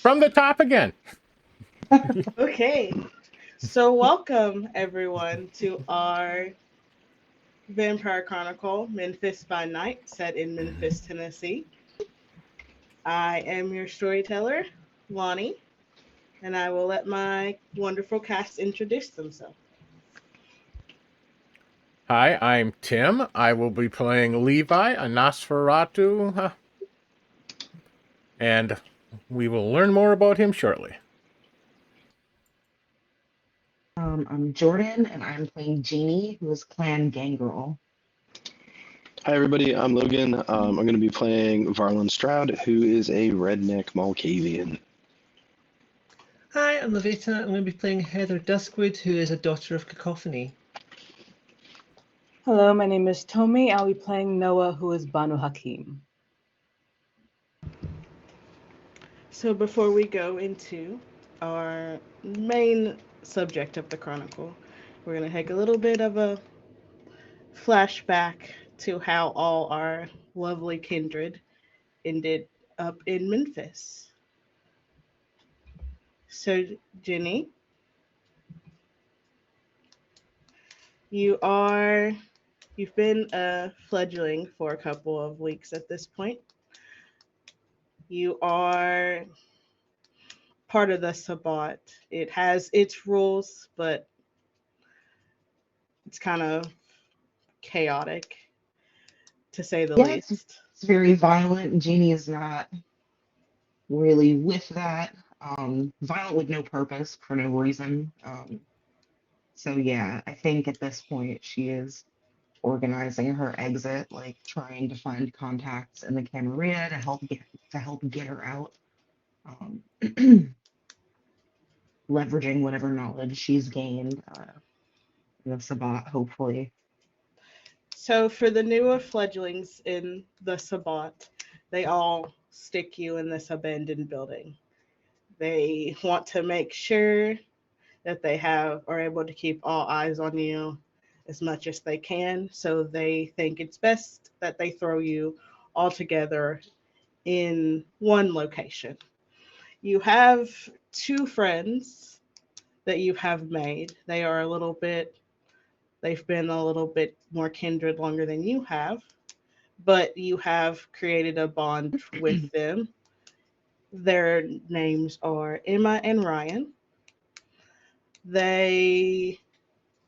From the top again. Okay, so welcome everyone to our Vampire Chronicle, Memphis by Night, set in Memphis, Tennessee. I am your storyteller, Lanhee, and I will let my wonderful cast introduce themselves. Hi, I'm Tim. I will be playing Levi, a Nosferatu, and we will learn more about him shortly. I'm Jordyn, and I'm playing Jeannie, who is Clan Gangrel. Hi, everybody. I'm Logan. I'm going to be playing Varlin Stroud, who is a redneck Malkavian. Hi, I'm Lavaita. I'm going to be playing Heather Duskwood, who is a daughter of Cacophony. Hello, my name is Tomie. I'll be playing Noah, who is Banu Hakim. So before we go into our main subject of the Chronicle, we're going to take a little bit of a flashback to how all our lovely kindred ended up in Memphis. So, Jenny, you are you've been a fledgling for a couple of weeks at this point. You are part of the Sabbat. It has its rules, but it's kind of chaotic, to say the Yeah, least. it's very violent, and Jeannie is not really with that. Violent with no purpose, for no reason. So yeah, I think at this point she is organizing her exit, like trying to find contacts in the Camarilla to help get her out. Um, leveraging whatever knowledge she's gained in the Sabbat, hopefully. So, for the newer fledglings in the Sabbat, they all stick you in this abandoned building. They want to make sure that they are able to keep all eyes on you as much as they can. So they think it's best that they throw you all together in one location. You have two friends that you have made. They've been a little bit more kindred longer than you have, but you have created a bond with them. Their names are Emma and Ryan. They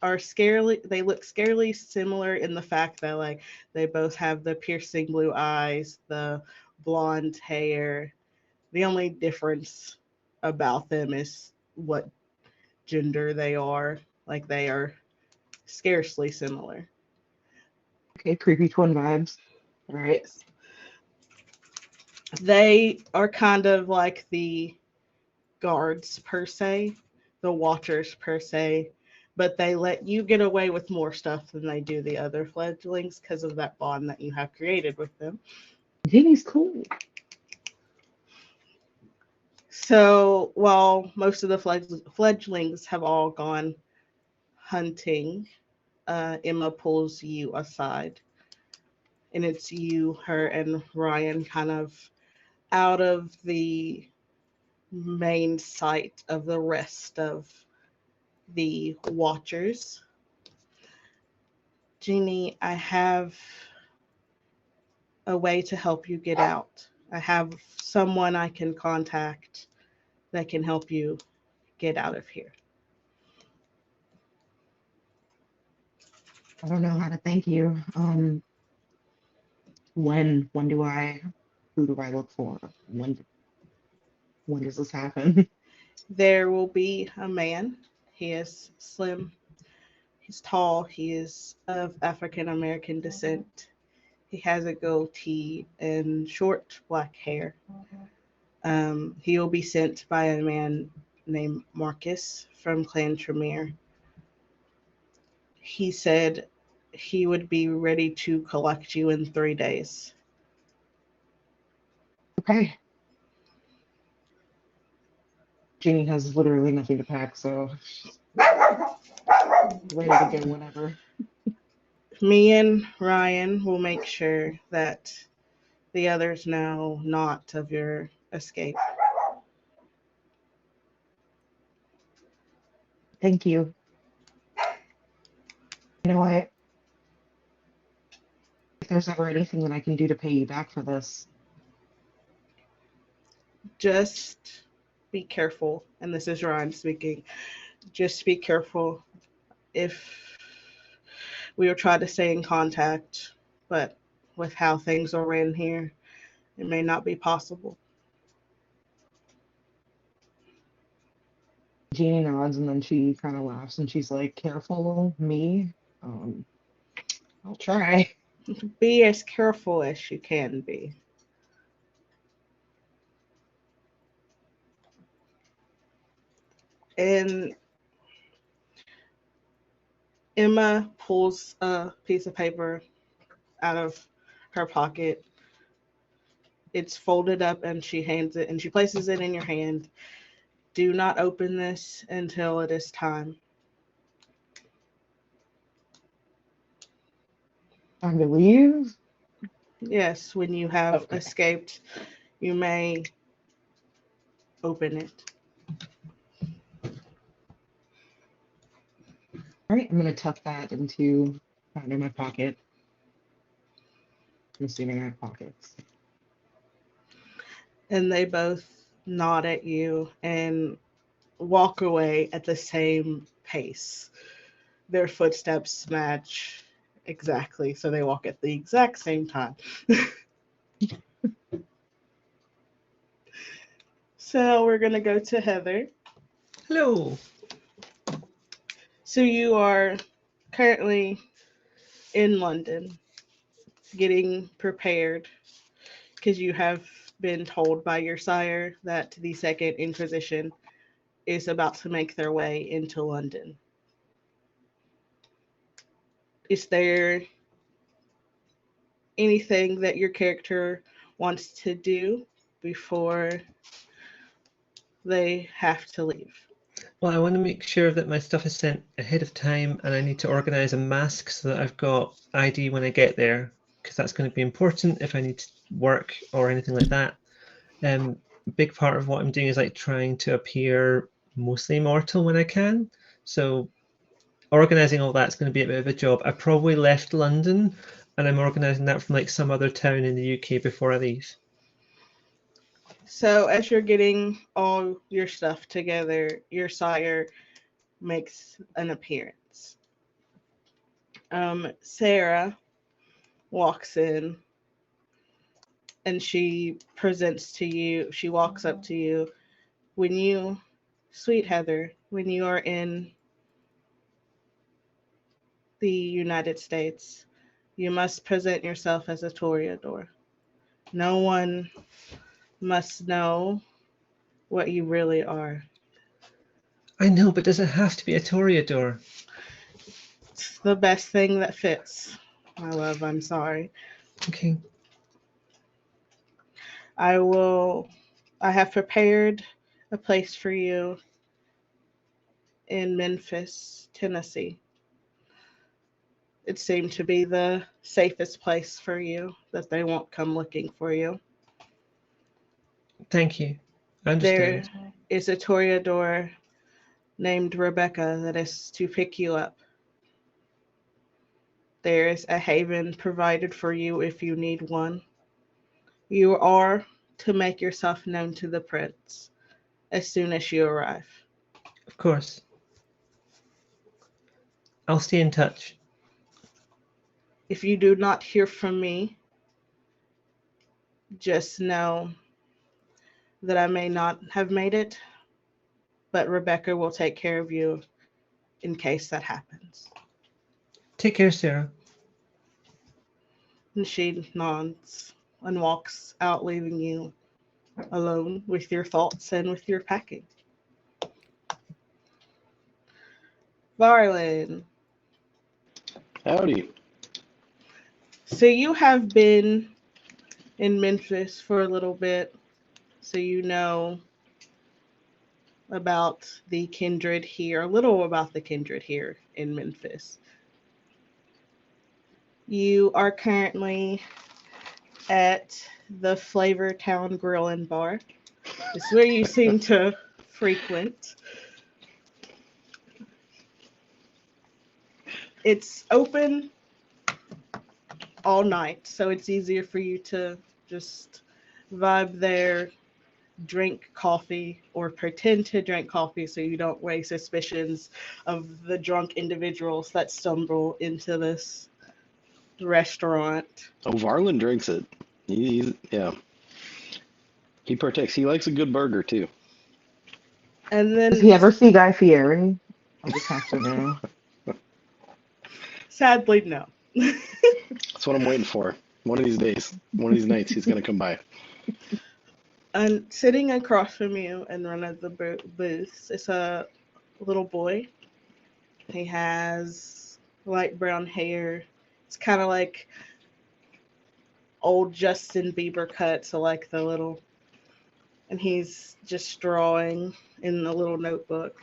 they look scarily similar in the fact that like they both have the piercing blue eyes, the blonde hair. The only difference about them is what gender they are. Like they are scarcely similar. Okay, creepy twin vibes. All right. Yes. They are kind of like the guards per se, the watchers per se, but they let you get away with more stuff than they do the other fledglings because of that bond that you have created with them. Jeannie's cool. So while most of the fledglings have all gone hunting, Emma pulls you aside, and it's you, her, and Ryan kind of out of the main sight of the rest of the watchers. Jeannie, I have a way to help you get out. I have someone I can contact that can help you get out of here. I don't know how to thank you. When do I, who do I look for? When does this happen? There will be a man. He is slim. He's tall. He is of African American descent. He has a goatee and short black hair. He will be sent by a man named Marcus from Clan Tremere. He said he would be ready to collect you in 3 days. Okay. Jeannie has literally nothing to pack, so she's ready to go whenever. Me and Ryan will make sure that the others know not of your escape. Thank you. You know what? If there's ever anything that I can do to pay you back for this, Just be careful, and this is Ryan speaking. Just be careful. If we will try to stay in contact, but with how things are ran here, it may not be possible. Jeannie nods and then she kind of laughs and she's like, "Careful, me. Um, I'll try." Be as careful as you can be. And Emma pulls a piece of paper out of her pocket. It's folded up and she hands it and she places it in your hand. Do not open this until it is time. Time to leave. Yes, when you have Okay. escaped, you may open it. All right, I'm gonna tuck that into kind of my pocket. I'm assuming I have pockets. And they both nod at you and walk away at the same pace. Their footsteps match exactly, so they walk at the exact same time. So we're going to go to Heather. Hello. So you are currently in London getting prepared because you have been told by your sire that the Second Inquisition is about to make their way into London. Is there anything that your character wants to do before they have to leave? Well, I want to make sure that my stuff is sent ahead of time, and I need to organize a mask so that I've got ID when I get there, because that's going to be important if I need to work or anything like that. Big part of what I'm doing is like trying to appear mostly mortal when I can. So organizing all that's going to be a bit of a job. I probably left London, and I'm organizing that from like some other town in the UK before I leave. So as you're getting all your stuff together, your sire makes an appearance. Sarah walks in and she presents to you, she walks up to you. Sweet Heather, when you are in the United States, you must present yourself as a toreador. No one must know what you really are. I know, but does it have to be a toreador? It's the best thing that fits, my love. I'm sorry. Okay. I have prepared a place for you in Memphis, Tennessee. It seemed to be the safest place for you, that they won't come looking for you. Thank you. I There understand. is a toreador named Rebecca that is to pick you up. There is a haven provided for you if you need one. You are to make yourself known to the prince as soon as you arrive. Of course. I'll stay in touch. If you do not hear from me, just know that I may not have made it, but Rebecca will take care of you in case that happens. Take care, Sarah. And she nods and walks out, leaving you alone with your thoughts and with your packing. Varlin, Howdy. so you have been in Memphis for a little bit, so you know about the kindred here, a little about the kindred here in Memphis. You are currently at the Flavor Town Grill and Bar. It's where you seem to frequent. It's open all night, so it's easier for you to just vibe there, drink coffee, or pretend to drink coffee so you don't raise suspicions of the drunk individuals that stumble into this restaurant. Oh, Varlin drinks it. Yeah. He partakes. He likes a good burger too. And Does then, he ever see Guy Fieri? I just have to know. sadly, no. That's what I'm waiting for. One of these days, one of these nights, he's gonna come by. And sitting across from you in one of the booths is a little boy. He has light brown hair. It's kind of like old Justin Bieber cut, so like the little, and he's just drawing in the little notebook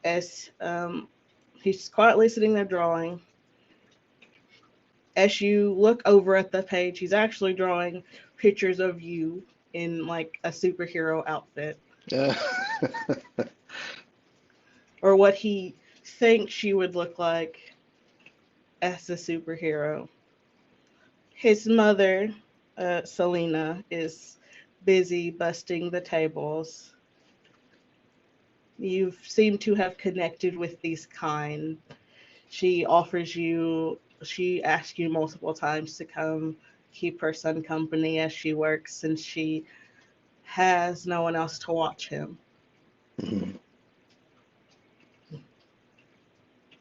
as he's quietly sitting there drawing. As you look over at the page, he's actually drawing pictures of you in like a superhero outfit, or what he thinks you would look like as a superhero. His mother, Selena, is busy busting the tables. You seem to have connected with these kind. She asks you multiple times to come keep her son company as she works, since she has no one else to watch him. Mhm.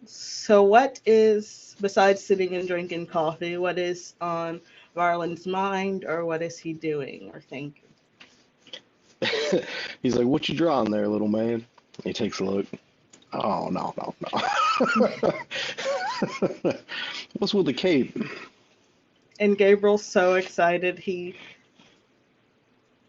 So what is, besides sitting and drinking coffee, what is on Varlin's mind, or what is he doing or thinking? He's like, "What you drawing there, little man?" He takes a look. Oh, no. What's with the cape? And Gabriel's so excited, he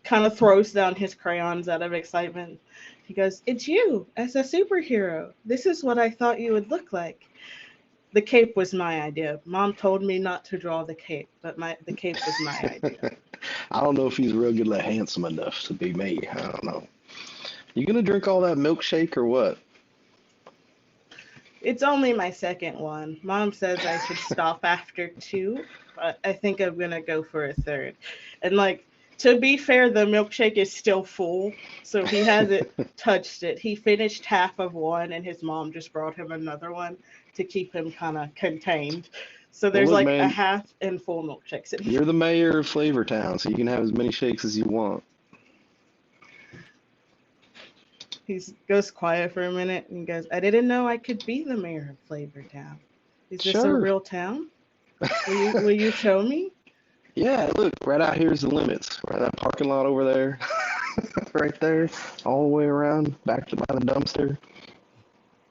kind of throws down his crayons out of excitement. He goes, "It's you as a superhero. This is what I thought you would look like." The cape was my idea. Mom told me not to draw the cape, but the cape was my idea. I don't know if he's real good, handsome enough to be me. I don't know. You gonna drink all that milkshake or what? It's only my second one. Mom says I should stop after 2, but I think I'm gonna go for a third. And like, to be fair, the milkshake is still full, so he hasn't touched it. He finished half of one, and his mom just brought him another one to keep him kind of contained. So there's look, like a man, half and full milkshake sitting. You're the mayor of Flavortown, so you can have as many shakes as you want. He goes quiet for a minute and goes, "I didn't know I could be the mayor of Flavortown. Is this a Sure. real town? Will you show me?" Yeah, look, right out here's the limits. Right, that parking lot over there, right there, all the way around, back to by the dumpster.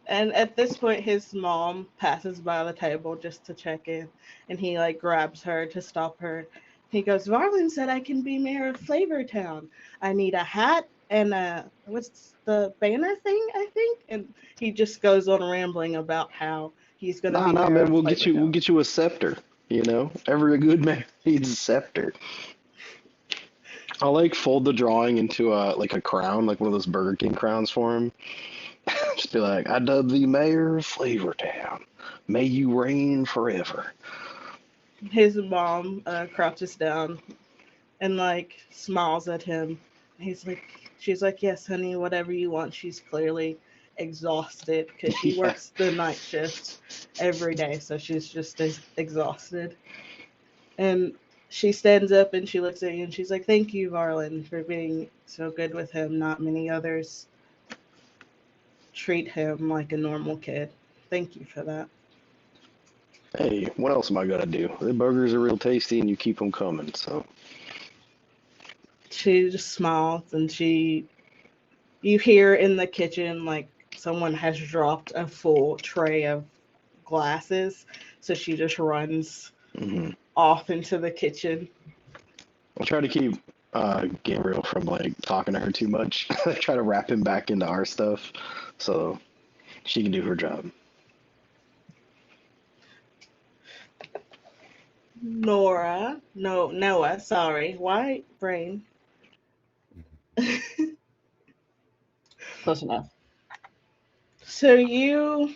And at this point, his mom passes by the table just to check in, and he like grabs her to stop her. He goes, "Varlin said I can be mayor of Flavortown. I need a hat and what's the banner thing, I think?" And he just goes on rambling about how he's gonna be Nah, mayor man, of we'll Flavortown. get you a scepter. You know, every good man needs a scepter. I'll fold the drawing into a crown, like one of those Burger King crowns for him. Just be like, "I dub thee mayor of Flavortown. May you reign forever." His mom crouches down and like smiles at him. She's like, "Yes, honey, whatever you want." She's clearly exhausted because she Yeah. works the night shift every day, so she's just exhausted. And she stands up and she looks at you and she's like, "Thank you, Varlin, for being so good with him. Not many others treat him like a normal kid. Thank you for that." Hey, what else am I gonna do? The burgers are real tasty, and you keep them coming. So She just smiles and you hear in the kitchen like someone has dropped a full tray of glasses, so she just runs off into the kitchen. I'll try to keep Gabriel from talking to her too much. Try to wrap him back into our stuff, so she can do her job. Noah, sorry, why brain? Close enough. So you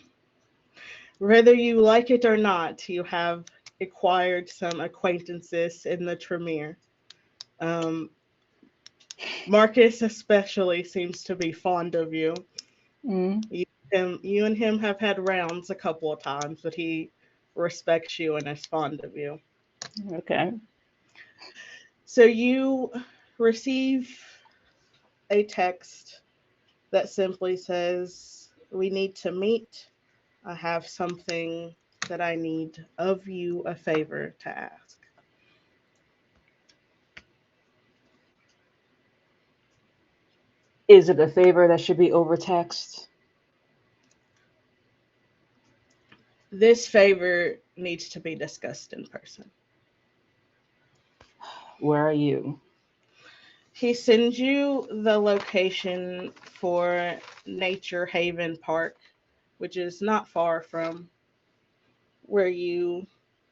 Whether you like it or not, you have acquired some acquaintances in the Tremere. Um, Marcus especially seems to be fond of you. Mm, You and him have had rounds a couple of times, but he respects you and is fond of you. okay. So you receive a text that simply says, "We need to meet. I have something that I need of you a favor to ask." Is it a favor that should be over text? This favor needs to be discussed in person. Where are you? He sends you the location for Nature Haven Park, which is not far from where you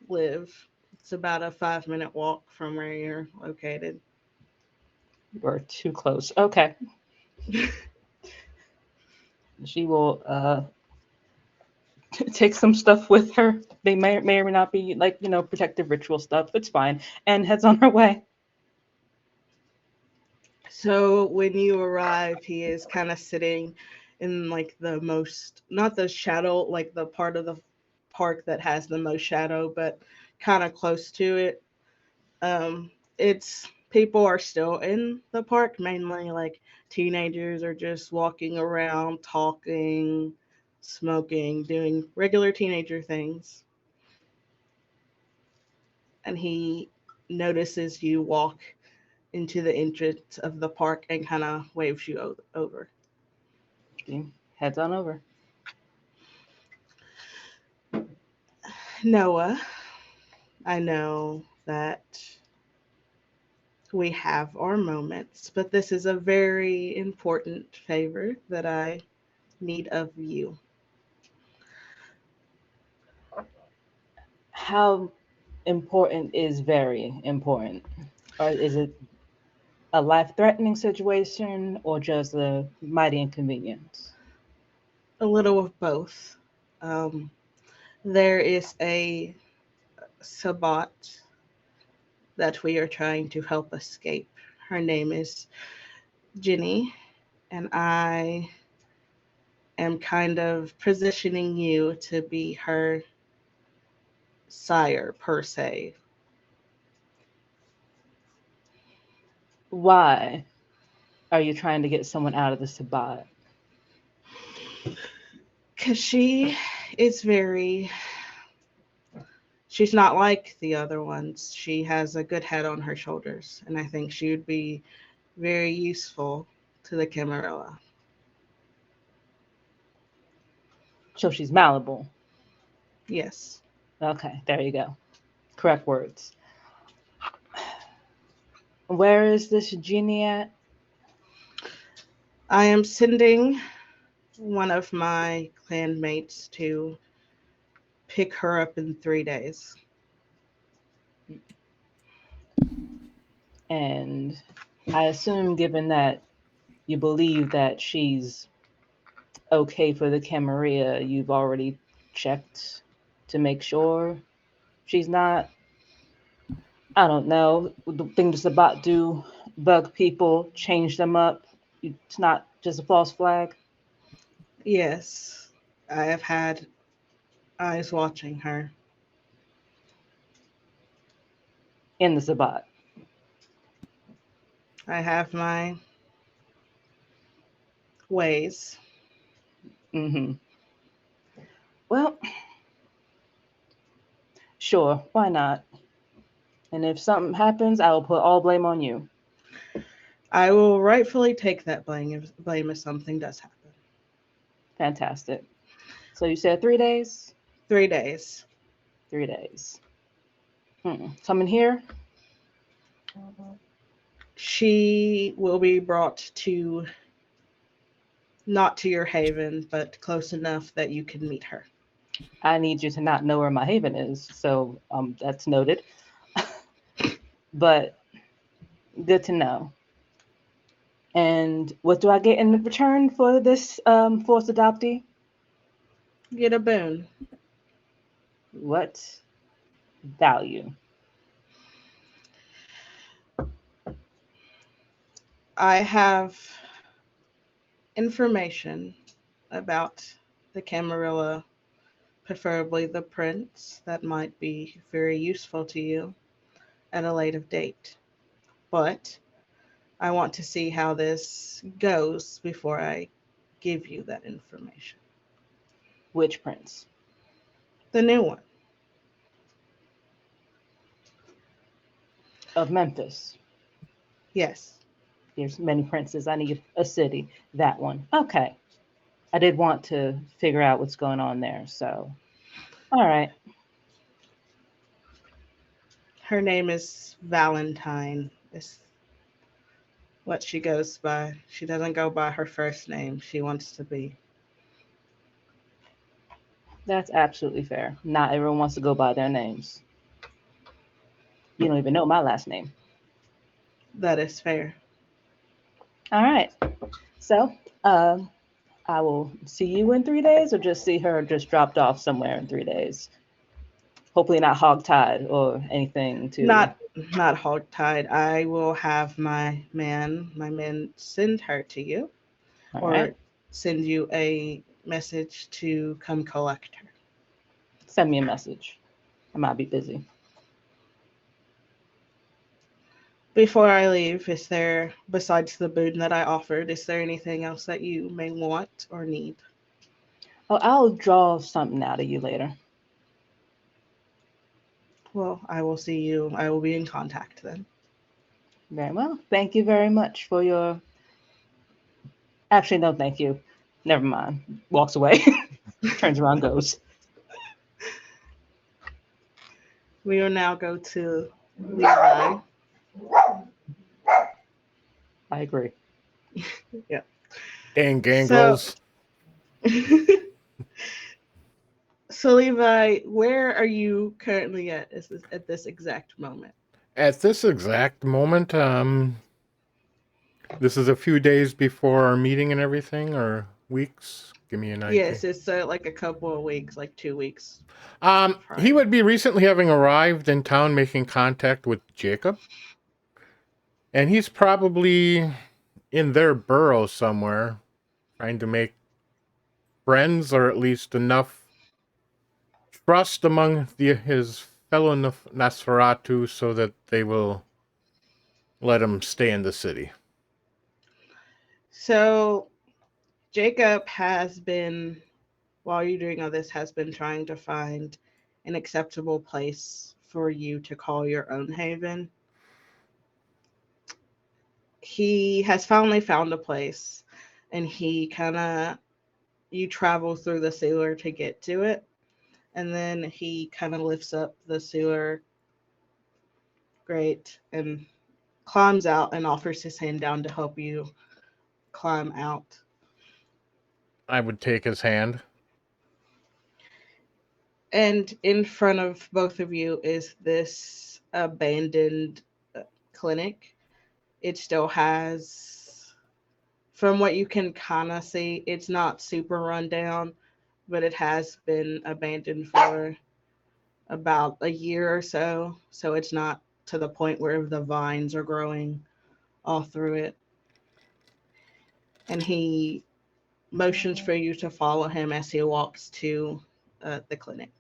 live. It's about a 5-minute walk from where you're located. We're too close. Okay. She will take some stuff with her. They may or may not be like, protective ritual stuff. It's fine. And heads on her way. So when you arrive, he is kind of sitting in like the most, not the shadow, like the part of the park that has the most shadow, but kind of close to it. It's people are still in the park, mainly like teenagers are just walking around, talking, smoking, doing regular teenager things. And he notices you walk into the entrance of the park and kind of waves you over. She heads on over. Noah, I know that we have our moments, but this is a very important favor that I need of you. How important is very important? Or is it a life-threatening situation or just a mighty inconvenience? A little of both. Um, there is a Sabat that we are trying to help escape. Her name is Jenny, and I am kind of positioning you to be her sire, per se. Why are you trying to get someone out of the Sabbat? Because she is very, she's not like the other ones. She has a good head on her shoulders, and I think she would be very useful to the Camarilla. So she's malleable. Yes. Okay, there you go. Correct words. Where is this genie at? I am sending one of my clanmates to pick her up in 3 days. And I assume, given that you believe that she's okay for the Camarilla, you've already checked to make sure she's not, I don't know, the things about do bug people, change them up. It's not just a false flag. Yes, I have had eyes watching her. In the Sabbat. I have my ways. Mm-hmm. Well, sure, why not? And if something happens, I will put all blame on you. I will rightfully take that blame if something does happen. Fantastic. So you said 3 days? 3 days. 3 days. Coming here? She will be brought to, not to your haven, but close enough that you can meet her. I need you to not know where my haven is, so that's noted. But good to know. And what do I get in return for this forced adoptee? Get a boon. What value? I have information about the Camarilla, preferably the prince, that might be very useful to you at a later date. But I want to see how this goes before I give you that information. Which prince? The new one. Of Memphis. Yes. There's many princes. I need a city. That one. Okay. I did want to figure out what's going on there. So, all right. Her name is Valentine. Is what she goes by. She doesn't go by her first name. She wants to be. That's absolutely fair. Not everyone wants to go by their names. You don't even know my last name. That is fair. All right. So, I will see you in 3 days, or just see her just dropped off somewhere in 3 days. Hopefully not hogtied or anything to. Not hogtied. I will have my men send her to you, All or right. send you a message to come collect her. Send me a message. I might be busy. Before I leave, is there, besides the boon that I offered, is there anything else that you may want or need? Oh, I'll draw something out of you later. Well, I will see you. I will be in contact then. Very well. Thank you very much for your. Actually, no, thank you. Never mind. Walks away. Turns around, goes. We will now go to Levi. I agree. Dang gangles. So Levi, where are you currently at this exact moment? At this exact moment, this is a few days before our meeting and everything, or weeks. Give me an idea. Yes, it's like a couple of weeks, like 2 weeks. He would be recently having arrived in town, making contact with Jacob, and he's probably in their burrow somewhere, trying to make friends, or at least enough trust among his fellow Nosferatu so that they will let him stay in the city. So Jacob has been, while you're doing all this, has been trying to find an acceptable place for you to call your own haven. He has finally found a place, and you travel through the sewer to get to it, and then he kind of lifts up the sewer grate and climbs out and offers his hand down to help you climb out. I would take his hand. And in front of both of you is this abandoned clinic. It still has, from what you can kind of see, it's not super run down, but it has been abandoned for about a year or so. So it's not to the point where the vines are growing all through it. And he motions for you to follow him as he walks to the clinic.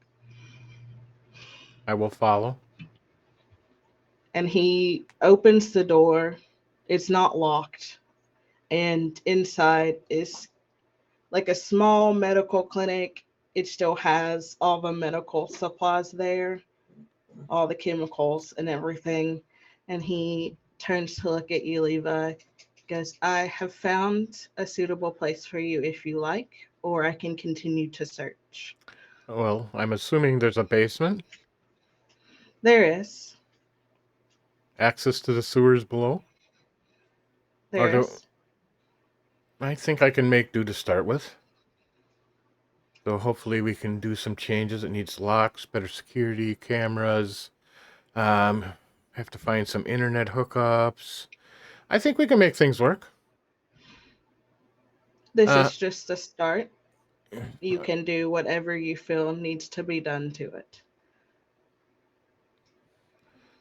I will follow. And he opens the door. It's not locked. And inside is like a small medical clinic. It still has all the medical supplies there, all the chemicals and everything. And he turns to look at you, Levi. Goes, I have found a suitable place for you if you like, or I can continue to search. Well, I'm assuming there's a basement. There is. Access to the sewers below. There is. I think I can make do to start with. So hopefully we can do some changes. It needs locks, better security, cameras. Have to find some internet hookups. I think we can make things work. This is just a start. You can do whatever you feel needs to be done to it.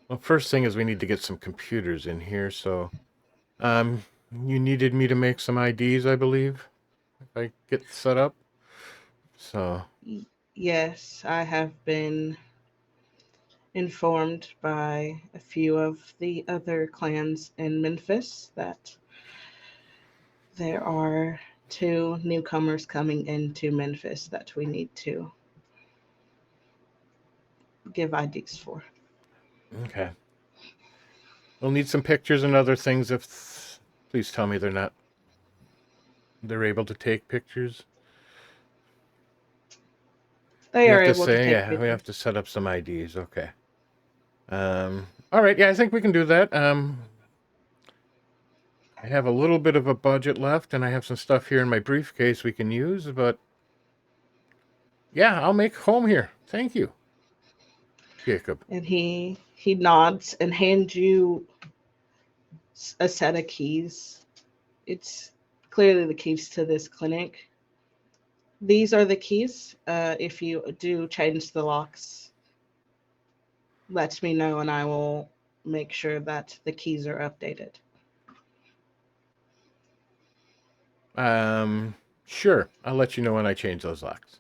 Well, first thing is we need to get some computers in here. So, you needed me to make some IDs, I believe, if I get set up. So, Yes, I have been informed by a few of the other clans in Memphis that there are two newcomers coming into Memphis that we need to give IDs for. okay. We'll need some pictures and other things. If please tell me they're able to take pictures. They You are have to able to say, take yeah, we pictures. have to set up some IDs. Okay. All right. Yeah, I think we can do that. I have a little bit of a budget left, and I have some stuff here in my briefcase we can use. But yeah, I'll make home here. Thank you, Jacob. And he nods and hands you a set of keys. It's clearly the keys to this clinic. These are the keys. If you do change the locks, let me know and I will make sure that the keys are updated. Sure. I'll let you know when I change those locks.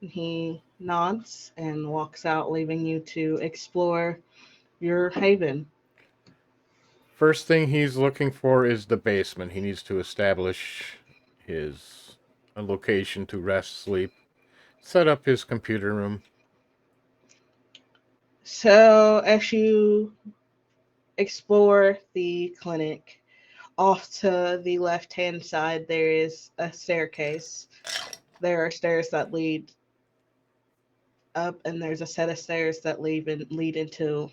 He nods and walks out, leaving you to explore your haven. First thing he's looking for is the basement. He needs to establish a location to rest, sleep, set up his computer room. So, as you explore the clinic, off to the left hand side, there is a staircase. There are stairs that lead up, and there's a set of stairs that lead into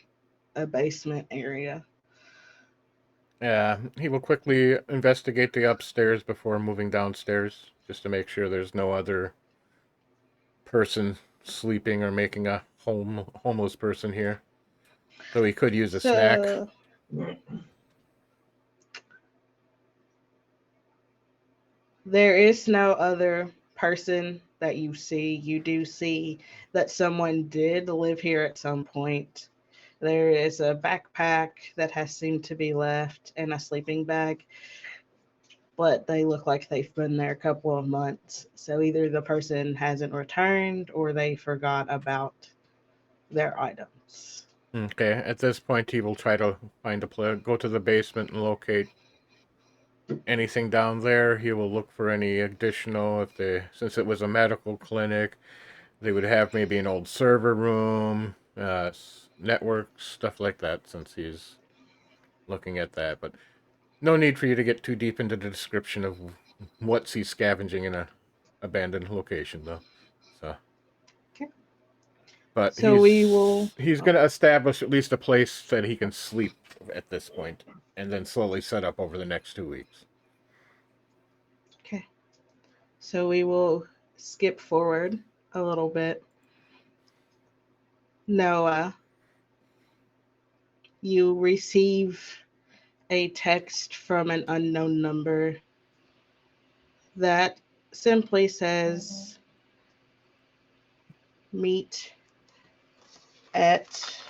a basement area. He will quickly investigate the upstairs before moving downstairs, just to make sure there's no other person sleeping or making a homeless person here. So he could use a snack. So, there is no other person that you see. You do see that someone did live here at some point. There is a backpack that has seemed to be left and a sleeping bag, but they look like they've been there a couple of months. So either the person hasn't returned or they forgot about their items. Okay, at this point, he will try to find go to the basement and locate anything down there. He will look for any additional, since it was a medical clinic, they would have maybe an old server room, network, stuff like that, since he's looking at that. But no need for you to get too deep into the description of what's he's scavenging in a abandoned location, though. So. Okay. But So we will. he's going to establish at least a place that he can sleep at this point, and then slowly set up over the next 2 weeks. Okay. So we will skip forward a little bit. Noah, you receive a text from an unknown number that simply says, meet at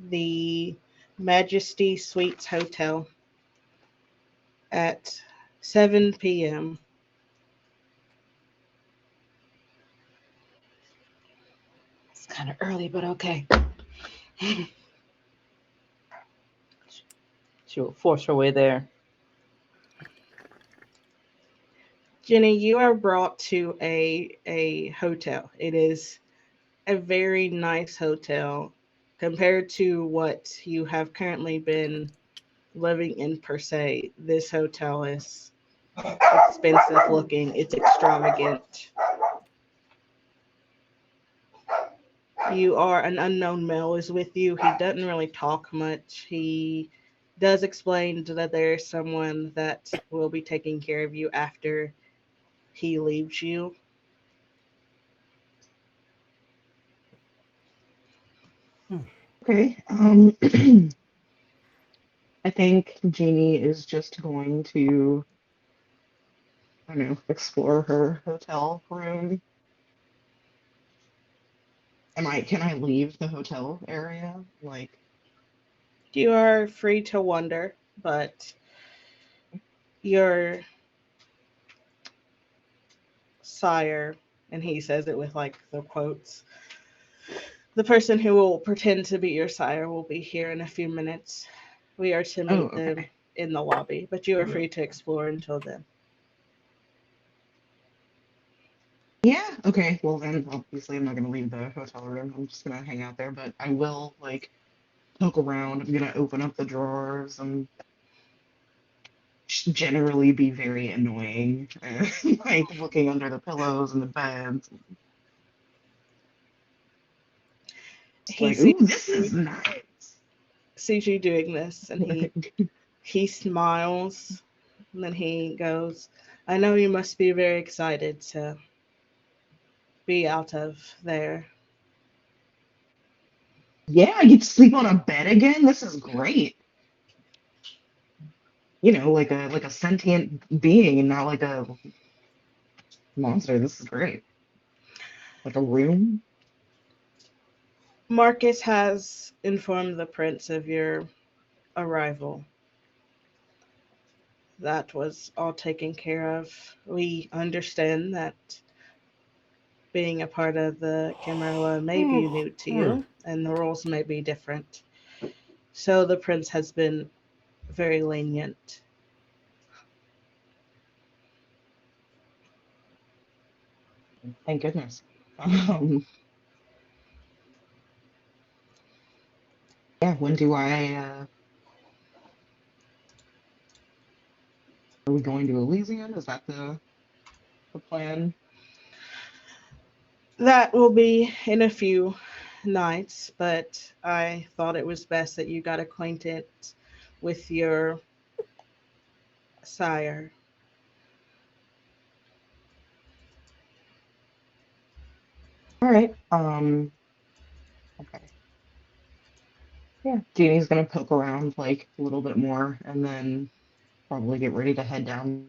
the Majesty Suites Hotel at 7 p.m. It's kind of early, but okay. She'll force her way there. Jenny, you are brought to a hotel. It is a very nice hotel compared to what you have currently been living in per se. This hotel is expensive looking. It's extravagant. An unknown male is with you. He doesn't really talk much. He does explain that there's someone that will be taking care of you after he leaves you. Okay. I think Jeannie is just going to, I don't know, explore her hotel room Can I leave the hotel area? Like, You are free to wander, but your sire, and he says it with like the quotes, the person who will pretend to be your sire will be here in a few minutes. We are to oh, meet them okay. in the lobby, but you are free to explore until then. Yeah, okay. Well, then obviously I'm not gonna leave the hotel room. I'm just gonna hang out there, but I will like poke around. I'm gonna open up the drawers and generally be very annoying, like looking under the pillows and the beds. It's He like, sees ooh, this you, is nice. sees you doing this, and he smiles, and then he goes, "I know you must be very excited to be out of there." Yeah, I get to sleep on a bed again. This is great. You know, like a sentient being and not like a monster. This is great. Like a room. Marcus has informed the prince of your arrival. That was all taken care of. We understand that being a part of the Camarilla may be new to you, and the rules may be different. So the prince has been very lenient. Thank goodness. Um, yeah, when do are we going to Elysium? Is that the plan? That will be in a few nights, but I thought it was best that you got acquainted with your sire. All right. Okay. Yeah, Jeannie's gonna poke around like a little bit more and then probably get ready to head down.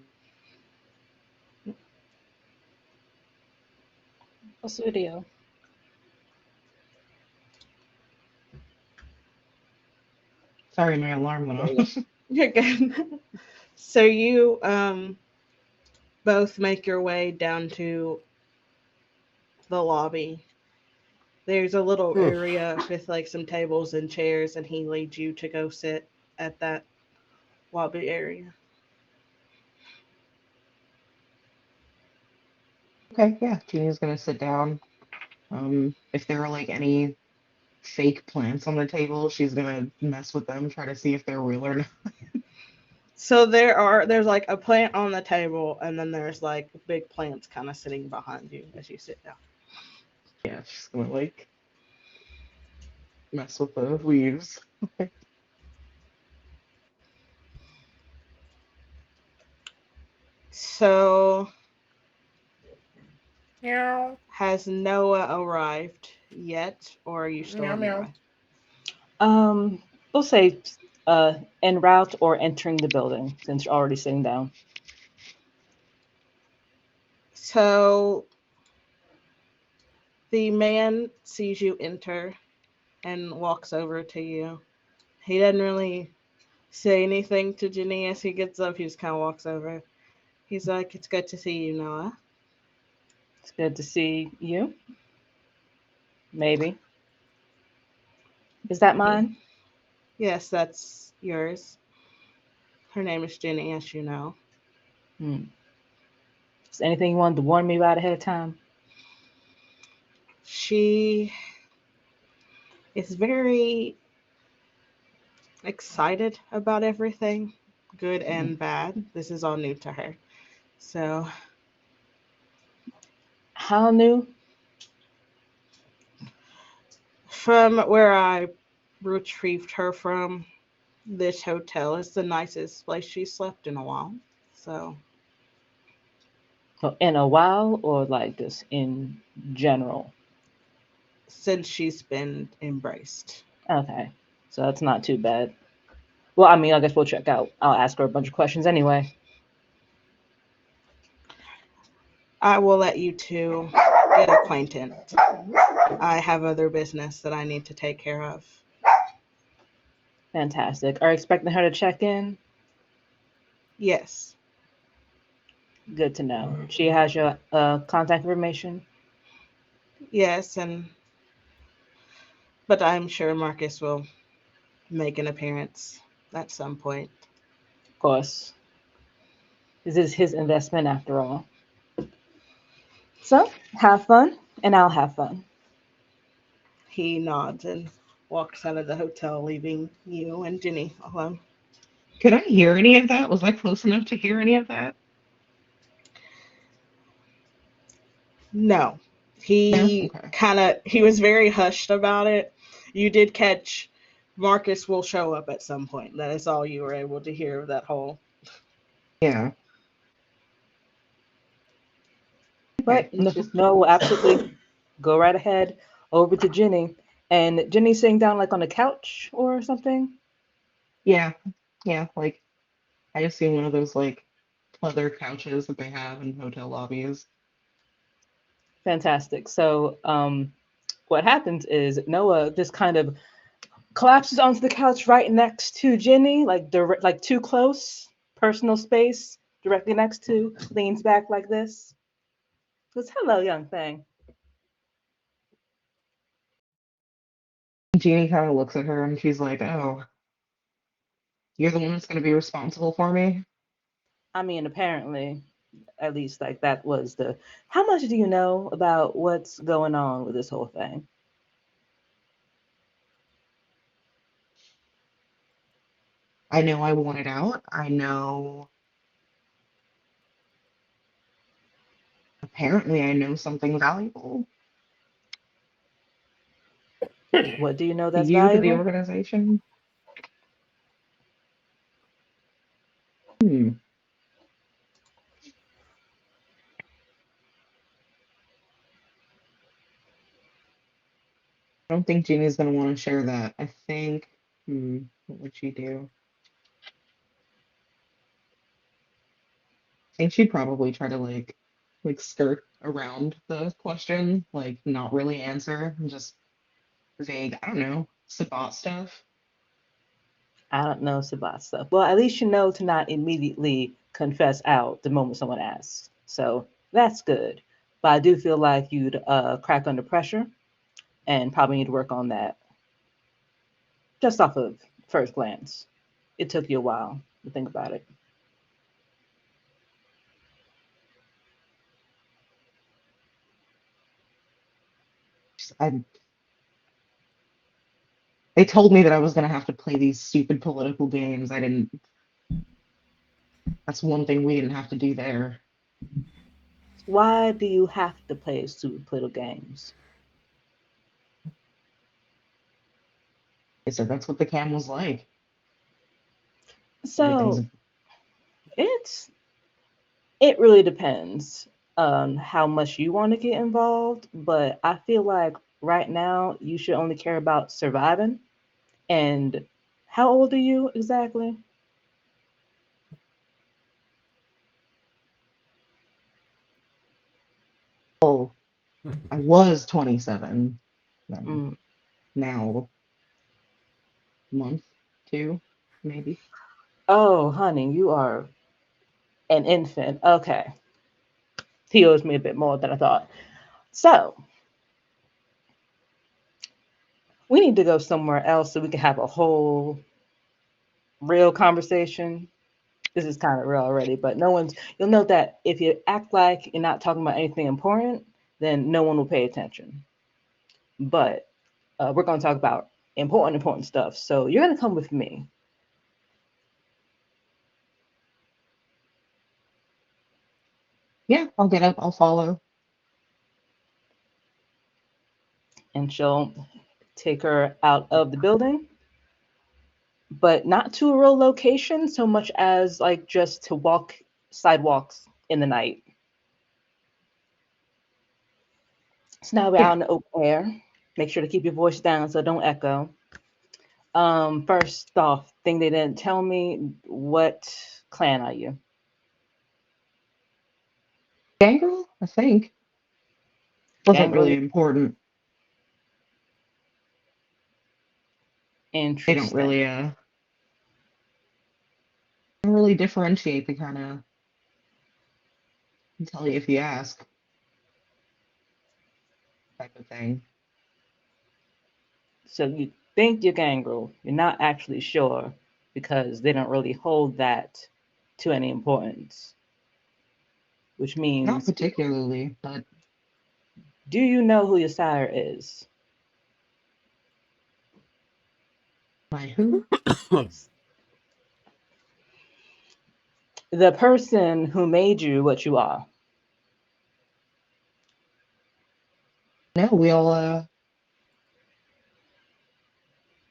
What's the video? Sorry, my alarm went There you off. You're good. So you both make your way down to the lobby. There's a little area with like some tables and chairs, and he leads you to go sit at that lobby area. Okay, yeah, Jeannie's gonna sit down. If there are like any fake plants on the table, she's gonna mess with them, try to see if they're real or not. So there's like a plant on the table, and then there's like big plants kind of sitting behind you as you sit down. Yeah, she's gonna like mess with the leaves. So Meow. has Noah arrived yet, or are you still Meow on your meow. way? We'll say en route or entering the building since you're already sitting down. So the man sees you enter and walks over to you. He doesn't really say anything to Jenny as he gets up. He just kind of walks over. He's like, "It's good to see you, Noah." It's good to see you. Maybe. Is that mine? Yes, that's yours. Her name is Jenny, as you know. Hmm. Is anything you wanted to warn me about ahead of time? She is very excited about everything, good and bad. This is all new to her. So, How new? from where I retrieved her from, this hotel is the nicest place she slept in a while. So, So in a while or like just in general? since she's been embraced. Okay. So that's not too bad. Well, I mean, I guess we'll check out. I'll ask her a bunch of questions anyway. I will let you two get acquainted. I have other business that I need to take care of. Fantastic. Are you expecting her to check in? Yes. Good to know. She has your contact information. Yes, but I'm sure Marcus will make an appearance at some point. Of course, this is his investment after all. So have fun, and I'll have fun. He nods and walks out of the hotel, leaving you and Jenny alone. Could I hear any of that? Was I close enough to hear any of that? No. No? He Okay. he was very hushed about it. You did catch Marcus will show up at some point. That is all you were able to hear of that whole. Yeah. Okay. But no, we'll absolutely go right ahead over to Jenny. And Jenny's sitting down like on a couch or something. Yeah. Yeah. Like, I assume one of those, like, leather couches that they have in hotel lobbies. Fantastic. So what happens is Noah just kind of collapses onto the couch right next to Jenny, like too close, personal space, directly next to, leans back like this. Goes, hello, young thing. Jeannie kind of looks at her and she's like, oh, you're the one that's going to be responsible for me? I mean, apparently, at least like that was the. How much do you know about what's going on with this whole thing? I know I want it out. I know. Apparently, I know something valuable What do you know to that's you, to the valuable? organization. Hmm. I don't think Jeannie's going to want to share that. I think, what would she do? I think she'd probably try to like skirt around the question, like not really answer, and just vague, I don't know, Sabat stuff. I don't know Sabat stuff. Well, at least you know to not immediately confess out the moment someone asks. So that's good. But I do feel like you'd crack under pressure and probably need to work on that just off of first glance. It took you a while to think about it. I They told me that I was gonna have to play these stupid political games. I didn't. That's one thing we didn't have to do there. Why do you have to play stupid little games? They said that's what the cam was like. Everything's So it's it really depends on how much you want to get involved, but I feel like right now you should only care about surviving. And how old are you exactly? oh, I was 27. Then Mm. now month, two, maybe. Oh, honey, you are an infant. Okay. He owes me a bit more than I thought. So we need to go somewhere else so we can have a whole real conversation. This is kind of real already, but you'll note that if you act like you're not talking about anything important, then no one will pay attention. But we're going to talk about important stuff. So you're going to come with me. Yeah, I'll get up. I'll follow. And she'll take her out of the building, but not to a real location so much as like just to walk sidewalks in the night. So now we're Yeah. out in the open air. Make sure to keep your voice down so it don't echo. First off, thing they didn't tell me, what clan are you? Gangrel, I think. Wasn't Gangrel? really important. They don't Interesting. really differentiate the kind of, tell you if you ask type of thing. So you think you're gangrel, you're not actually sure because they don't really hold that to any importance. Which Not means, particularly, but do you know who your sire is? my who? The person who made you what you are. No, we all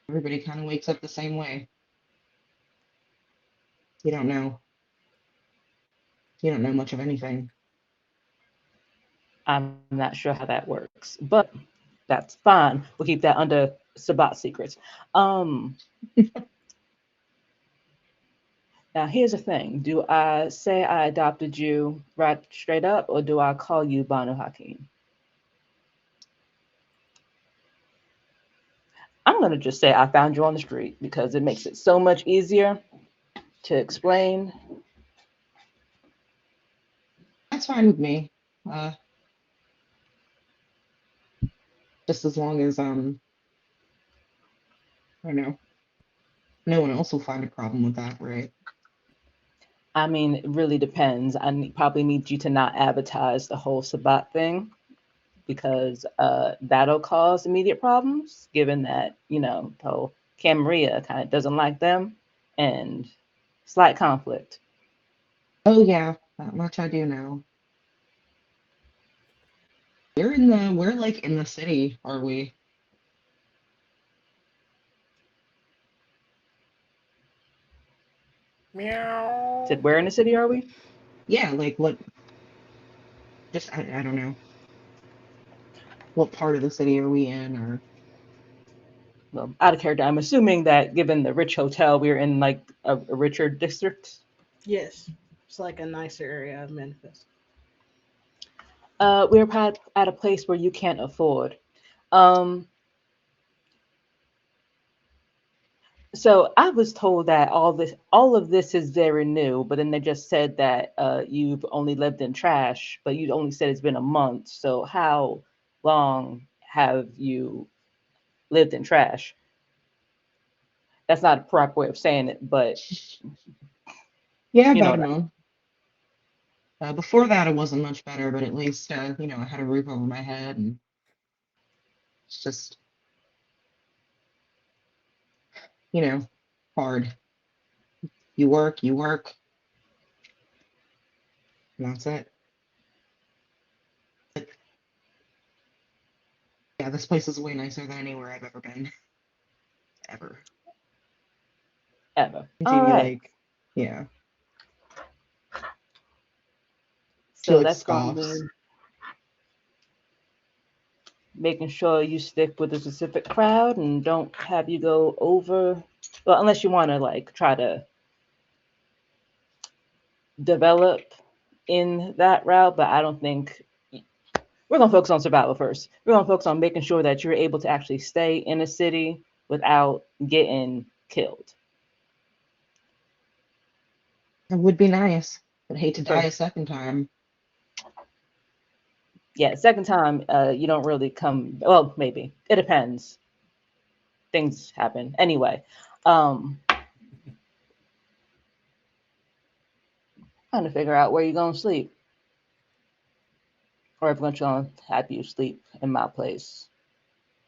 everybody kind of wakes up the same way. You don't know. You don't know much of anything. I'm not sure how that works, but that's fine. We'll keep that under Sabat secrets. Um, Now here's the thing: do I say I adopted you right straight up, or do I call you Banu Hakim? I'm gonna just say I found you on the street because it makes it so much easier to explain. That's fine with me. Uh, just as long as I don't know, no one else will find a problem with that, right? I mean, it really depends. Probably need you to not advertise the whole Sabat thing because that'll cause immediate problems, given that, the whole Camaria kind of doesn't like them and slight conflict. Oh yeah, that much I do know. We're like in the city, are we? Meow. Said, where in the city are we? Yeah, like what? Just I don't know. What part of the city are we in, or Well, out of character, I'm assuming that given the rich hotel, we're in like a richer district. Yes, it's like a nicer area of Memphis. We're at a place where you can't afford. Um, so I was told that all of this is very new, but then they just said that you've only lived in trash, but you only said it's been a month. So how long have you lived in trash? That's not a proper way of saying it, but yeah, you know about a what month. Before that, it wasn't much better, but at least I had a roof over my head, and it's just you know hard. You work, and that's it. But yeah, this place is way nicer than anywhere I've ever been, ever. ever. All Jeannie, right. like, yeah, she So like that's going to scoffs. mean making sure you stick with a specific crowd and don't have you go over. Well, unless you want to like try to develop in that route, but I don't think we're gonna focus on survival first. We're gonna focus on making sure that you're able to actually stay in a city without getting killed. It would be nice, but hate to die a First, second time. yeah. Second time, you don't really come. Well, maybe it depends. Things happen anyway. Trying to figure out where you're gonna sleep, or if I'm gonna have you sleep in my place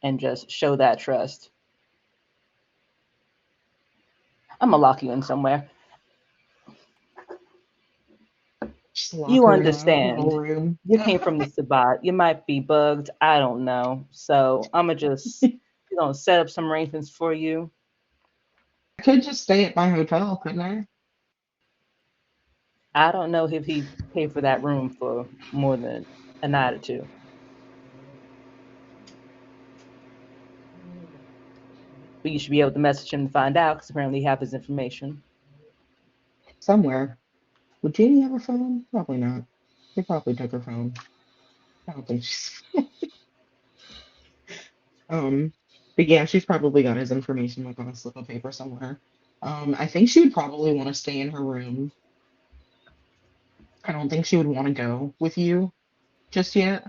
and just show that trust. I'm gonna lock you in somewhere. Just lock You her in a little understand. room. You came from the Sabbat. You might be bugged. I don't know. So I'm gonna just set up some arrangements for you. I could just stay at my hotel, couldn't I? I don't know if he paid for that room for more than a night or two. But you should be able to message him to find out because apparently you have his information. Somewhere. Would Jeannie have a phone? Probably not. They probably took her phone. I don't think she's. Um. But yeah, she's probably got his information like on a slip of paper somewhere. I think she would probably want to stay in her room. I don't think she would want to go with you just yet.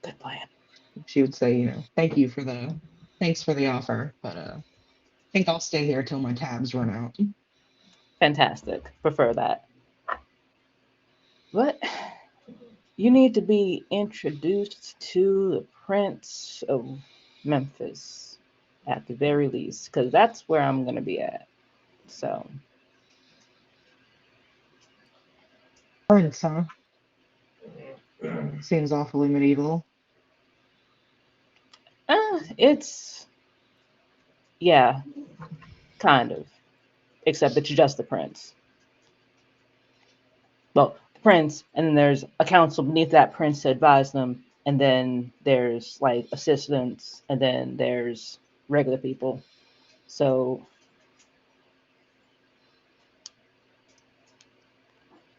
Good plan. She would say, thanks for the offer, but I think I'll stay here till my tabs run out. Fantastic. Prefer that. But you need to be introduced to the Prince of Memphis at the very least, because that's where I'm going to be at. So, Prince, huh? Seems awfully medieval. it's, yeah, kind of. Except that you're just the prince. Well, the prince, and then there's a council beneath that prince to advise them, and then there's like assistants, and then there's regular people. So,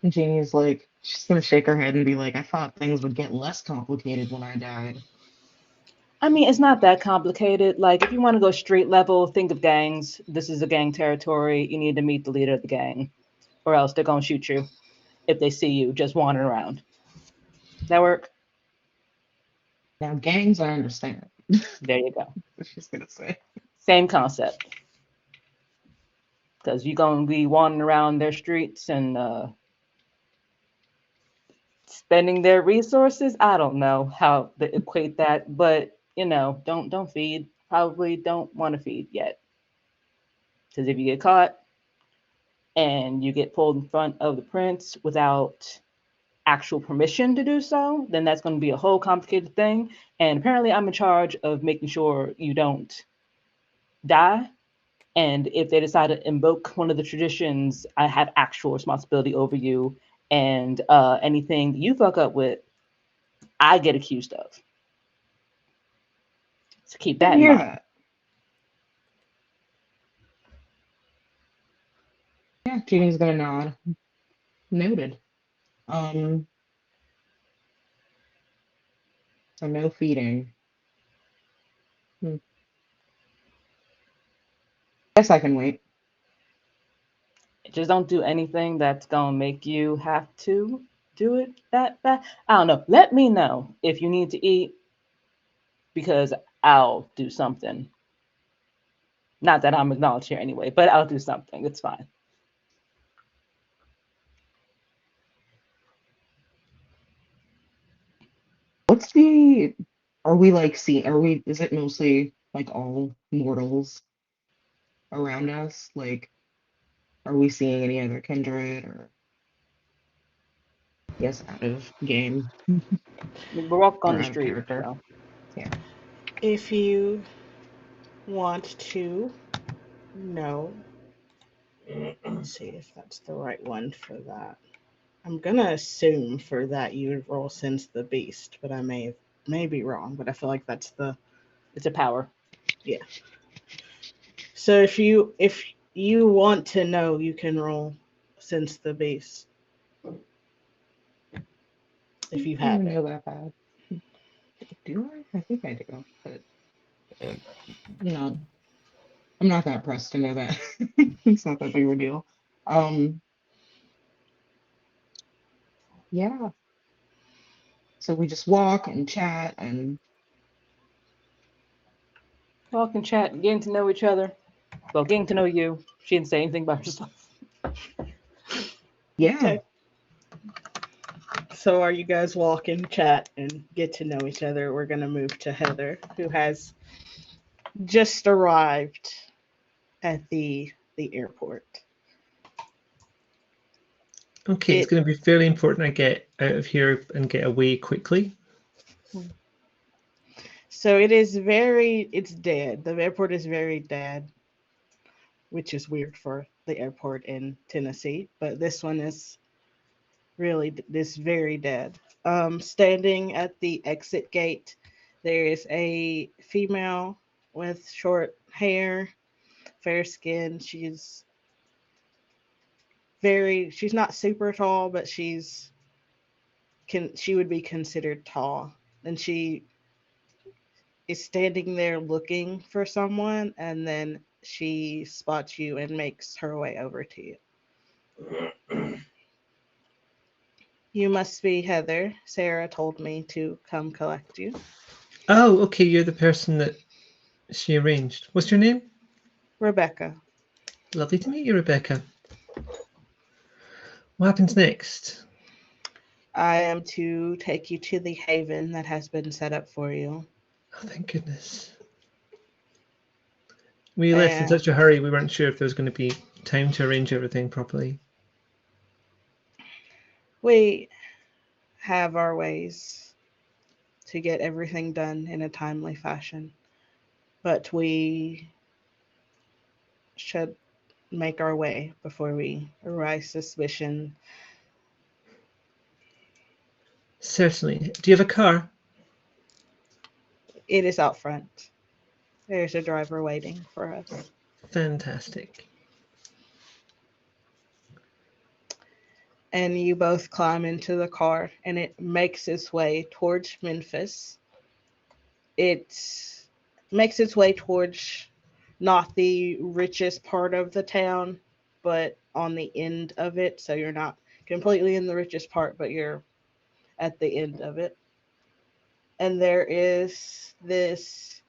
And Jeannie's like, she's gonna shake her head and be like, I thought things would get less complicated when I died. I mean, it's not that complicated. Like, if you want to go street level, think of gangs. This is a gang territory. You need to meet the leader of the gang, or else they're going to shoot you if they see you just wandering around. That work? Now, gangs, I understand. There you go. What she's gonna say. Same concept. Because you're going to be wandering around their streets and spending their resources. I don't know how to equate that, but don't feed. Probably don't want to feed yet. Because if you get caught and you get pulled in front of the prince without actual permission to do so, then that's going to be a whole complicated thing. And apparently I'm in charge of making sure you don't die. And if they decide to invoke one of the traditions, I have actual responsibility over you. And anything that you fuck up with, I get accused of. So keep that in Hear mind. that. Yeah, Jeannie's gonna nod. Noted. So no feeding. Guess I can wait. Just don't do anything that's gonna make you have to do it that bad. I don't know. Let me know if you need to eat, because I'll do something. Not that I'm acknowledged here anyway, but I'll do something. It's fine. Is it mostly like all mortals around us? Like, are we seeing any other kindred or, yes, out of game We're walking on or the out of street, character? so Yeah. If you want to know, let's see if that's the right one for that. I'm gonna assume for that you would roll Sense the Beast, but I may be wrong, but I feel like that's the it's a power. So if you want to know, you can roll Sense the Beast. If you I don't have even it. know that bad. Do I? I think I do, but I'm not. I'm not that pressed to know that. It's not that big of a deal. Um, yeah. So we just walk and chat and Talk and chat, getting to know each other. Well, getting to know you. She didn't say anything about herself. yeah. Okay. So are you guys walk and chat and get to know each other? We're gonna move to Heather, who has just arrived at the airport. Okay, it's It going to be fairly important I get out of here and get away quickly. so it's dead. The airport is very dead, which is weird for the airport in Tennessee, but this one is really this very dead. Standing at the exit gate, there is a female with short hair, fair skin. She's not super tall, but she would be considered tall. And she is standing there looking for someone, and then she spots you and makes her way over to you. You must be Heather. Sarah told me to come collect you. Oh, okay, you're the person that she arranged. What's your name? Rebecca. Lovely to meet you, Rebecca. What happens next? I am to take you to the haven that has been set up for you. Oh, thank goodness. We left in such a hurry, we weren't sure if there was going to be time to arrange everything properly. We have our ways to get everything done in a timely fashion, but we should make our way before we arouse suspicion. Certainly. Do you have a car? It is out front. There's a driver waiting for us. Fantastic. And you both climb into the car, and it makes its way towards Memphis. It makes its way towards not the richest part of the town, but on the end of it. So you're not completely in the richest part, but you're at the end of it. And there is this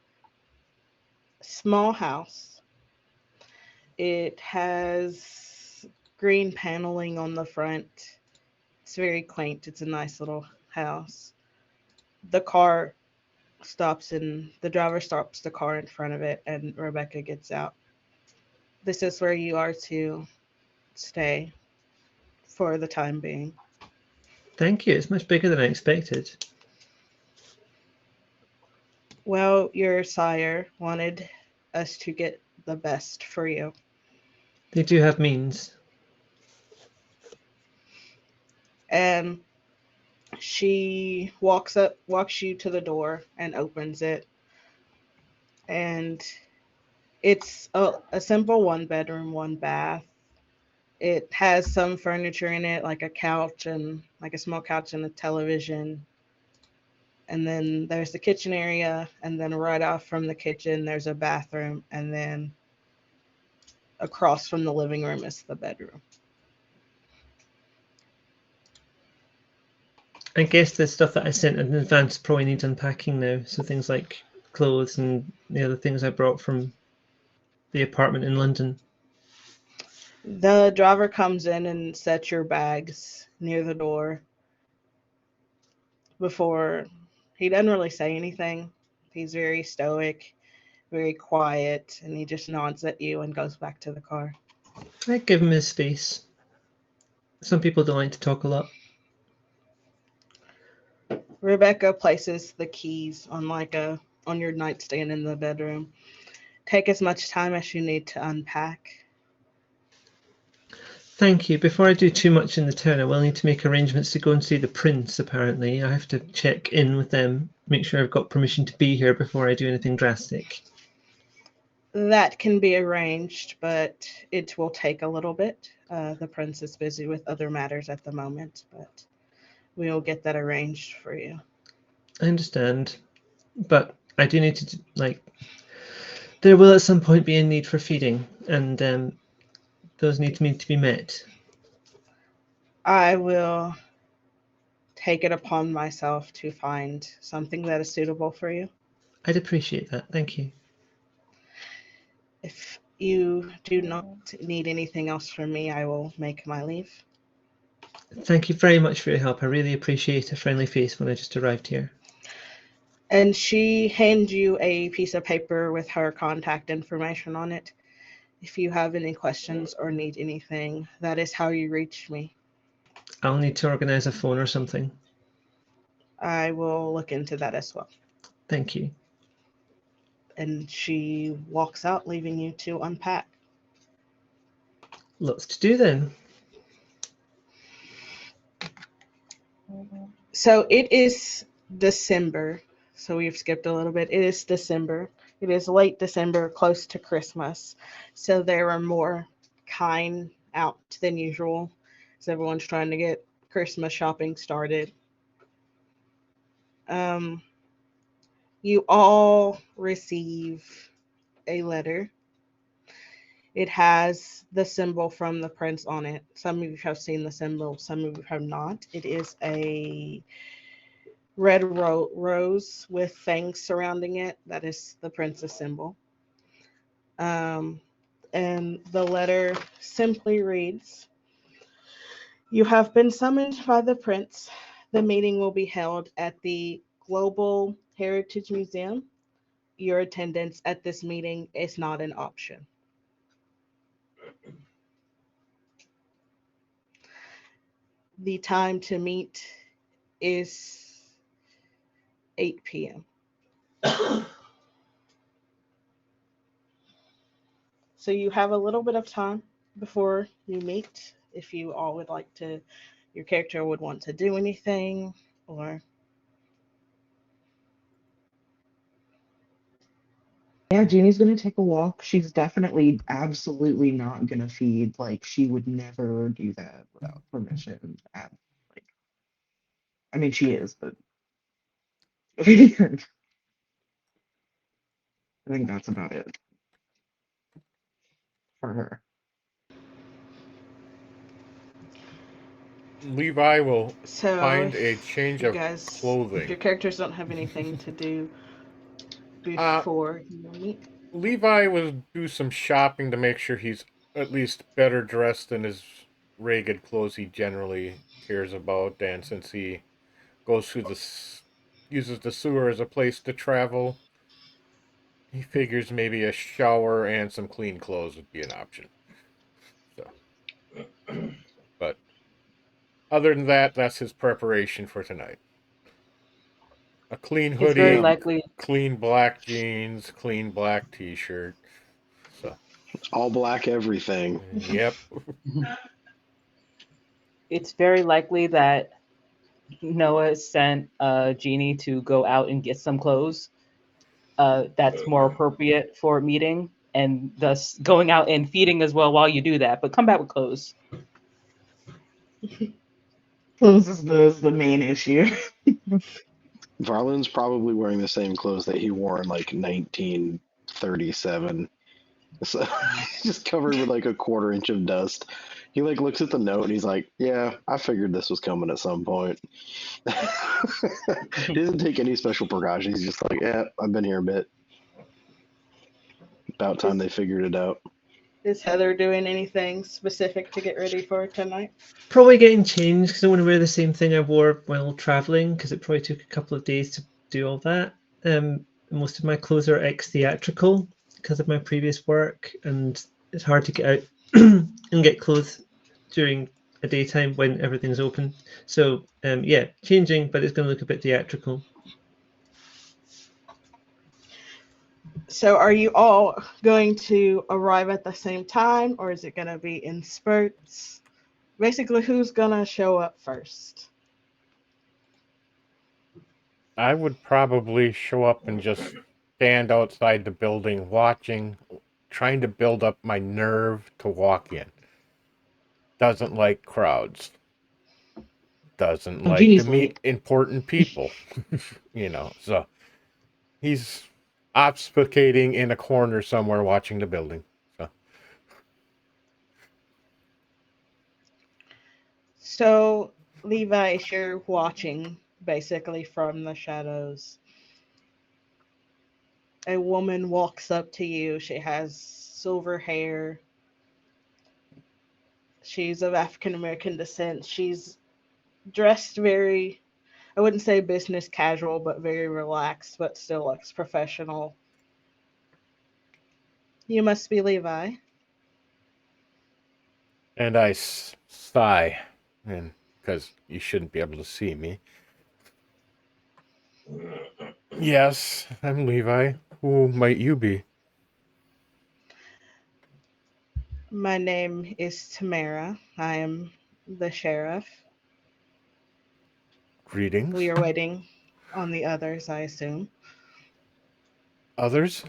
small house. It has green paneling on the front. It's very quaint. It's a nice little house. The car stops, and the driver stops the car in front of it, and Rebecca gets out. This is where you are to stay for the time being. Thank you. It's much bigger than I expected. Well, your sire wanted us to get the best for you. They do have means. And she walks you to the door and opens it. And it's a simple 1 bedroom, 1 bath. It has some furniture in it, like a couch and like a small couch and a television. And then there's the kitchen area, and then right off from the kitchen there's a bathroom, and then across from the living room is the bedroom. I guess the stuff that I sent in advance probably needs unpacking now. So things like clothes and the other things I brought from the apartment in London. The driver comes in and sets your bags near the door. Before, he doesn't really say anything. He's very stoic, very quiet, and he just nods at you and goes back to the car. I give him his space. Some people don't like to talk a lot. Rebecca places the keys on your nightstand in the bedroom. Take as much time as you need to unpack. Thank you. Before I do too much in the town, I will need to make arrangements to go and see the prince, apparently. I have to check in with them, make sure I've got permission to be here before I do anything drastic. That can be arranged, but it will take a little bit. The prince is busy with other matters at the moment, but we will get that arranged for you. I understand, but I do need to, there will at some point be a need for feeding, and those needs need to be met. I will take it upon myself to find something that is suitable for you. I'd appreciate that. Thank you. If you do not need anything else from me, I will make my leave. Thank you very much for your help. I really appreciate a friendly face when I just arrived here. And she hands you a piece of paper with her contact information on it. If you have any questions or need anything, that is how you reach me. I'll need to organize a phone or something. I will look into that as well. Thank you. And she walks out, leaving you to unpack. Lots to do then. So it is December. So we've skipped a little bit. It is December. It is late December, close to Christmas. So there are more kine out than usual. So everyone's trying to get Christmas shopping started. You all receive a letter. It has the symbol from the prince on it. Some of you have seen the symbol, some of you have not. It is a red rose with fangs surrounding it. That is the prince's symbol. Um, and the letter simply reads, "You have been summoned by the prince. The meeting will be held at the Global Heritage Museum. Your attendance at this meeting is not an option." The time to meet is 8 p.m. So you have a little bit of time before you meet if you all would like to, your character would want to do anything or. Yeah, Jeannie's gonna take a walk. She's definitely absolutely not gonna feed. Like she would never do that without permission. Like, I mean, she is, but I think that's about it for her. Levi will So find a if change you of guys, if clothing. your characters don't have anything to do Uh, before you meet, Levi will do some shopping to make sure he's at least better dressed than his ragged clothes he generally cares about. And since he goes through uses the sewer as a place to travel, he figures maybe a shower and some clean clothes would be an option. So, but other than that, that's his preparation for tonight. A clean It's very hoodie, Yep. likely clean black jeans, clean black t-shirt. So, All black everything. yep. it's very likely that Noah sent Jeannie to go out and get some clothes that's more appropriate for a meeting, and thus going out and feeding as well while you do that. But come back with clothes. So this is the main issue. Varlin's probably wearing the same clothes that he wore in like 1937. So he's just covered with like a quarter inch of dust. He like looks at the note and he's like, "Yeah, I figured this was coming at some point." He doesn't take any special precautions. He's just like, "Yeah, I've been here a bit. About time is, they figured it out." is Heather doing anything specific to get ready for tonight? Probably getting changed because I want to wear the same thing I wore while traveling because it probably took a couple of days to do all that. Most of my clothes are ex-theatrical because of my previous work, and it's hard to get out and get clothes during a daytime when everything's open. So yeah, changing, but it's going to look a bit theatrical. So are you all going to arrive at the same time or is it going to be in spurts? Basically, who's going to show up first? I would probably show up and just stand outside the building watching, trying to build up my nerve to walk in. Doesn't like crowds. Doesn't Oh, like to Jeannie's meet late. important people. So he's obfuscating in a corner somewhere watching the building. So So, Levi, as you're watching basically from the shadows, a woman walks up to you. She has silver hair. She's of African American descent. She's dressed very, I wouldn't say business casual, but very relaxed, but still looks professional. You must be Levi. and I sigh, and because you shouldn't be able to see me. Yes, I'm Levi. Who might you be? My name is Tamara. I am the sheriff. We Greetings. are waiting on the others, I assume. Others?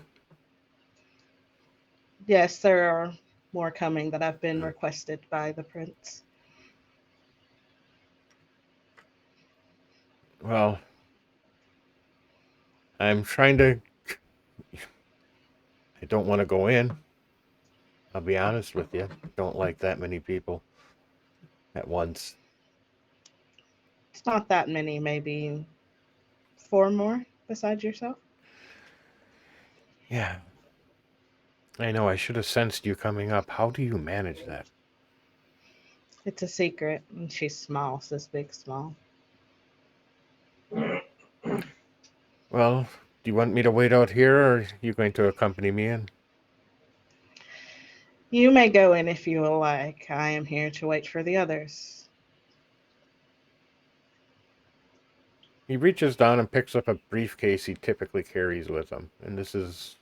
Yes, there are more coming that have been requested by the prince. Well, I'm trying to. I don't want to go in. I'll be honest with you. Don't like that many people at once. It's not that many, maybe 4 more besides yourself. Yeah. I know. I should have sensed you coming up. How do you manage that? It's a secret. And she's small, says big small. Well, do you want me to wait out here, or are you going to accompany me in? You may go in if you will like. I am here to wait for the others. He reaches down and picks up a briefcase he typically carries with him. And this is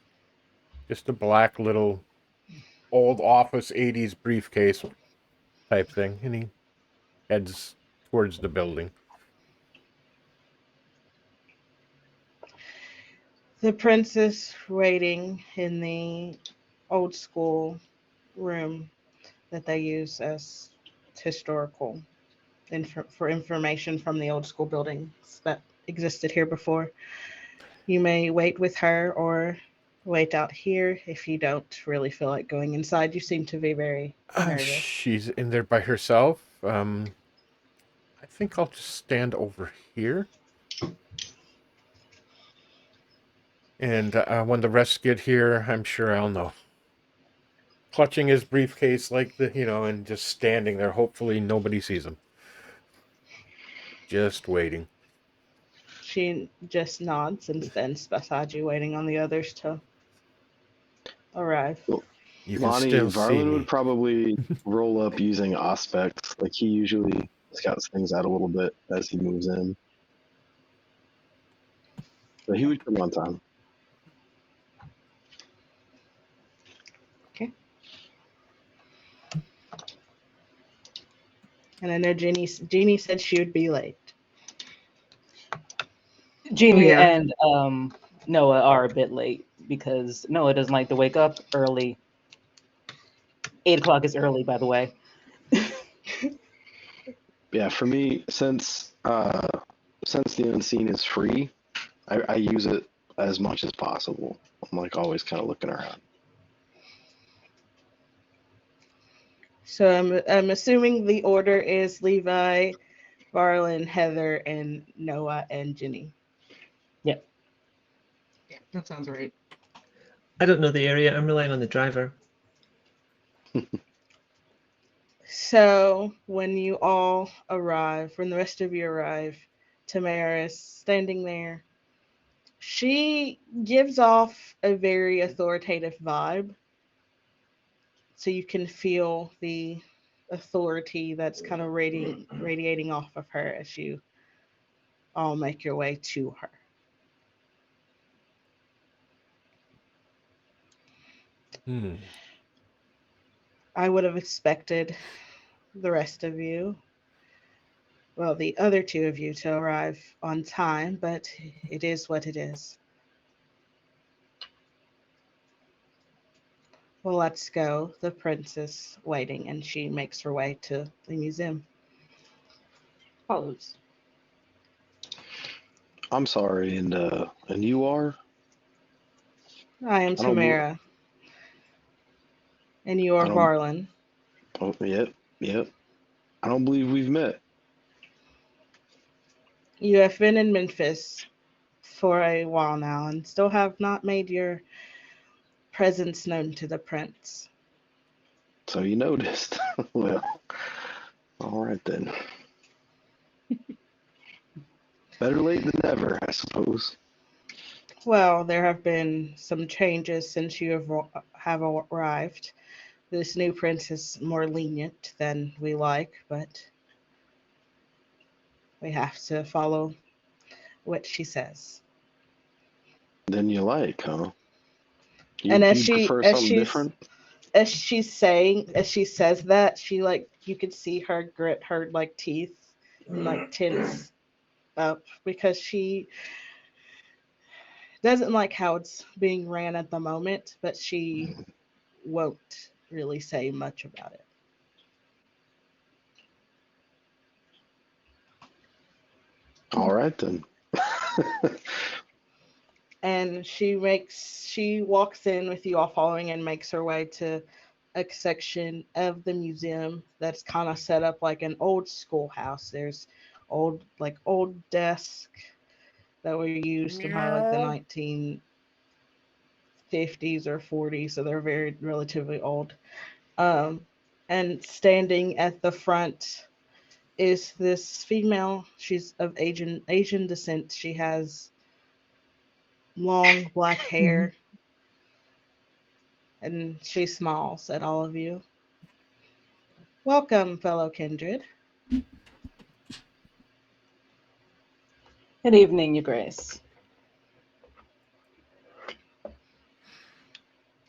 just a black little old office 80s briefcase type thing. And he heads towards the building. The prince is waiting in the old school room that they use as historical for information from the old school buildings that existed here before. You may wait with her or wait out here if you don't really feel like going inside. You seem to be very nervous. She's in there by herself. I think I'll just stand over here. And when the rest get here, I'm sure I'll know. Clutching his briefcase like and just standing there. Hopefully nobody sees him. Just waiting. She just nods and stands beside you, waiting on the others to arrive. You can Lanhee, still see Varlin me. would probably roll up using aspects. Like he usually scouts things out a little bit as he moves in. But he would come on time. Okay. And I know Jeannie said she would be late. Jeannie Yeah. and Noah are a bit late because Noah doesn't like to wake up early. 8 o'clock is early, by the way. Yeah, for me, since the unseen is free, I use it as much as possible. I'm like always kind of looking around. So I'm assuming the order is Levi, Varlin, Heather, and Noah and Ginny. Yeah, that sounds right. I don't know the area. I'm relying on the driver. So when you all arrive, when the rest of you arrive, Tamara is standing there. She gives off a very authoritative vibe. So you can feel the authority that's kind of radiating off of her as you all make your way to her. I would have expected the rest of you, well, the other two of you, to arrive on time, but it is what it is. Well, let's go. The prince is waiting, and she makes her way to the museum. Follows. I'm sorry, and you are? I am I don't. Tamara, and you are I don't. Varlin. Oh, yep. I don't believe we've met. You have been in Memphis for a while now and still have not made your presence known to the prince. So you noticed. Well, all right then. Better late than never, I suppose. Well, there have been some changes since you have arrived. This new prince is more lenient than we like, but we have to follow what she says. Then you like, huh? And You prefer something different? as she says that, she like you could see her grit her like teeth and like tense up because she doesn't like how it's being ran at the moment, but she won't really say much about it. All right then. and she walks in with you all following and makes her way to a section of the museum that's kind of set up like an old schoolhouse. There's old desks that were used in probably like the 1950s or 40s, so they're very relatively old. Um, and standing at the front is this female. She's of Asian descent. She has long black hair, and she smiles at all of you. Welcome, fellow kindred. Good evening, Your Grace.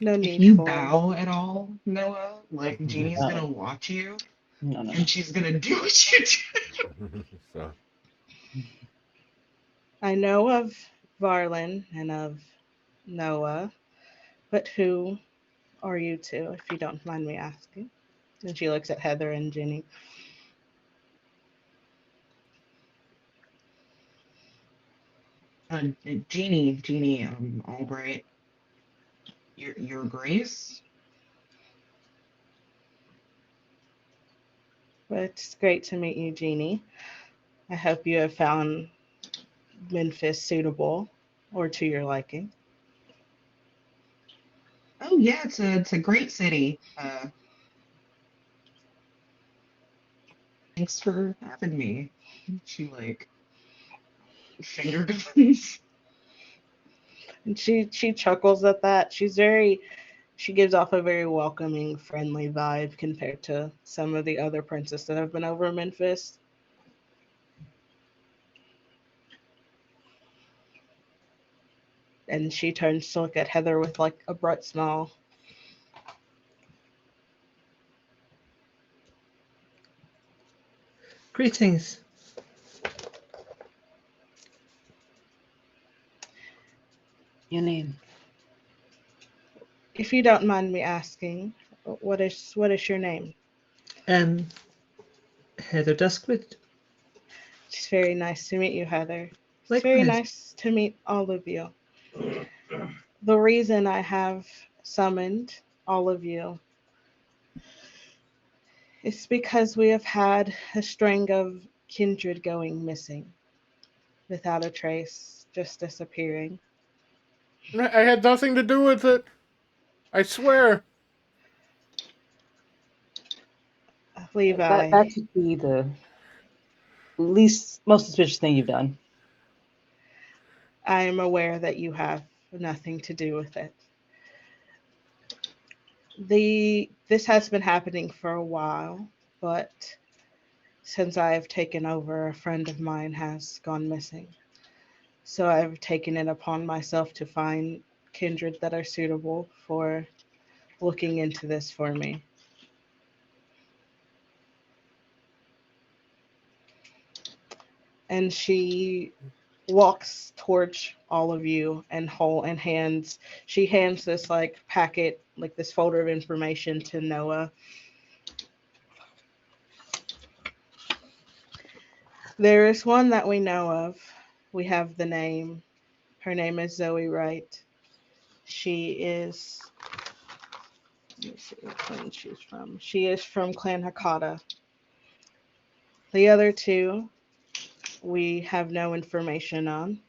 No If need you for bow at all, Noah, like Jeannie's No. gonna watch you No. and she's gonna do what you do. So, I know of Varlin and of Noah, but who are you two, if you don't mind me asking? And she looks at Heather and Jenny. Jeannie, Albright, your Grace. But it's great to meet you, Jeannie. I hope you have found Memphis suitable or to your liking. Oh yeah, it's a great city. Thanks for having me. She like finger guns. And she chuckles at that. She gives off a very welcoming, friendly vibe compared to some of the other princes that have been over Memphis. And she turns to look at Heather with like a bright smile. Greetings. Your name? If you don't mind me asking, what is your name? Heather Duskwood. It's very nice to meet you, Heather. It's very Likewise. nice to meet all of you. The reason I have summoned all of you is because we have had a string of kindred going missing without a trace, just disappearing. I had nothing to do with it. I swear. Levi, That could be the most suspicious thing you've done. I am aware that you have nothing to do with it. This has been happening for a while, but since I have taken over, a friend of mine has gone missing. So I've taken it upon myself to find kindred that are suitable for looking into this for me. And she walks towards all of you and she hands this like packet, like this folder of information to Noah. There is one that we know of. We have the name. Her name is Zoe Wright. She is, let me see which one she's from. She is from Clan Hakata. The other two we have no information on.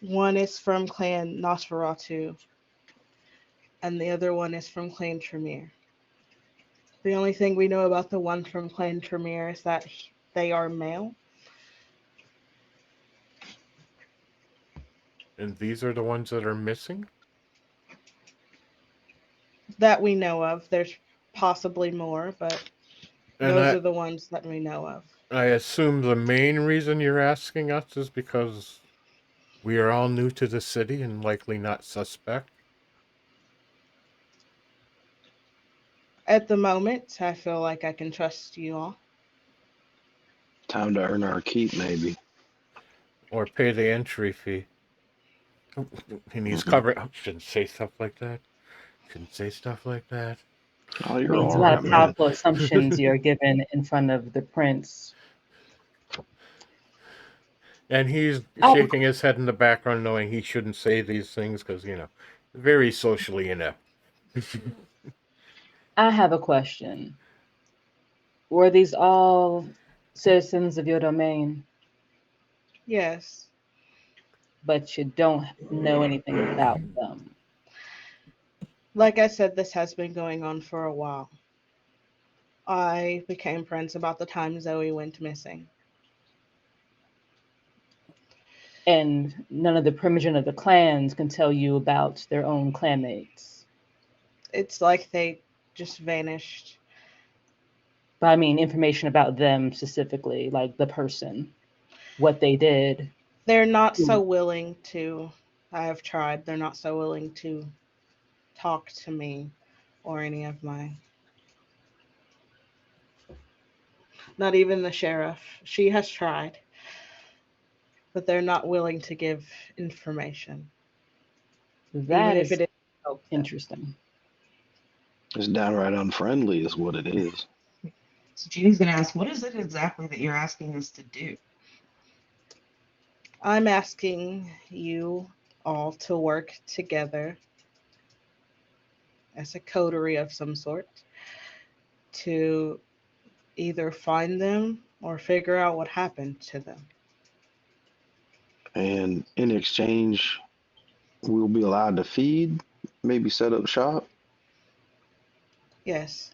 One is from Clan Nosferatu, and the other one is from Clan Tremere. The only thing we know about the one from Clan Tremere is that they are male. And these are the ones that are missing? That we know of. There's possibly more, but And those are the ones that we know of. I assume the main reason you're asking us is because we are all new to the city and likely not suspect. At the moment, I feel like I can trust you all. Time to earn our keep, maybe. Or pay the entry fee. And he's covered. Oh, shouldn't say stuff like that. Shouldn't say stuff like that. Oh, I you're mean, it's a all lot right, of man. powerful assumptions you're given in front of the prince. And he's I, shaking his head in the background, knowing he shouldn't say these things because, very socially inept. I have a question. Were these all citizens of your domain, Yes. but you don't know anything about them? Like I said, this has been going on for a while. I became friends about the time Zoe went missing. And none of the primogen of the clans can tell you about their own clanmates. It's like they just vanished. But I mean information about them specifically, like the person, what they did. They're not so willing to. I have tried. They're not so willing to talk to me or any of my. Not even the sheriff. She has tried, but they're not willing to give information, That even if is it is help them. interesting. It's downright unfriendly, is what it is. So Jeannie's gonna ask, what is it exactly that you're asking us to do? I'm asking you all to work together as a coterie of some sort to either find them or figure out what happened to them. And in exchange, we'll be allowed to feed, maybe set up shop. Yes.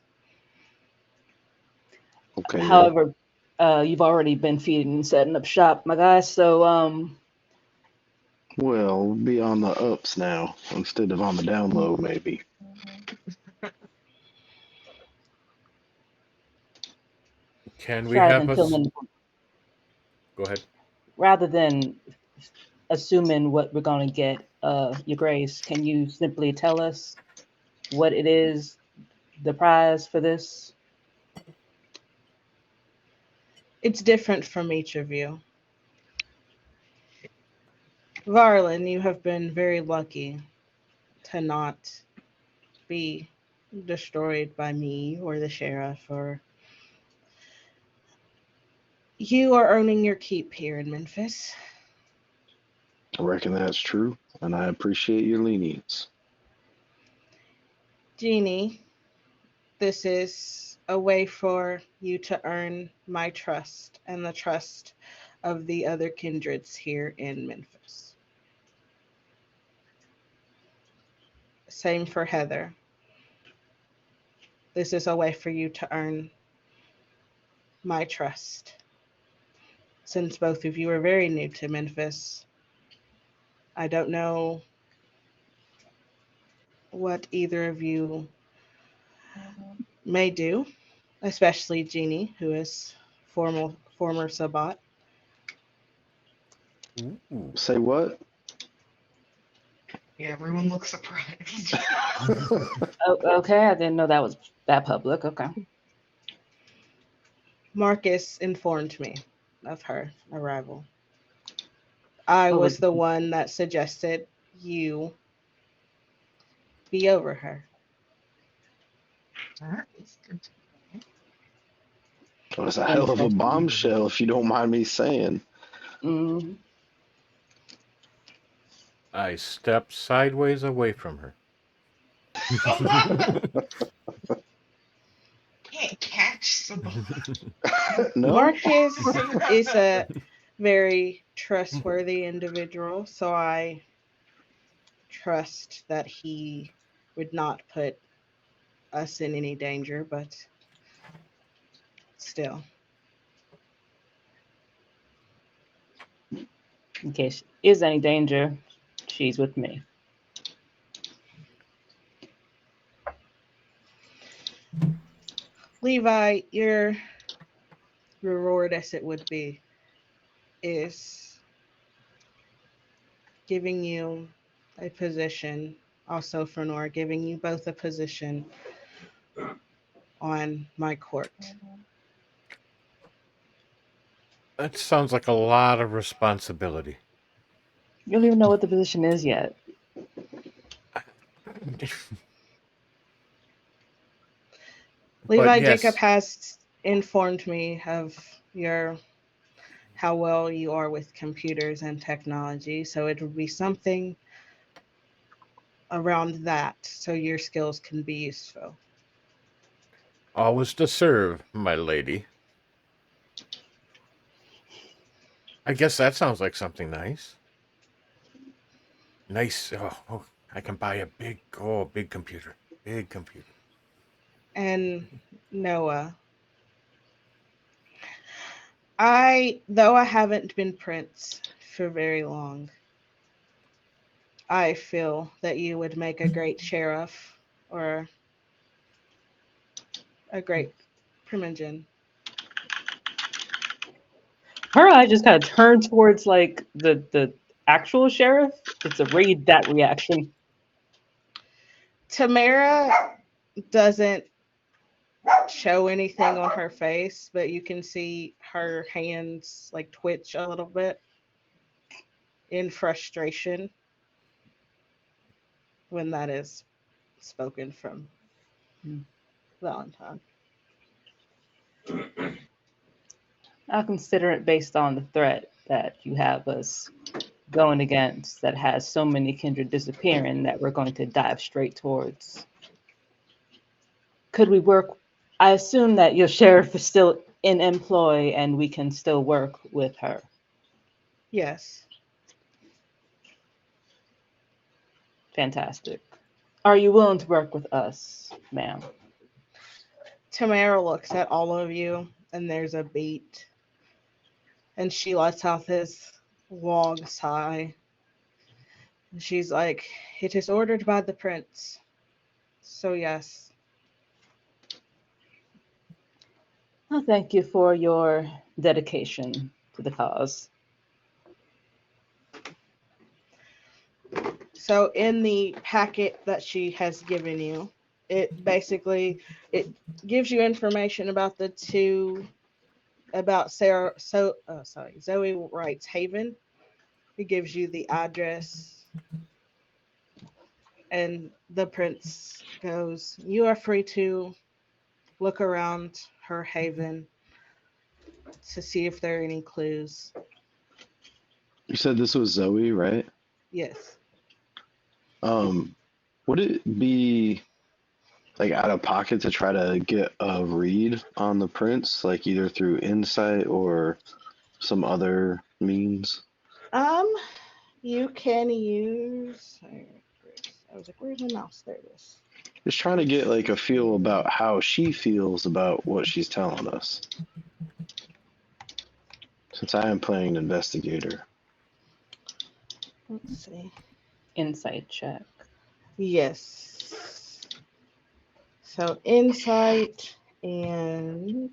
Okay. However, you've already been feeding and setting up shop, my guy. So Well, we'll be on the ups now instead of on the down low, maybe. Can we rather have than us? filling, Go ahead. rather than assuming what we're gonna get, Your Grace, can you simply tell us what it is, the prize for this? It's different from each of you. Varlin, you have been very lucky to not be destroyed by me or the sheriff, or you are earning your keep here in Memphis. I reckon that's true, and I appreciate your lenience. Jeannie, this is a way for you to earn my trust and the trust of the other kindreds here in Memphis. Same for Heather. This is a way for you to earn my trust. Since both of you are very new to Memphis, I don't know what either of you may do, especially Jeannie, who is former Sabat. Ooh. Say what? Yeah, everyone looks surprised. Oh, okay, I didn't know that was that public. Okay. Marcus informed me of her arrival. I What was was the one that suggested you be over her. That is good to know. It was a hell of a interesting? bombshell, if you don't mind me saying. Mm, I stepped sideways away from her. Can't catch someone. No? Marcus is a very trustworthy individual, so I trust that he would not put us in any danger, but still. in case is any danger, she's with me. Levi, your reward, as it would be, is giving you a position, also for Nora, giving you both a position on my court. That sounds like a lot of responsibility. You don't even know what the position is yet. Levi yes. Jacob has informed me of your how well you are with computers and technology. So it would be something around that so your skills can be useful. Always to serve, my lady. I guess that sounds like something nice. Nice. Oh, I can buy a big computer. Big computer. And Noah, though I haven't been Prince for very long, I feel that you would make a great sheriff or a great primogen. Her eye just kind of turned towards like the actual sheriff. It's a read that reaction. Tamara doesn't show anything on her face, but you can see her hands like twitch a little bit in frustration when that is spoken from Valentine. I'll consider it based on the threat that you have us going against that has so many kindred disappearing that we're going to dive straight towards. Could we work? I assume that your sheriff is still in employ and we can still work with her. Yes. Fantastic. Are you willing to work with us, ma'am? Tamara looks at all of you and there's a beat. And she lets out this long sigh. And she's like, "It is ordered by the prince. So yes." Well, thank you for your dedication to the cause. So in the packet that she has given you, it gives you information about the two, about Sarah. Zoe writes Haven. It gives you the address, and the prince goes, "You are free to look around her haven to see if there are any clues." You said this was Zoe, right? Yes. Would it be like out of pocket to try to get a read on the prince, like either through insight or some other means? You can use. I was like, "Where's my mouse?" There it is. Just trying to get like a feel about how she feels about what she's telling us. Since I am playing an investigator. Let's see. Insight check. Yes. So insight and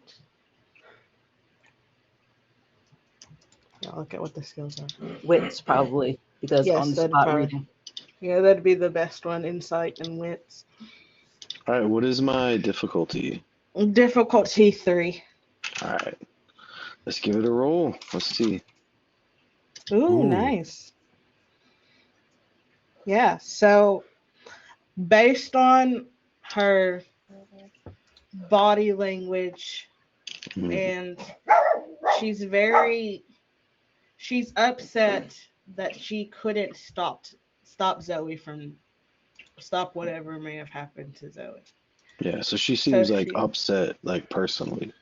I'll look at what the skills are. Wits, probably, because Yes, on the that'd spot probably- reading. Yeah, that'd be the best one. Insight and wits. All right, what is my difficulty? Difficulty 3. All right, let's give it a roll. Let's see. Ooh, nice. Yeah. So based on her body language and she's upset that she couldn't stop whatever may have happened to Zoe. Yeah, so she seems So like she- upset, like personally.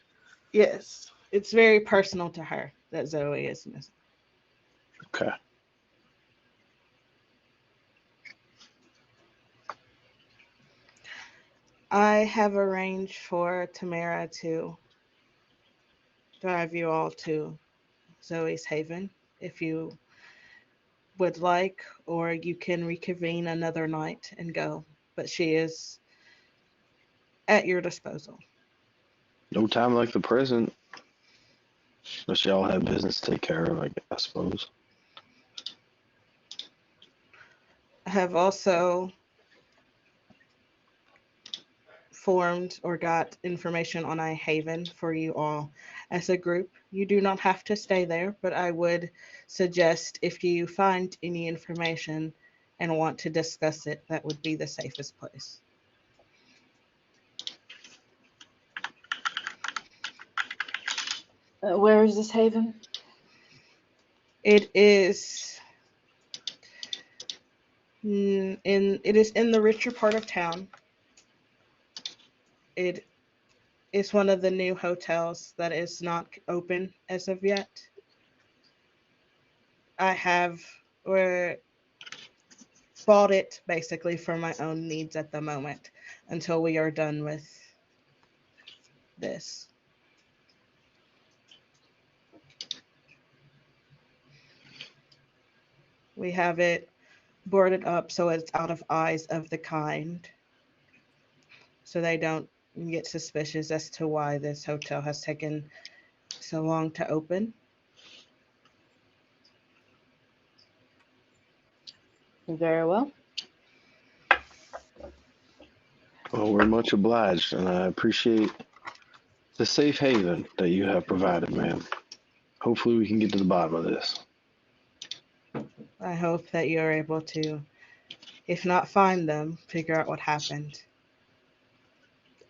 Yes, it's very personal to her that Zoe is missing. Okay. I have arranged for Tamara to drive you all to Zoe's Haven if you would like, or you can reconvene another night and go. But she is at your disposal. No time like the present. Unless y'all have business to take care of, I suppose. I have also formed or got information on a haven for you all as a group. You do not have to stay there, but I would suggest if you find any information and want to discuss it, that would be the safest place. Where is this haven? It is in the richer part of town. It is one of the new hotels that is not open as of yet. I have bought it basically for my own needs at the moment until we are done with this. We have it boarded up so it's out of eyes of the kind, so they don't get suspicious as to why this hotel has taken so long to open. Very well. Well, we're much obliged, and I appreciate the safe haven that you have provided, ma'am. Hopefully, we can get to the bottom of this. I hope that you're able to, if not find them, figure out what happened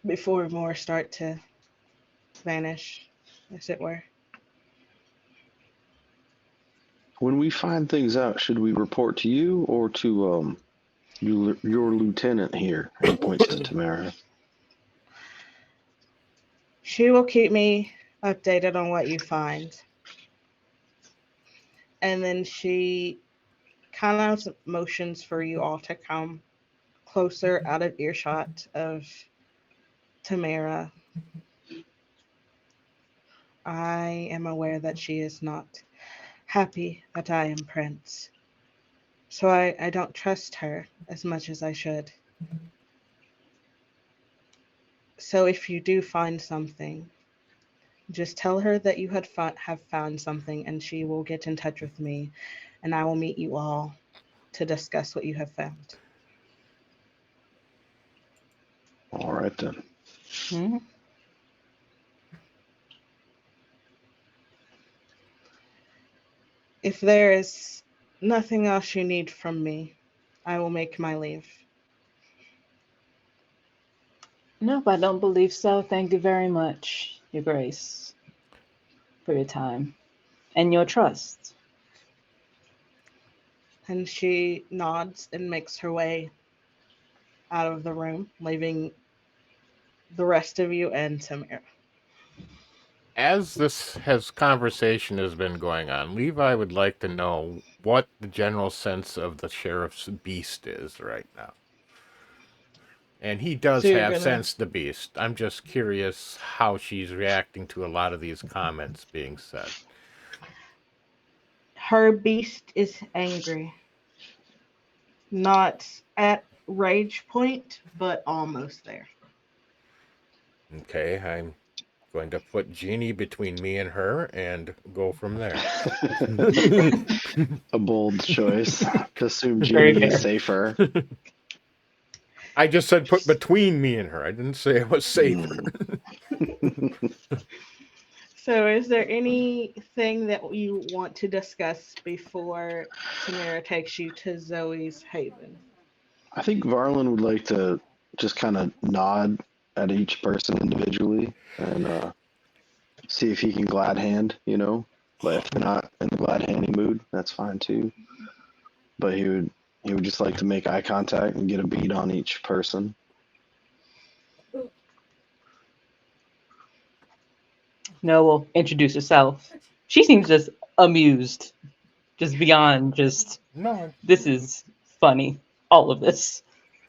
before more start to vanish, as it were. When we find things out, should we report to you or to your lieutenant here? And he points to Tamara. She will keep me updated on what you find. And then she kind of motions for you all to come closer out of earshot of Tamara. I am aware that she is not happy that I am Prince. So I don't trust her as much as I should. So if you do find something, just tell her that you have found something and she will get in touch with me and I will meet you all to discuss what you have found. All right, then. Mhm. If there is nothing else you need from me, I will make my leave. Nope, I don't believe so. Thank you very much, Your Grace, for your time and your trust. And she nods and makes her way out of the room, leaving the rest of you and Tamara. As conversation has been going on, Levi would like to know what the general sense of the sheriff's beast is right now. And he does So you're have gonna- sense the beast. I'm just curious how she's reacting to a lot of these comments being said. Her beast is angry. Not at rage point, but almost there. Okay, I'm going to put Jeannie between me and her and go from there. A bold choice to assume Very Jeannie is fair. safer. I just said put between me and her. I didn't say it was safer. So is there anything that you want to discuss before Tamara takes you to Zoe's haven? I think Varlin would like to just kind of nod at each person individually and see if he can glad hand, you know. But if they're not in the glad handing mood, that's fine too. But he would just like to make eye contact and get a beat on each person. Noah will introduce herself. She seems just amused, just beyond just, No, this is funny, all of this.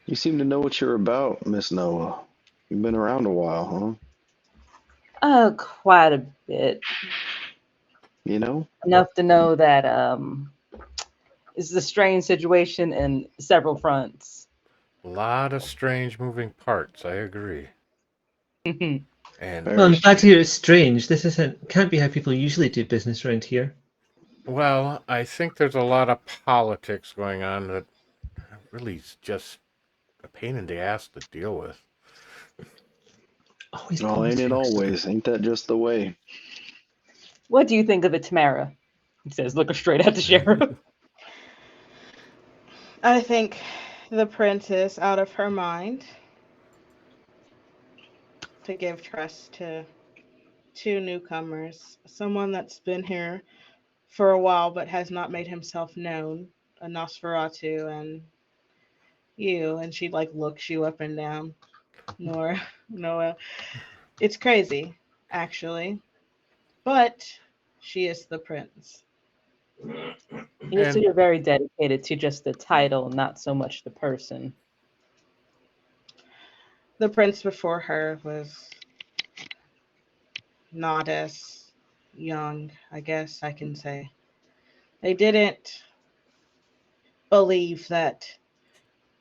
You seem to know what you're about, Miss Noah. You've been around a while, huh? Quite a bit. You know? Enough to know that it's a strange situation in several fronts. a lot of strange moving parts. I agree. Mhm. And Well, I'm glad to hear it's strange. This can't be how people usually do business around here. well, I think there's a lot of politics going on that really is just a pain in the ass to deal with. Always No, ain't it politics. always? Ain't that just the way? What do you think of it, Tamara? He says, looking straight at the sheriff. I think the prince is out of her mind to give trust to two newcomers, someone that's been here for a while, but has not made himself known. A Nosferatu and you, and she like looks you up and down. Nora, Noah. It's crazy, actually, but she is the prince. So And you're very dedicated to just the title, not so much the person. The prince before her was not as young, I guess I can say. They didn't believe that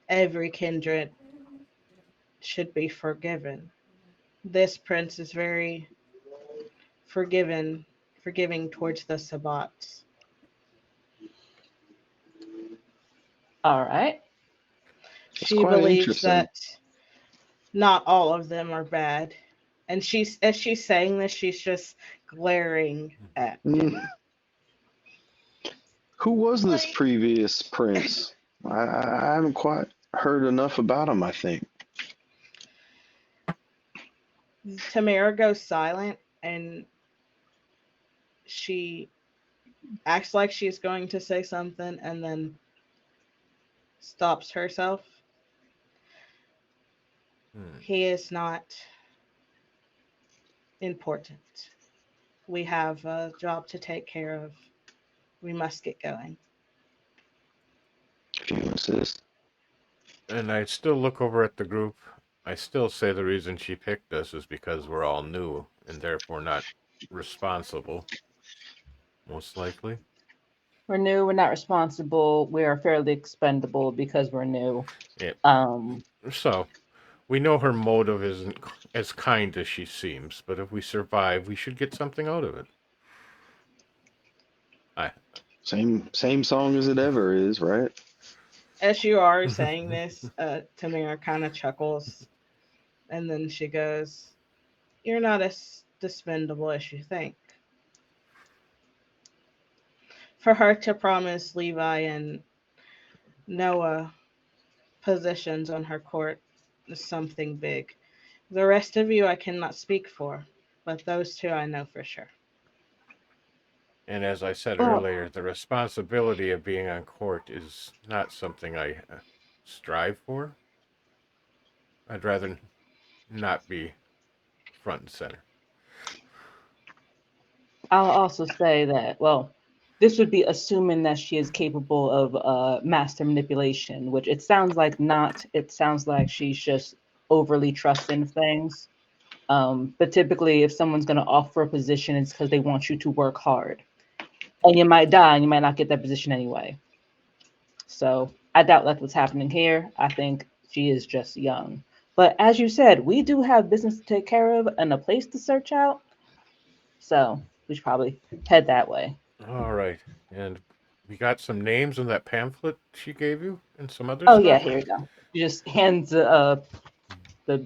every kindred should be forgiven. This prince is very forgiving towards the Sabbats. All right. It's She quite believes interesting. that not all of them are bad. And as she's saying this, she's just glaring at Mm. Jenny. Who was this Like, previous prince? I haven't quite heard enough about him, I think. Tamara goes silent and she acts like she's going to say something and then stops herself. He is not important. We have a job to take care of. We must get going. If you insist. and I still look over at the group. I still say the reason she picked us is because we're all new and therefore not responsible, most likely. We're new, we're not responsible, we are fairly expendable because we're new. Yeah. Um, So we know her motive isn't as kind as she seems, but if we survive, we should get something out of it. I Same song as it ever is, right? As you are saying this, Tamara kind of chuckles and then she goes, "You're not as dispendable as you think." For her to promise Levi and Noah positions on her court is something big. The rest of you I cannot speak for, but those two I know for sure. And as I said well, earlier, the responsibility of being on court is not something I strive for. I'd rather not be front and center. I'll also say that, well, this would be assuming that she is capable of master manipulation, which it sounds like not. It sounds like she's just overly trusting of things. But typically, if someone's going to offer a position, it's because they want you to work hard. And you might die and you might not get that position anyway. So I doubt that's what's happening here. I think she is just young. But as you said, we do have business to take care of and a place to search out. So we should probably head that way. All right. And we got some names in that pamphlet she gave you and some other Oh yeah, stuff. here you go. She just hands the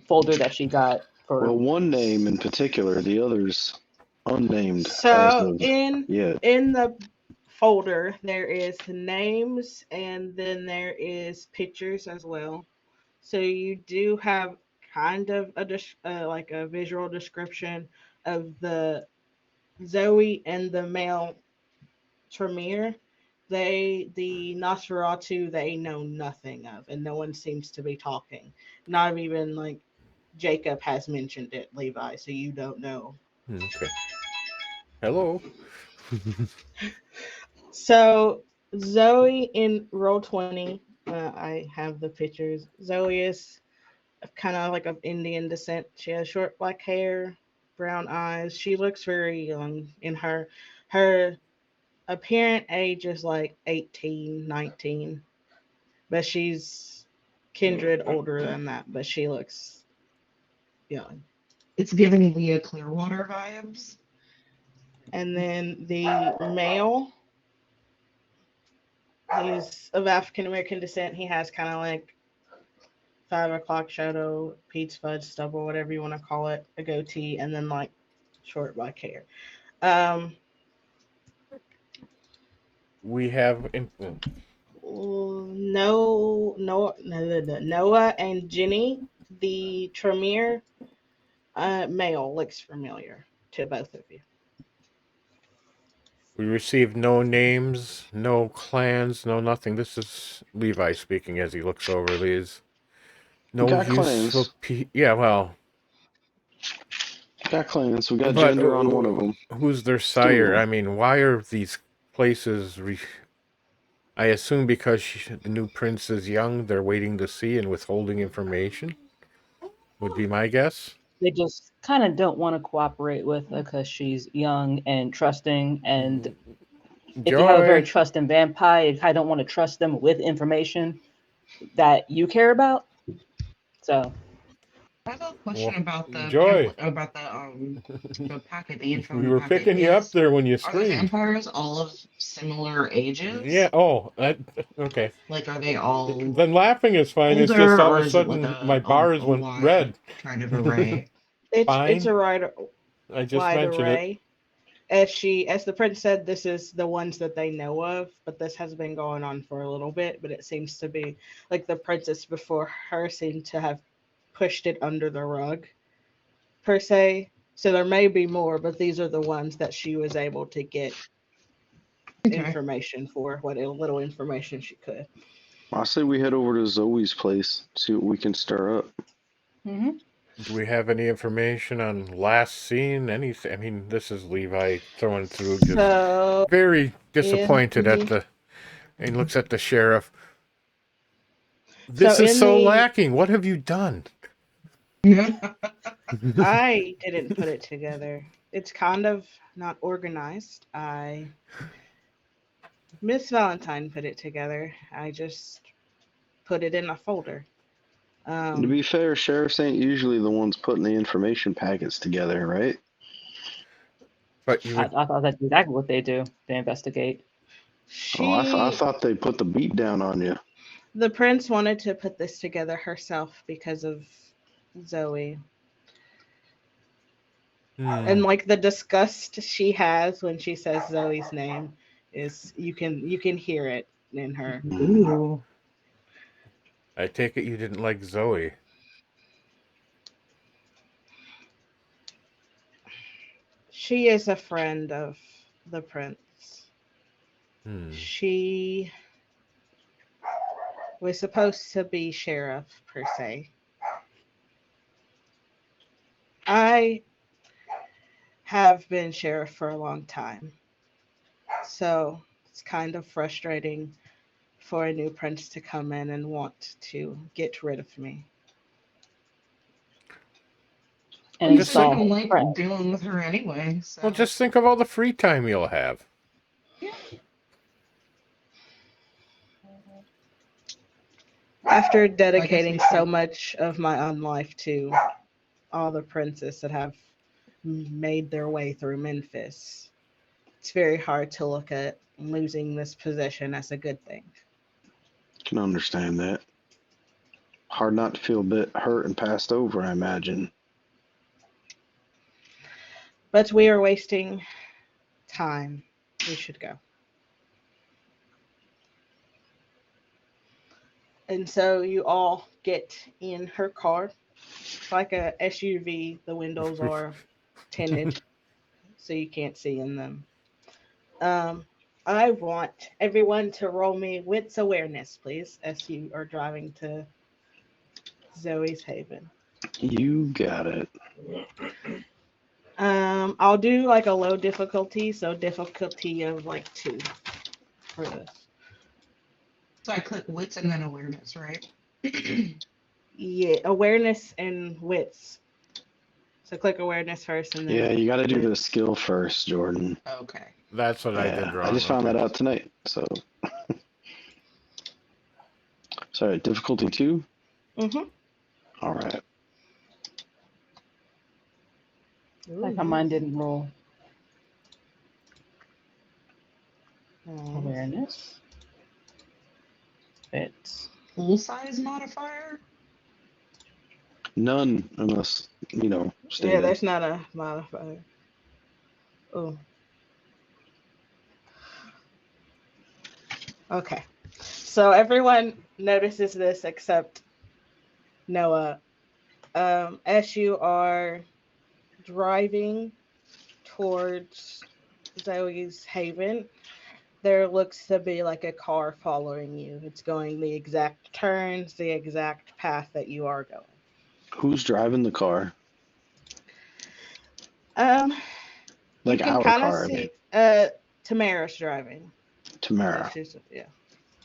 folder that she got for. Well, one name in particular, the others unnamed as So of in yet. the folder there is names and then there is pictures as well. So you do have kind of like a visual description of the Zoe and the male Tremere. The Nosferatu, they know nothing of, and no one seems to be talking. Not even like Jacob has mentioned it, Levi, so you don't know. Okay. Hello. So Zoe in roll 20, I have the pictures. Zoe is kind of like of Indian descent. She has short black hair, brown eyes. She looks very young in her apparent age is like 18, 19, but she's kindred older than that, but she looks young. It's giving Leah Clearwater vibes. And then the male, he's of African American descent. He has kind of like 5 o'clock shadow, Pete's fudge stubble, whatever you want to call it, a goatee, and then like short black hair. Um, We have Noah and Jenny, the Tremere male looks familiar to both of you. We received no names, no clans, no nothing. This is Levi speaking as he looks over these. No Got useful clans. Yeah, well, Got clans. We got but gender on one of them. who's their Two of sire? I them. mean, why are these places? I assume because the new prince is young, they're waiting to see and withholding information. Would be my guess. They just kind of don't want to cooperate with her because she's young and trusting. And if you have a very Joy. trusting vampire, you kind of don't want to trust them with information that you care about. So I have a question about the Joy. pamphlet, about the packet, the info in We the were packet. picking you up there when you Are the screamed. vampires all of similar Yeah. ages? Oh, okay. Like, are they all Then laughing is fine. It's just older, all or of a is it like sudden my bars a went wide red. kind of array? It's Fine. a I just wide mentioned it. array. As the prince said, this is the ones that they know of, but this has been going on for a little bit. But it seems to be like the princess before her seemed to have pushed it under the rug, per se. So there may be more, but these are the ones that she was able to get Okay. information for, what little information she could. I say we head over to Zoe's place, see what we can stir up. mhm. Do we have any information on last scene? Anything? I mean, this is Levi throwing through, just So very in disappointed at the. And looks at the sheriff. so This is in so the lacking. What have you done? I didn't put it together. It's kind of not organized. Miss Valentine put it together. I just put it in a folder. To be fair, sheriffs ain't usually the ones putting the information packets together, right? But you I, would. I thought that's exactly what they do. They investigate. Oh, I She, thought they put the beat down on you. the prince wanted to put this together herself because of Zoe. And like the disgust she has when she says Zoe's name is you can hear it in her. Ooh. I take it you didn't like Zoe. She is a friend of the prince. Hmm. She was supposed to be sheriff per se. I have been sheriff for a long time. So it's kind of frustrating for a new prince to come in and want to get rid of me. And Just I think. install don't like friends. dealing with her anyway, so Well, just think of all the free time you'll have. After I dedicating guess so much of my own life to all the princes that have made their way through Memphis, it's very hard to look at losing this position as a good thing. Can understand that. Hard not to feel a bit hurt and passed over, I imagine. But we are wasting time. We should go. And so you all get in her car. It's like a SUV. The windows are tinted, so you can't see in them. Um, I want everyone to roll me wits awareness, please, as you are driving to Zoe's Haven. You got it. I'll do like a low difficulty, so difficulty of like 2 for this. so I click wits and then awareness, right? Yeah, awareness and wits. So click awareness first, and then Yeah, you got to do the wits. skill first, Jordyn. Okay. That's what I did Yeah, wrong. I just found Okay. that out tonight. So, sorry, difficulty 2. Mm-hmm. All right. Like how mine didn't roll. Awareness. It's Full size modifier? None, unless Yeah, stated. there's not a modifier. Oh. Okay. So everyone notices this except Noah. As you are driving towards Zoe's Haven, there looks to be like a car following you. It's going the exact turns, the exact path that you are going. Who's driving the car? Um, you Like can our kind of car, I mean. see Tamara's driving. So Tamara. she's yeah.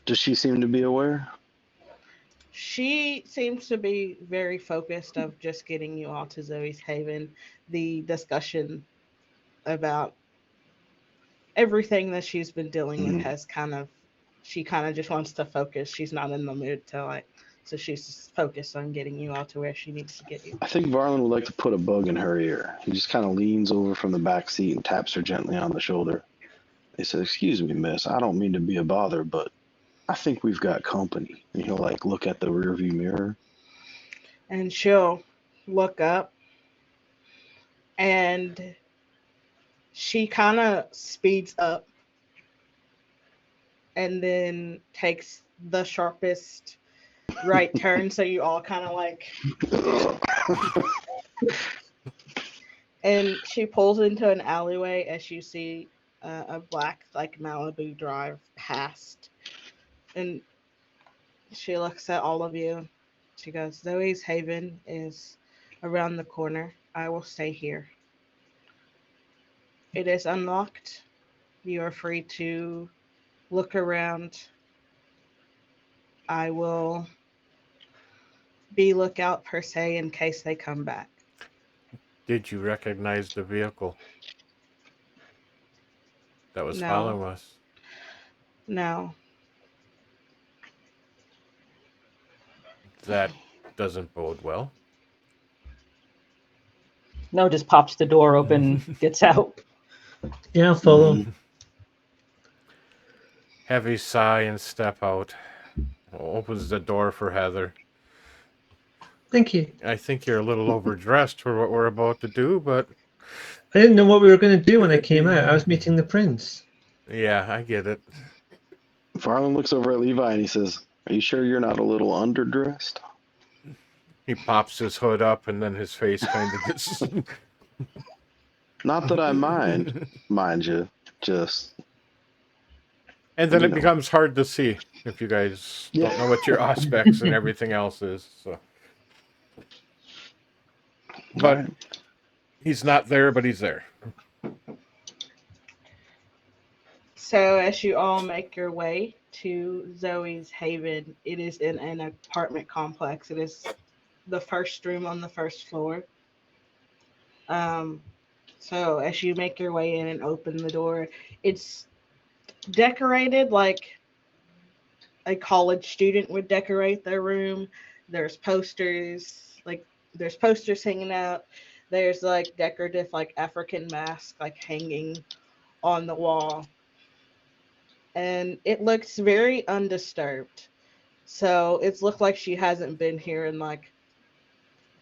Does she seem to be aware? She seems to be very focused of just getting you all to Zoe's Haven. The discussion about everything that she's been dealing with Mhm. has she kind of just wants to focus. She's not in the mood to so she's just focused on getting you all to where she needs to get you. I think Varlin would like to put a bug in her ear. He just kind of leans over from the back seat and taps her gently on the shoulder. He says, "Excuse me, miss. I don't mean to be a bother, but I think we've got company." And he'll like look at the rearview mirror. And she'll look up and she kind of speeds up and then takes the sharpest right turn. So you all kind of like, and she pulls into an alleyway as you see a black like Malibu drive past. And she looks at all of you. She goes, Zoe's Haven is around the corner. I will stay here. It is unlocked. You are free to look around. I will be lookout per se in case they come back. Did you recognize the vehicle that was No. following us? No. That doesn't bode well. No, just pops the door open, gets out. Yeah, I'll follow. Mhm. Heavy sigh and step out. Opens the door for Heather. Thank you. I think you're a little overdressed for what we're about to do, but I didn't know what we were going to do when I came out. I was meeting the prince. yeah, I get it. Varlin looks over at Levi and he says, "Are you sure you're not a little underdressed?" He pops his hood up and then his face kind of gets... Not that I mind you. Just And then You it know. becomes hard to see if you guys don't know what your aspects and everything else is. So. But Alright. he's not there, but he's there. So as you all make your way to Zoe's Haven, it is in an apartment complex. It is the first room on the first floor. So as you make your way in and open the door, it's decorated like a college student would decorate their room. There's posters, hanging out. There's like decorative like African masks like hanging on the wall. And it looks very undisturbed. So it's looked like she hasn't been here in like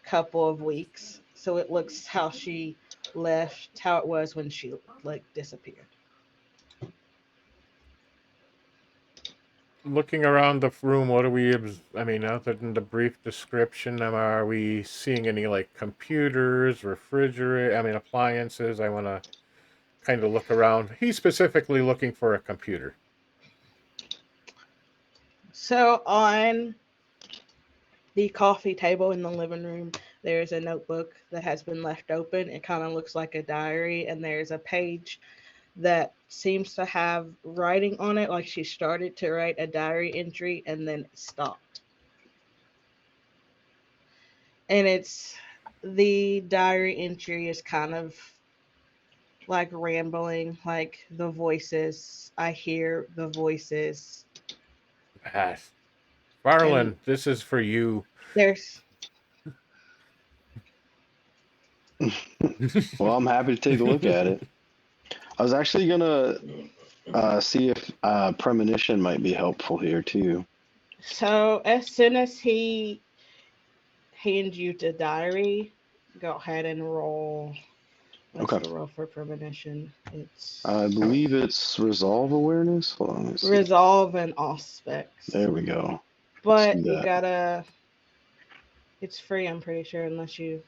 a couple of weeks. So it looks how she left, how it was when she like disappeared. Looking around the room, what do we... I mean, other than the brief description, are we seeing any, like, computers, appliances? I want to kind of look around. He's specifically looking for a computer. So on the coffee table in the living room, there's a notebook that has been left open. It kind of looks like a diary, and there's a page that seems to have writing on it, like she started to write a diary entry and then it stopped. And the diary entry is kind of like rambling, like the voices. I hear the voices. Farland, this is for you. There's Well, I'm happy to take a look at it. I was actually gonna see if premonition might be helpful here too. so as soon as he hands you the diary, go ahead and roll. What's Okay. the roll for premonition? It's I believe it's resolve awareness. Hold on, let me see. resolve and aspects. There we go. But see you that. gotta. It's free, I'm pretty sure, unless you.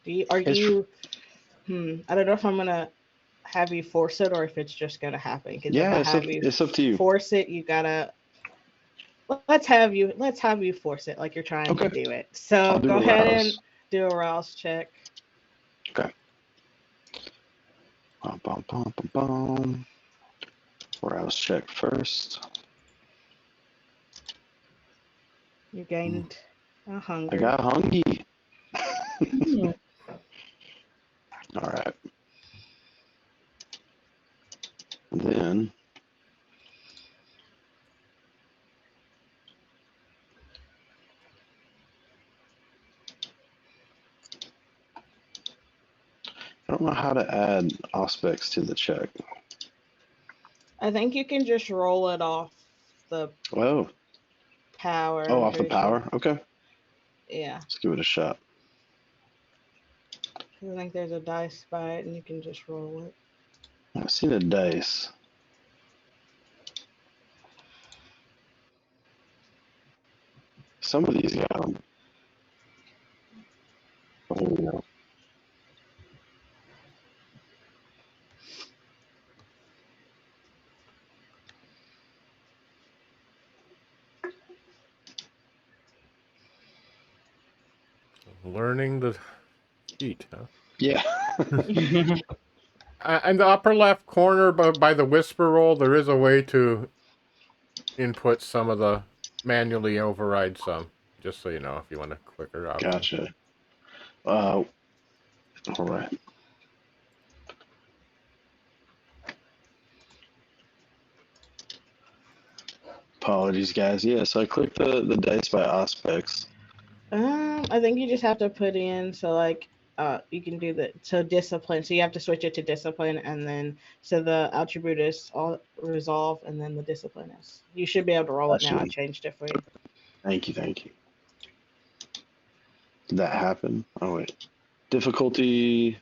Do you? Are It's you? I don't know if I'm gonna have you force it or if it's just gonna happen. Because if Yeah, I have you it's up to you. force it, you gotta let's have you force it like you're trying to Okay. do it. I'll So do go a ahead rouse. and do a rouse check. Okay. Bum, bum, bum, bum, bum. Rouse check first. You gained a hunger. I got hungry. Hmm. All right. And then I don't know how to add aspects to the check. I think you can just roll it off the Oh, power. oh, I'm off the pretty sure. power. Okay, Yeah. let's give it a shot. I think there's a dice by it and you can just roll it. I see the dice. Some of these got them. Oh, here we go. Learning the feat, huh? Yeah. In the upper left corner by the whisper roll, there is a way to input some of the manually override some. Just so you know, if you want a quicker option. Gotcha. All right. Apologies, guys. Yeah, so I clicked the dice by aspects. I think you just have to put in you can do discipline. So you have to switch it to discipline and then the attribute is all resolve and then the discipline is. You should be able to roll it now. I changed it for you. Thank you. Did that happen? Oh wait. Difficulty.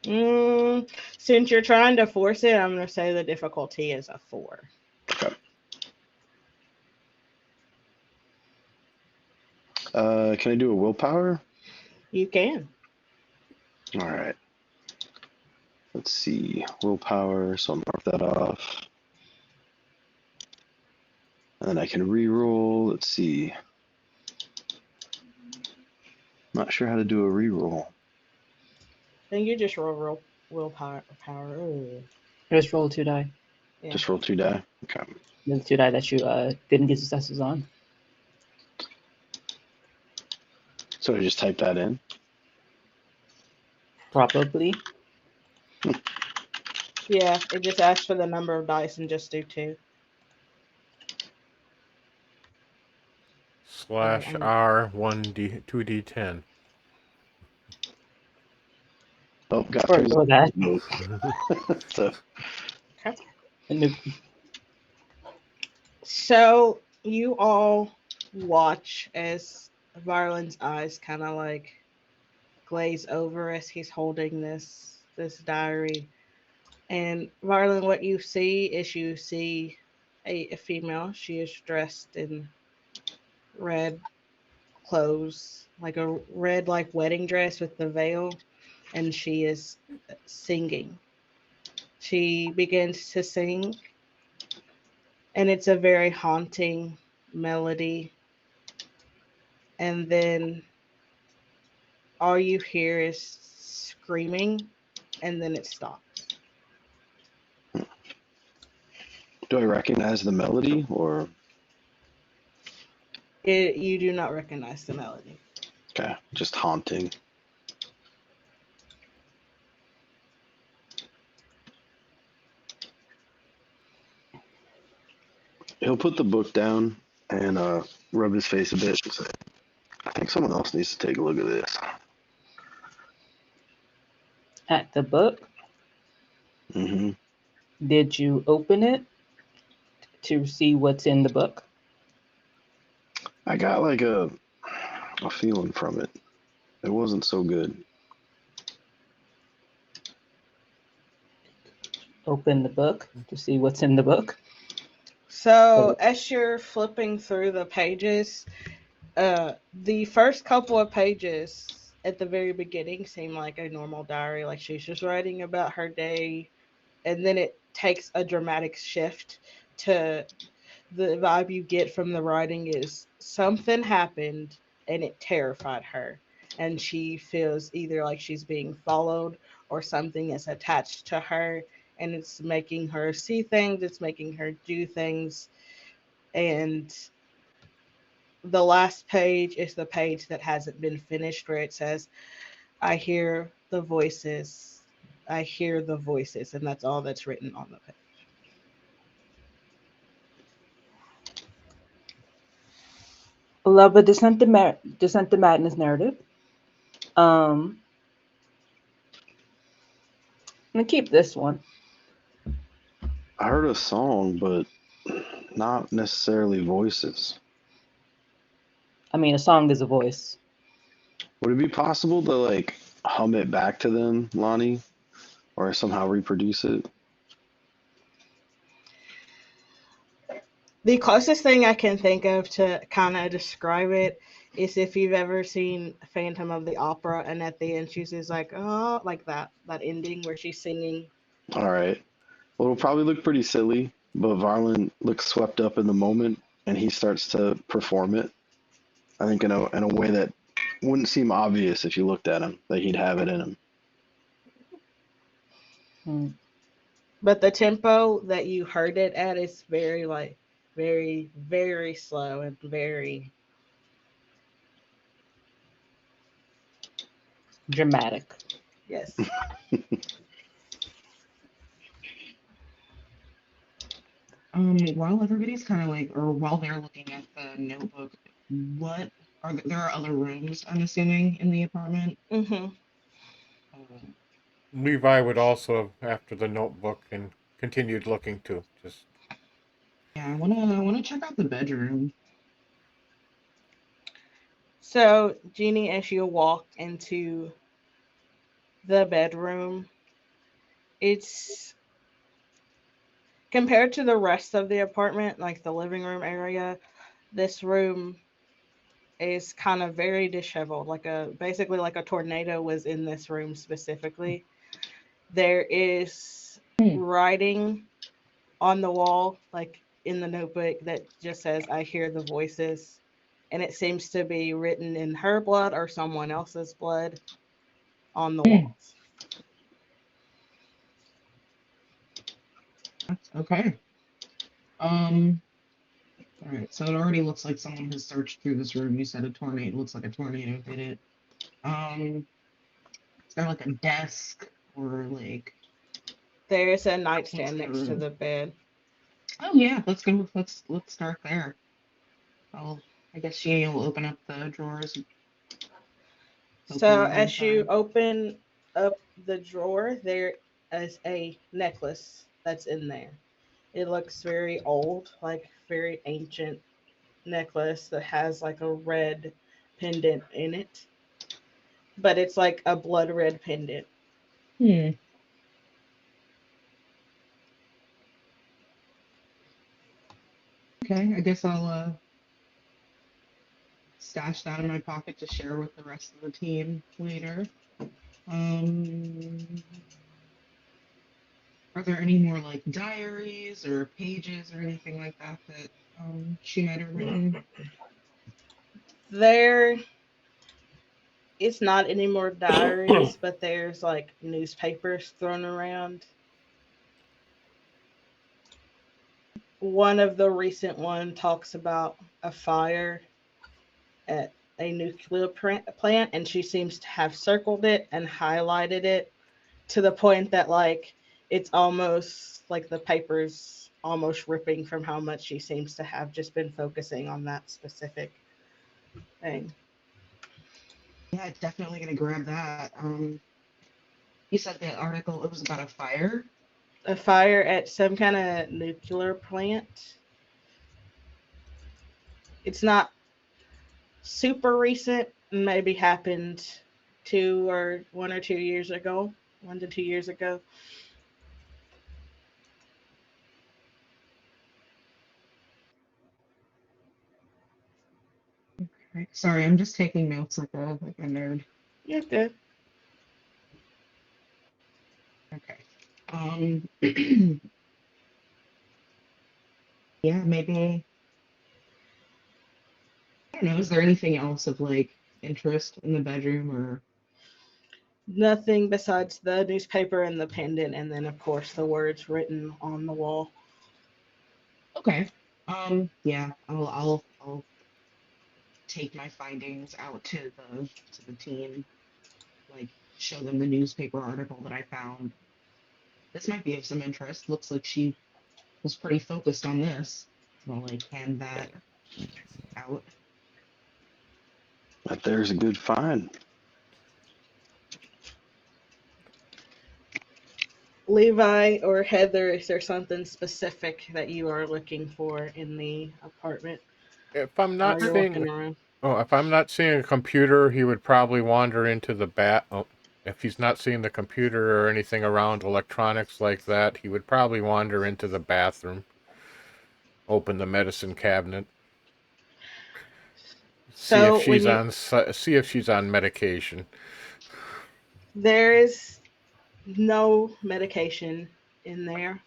Since you're trying to force it, I'm gonna say the difficulty is a 4. Okay. Can I do a willpower? You can. All right. Let's see. Willpower. So I'll mark that off. And then I can re-roll. Let's see. Not sure how to do a re-roll. Then you just roll willpower. Ugh. Just roll 2 die. Yeah. Just roll 2 die. Okay. The 2 die that you didn't get successes on. So I just type that in. Probably. Yeah, it just asks for the number of dice and just do 2. /R 2d10. Oh, got Or, three. or that. So Nope. So you all watch as Varlin's eyes kind of like glaze over as he's holding this diary. And Varlin, what you see a female. She is dressed in red clothes, like a red wedding dress with the veil, and she is singing. She begins to sing, and it's a very haunting melody. And then all you hear is screaming, and then it stops. do I recognize the melody or? You do not recognize the melody. Okay, just haunting. He'll put the book down and rub his face a bit and say, I think someone else needs to take a look at this. At the book, Mm-hmm. did you open it to see what's in the book? I got like a feeling from it. It wasn't so good. Open the book to see what's in the book. So as you're flipping through the pages, the first couple of pages at the very beginning seem like a normal diary, like she's just writing about her day, and then it takes a dramatic shift to the vibe you get from the writing is something happened and it terrified her. And she feels either like she's being followed or something is attached to her and it's making her see things, it's making her do things. And the last page is the page that hasn't been finished where it says, I hear the voices. I hear the voices. And that's all that's written on the page. Love a Descent to Madness narrative. I'm gonna keep this one. I heard a song, but not necessarily voices. I mean, a song is a voice. Would it be possible to like hum it back to them, Lanhee, or somehow reproduce it? The closest thing I can think of to kind of describe it is if you've ever seen Phantom of the Opera and at the end she's just like, oh, like that ending where she's singing. All right. Well, it'll probably look pretty silly, but Varlin looks swept up in the moment, and he starts to perform it. I think in a way that wouldn't seem obvious if you looked at him that he'd have it in him. Hmm. But the tempo that you heard it at is very like very, very slow and very Dramatic. yes. While everybody's kind of like, or while they're looking at the notebook, what there are other rooms, I'm assuming, in the apartment? Hmm. Um, Levi would also, after the notebook, and continued looking too. Just yeah, I wanna check out the bedroom. So, Jeannie, as you walk into the bedroom, it's compared to the rest of the apartment, like the living room area, this room is kind of very disheveled. Like a basically like a tornado was in this room specifically. There is Hmm. writing on the wall, like in the notebook, that just says, I hear the voices. And it seems to be written in her blood or someone else's blood on the Hmm. walls. That's okay. Um, all right, so it already looks like someone has searched through this room. You said a tornado. It looks like a tornado did it. Um, is there like a desk or like There is a into nightstand the next to room? the bed. Oh yeah, let's go. Let's start there. I'll I guess she will open up the drawers. Hopefully So nothing as you inside. open up the drawer, there is a necklace that's in there. It looks very old, like very ancient necklace that has like a red pendant in it, but it's like a blood red pendant. Hmm. Okay, I guess I'll stash that in my pocket to share with the rest of the team later. Um, are there any more like diaries or pages or anything like that that she might have written? There, it's not any more diaries, but there's like newspapers thrown around. One of the recent one talks about a fire at a nuclear plant, and she seems to have circled it and highlighted it to the point that like it's almost like the paper's almost ripping from how much she seems to have just been focusing on that specific thing. Yeah, definitely gonna grab that. You said the article it was about a fire. A fire at some kind of nuclear plant. It's not super recent, maybe happened 1 or 2 years ago, 1 to 2 years ago. Right. Sorry, I'm just taking notes like a nerd. You're good. Okay. Yeah, maybe. I don't know. Is there anything else of like interest in the bedroom or? Nothing besides the newspaper and the pendant, and then of course the words written on the wall. Okay. Yeah, I'll take my findings out to the team, like show them the newspaper article that I found. This might be of some interest. Looks like she was pretty focused on this. I'll like hand that out. But there's a good find. Levi or Heather, is there something specific that you are looking for in the apartment? If I'm Or are not you seeing, walking around? if I'm not seeing a computer, he would probably wander into the bat. Oh, if he's not seeing the computer or anything around electronics like that, he would probably wander into the bathroom, open the medicine cabinet, So when you see if she's on medication. there is no medication in there.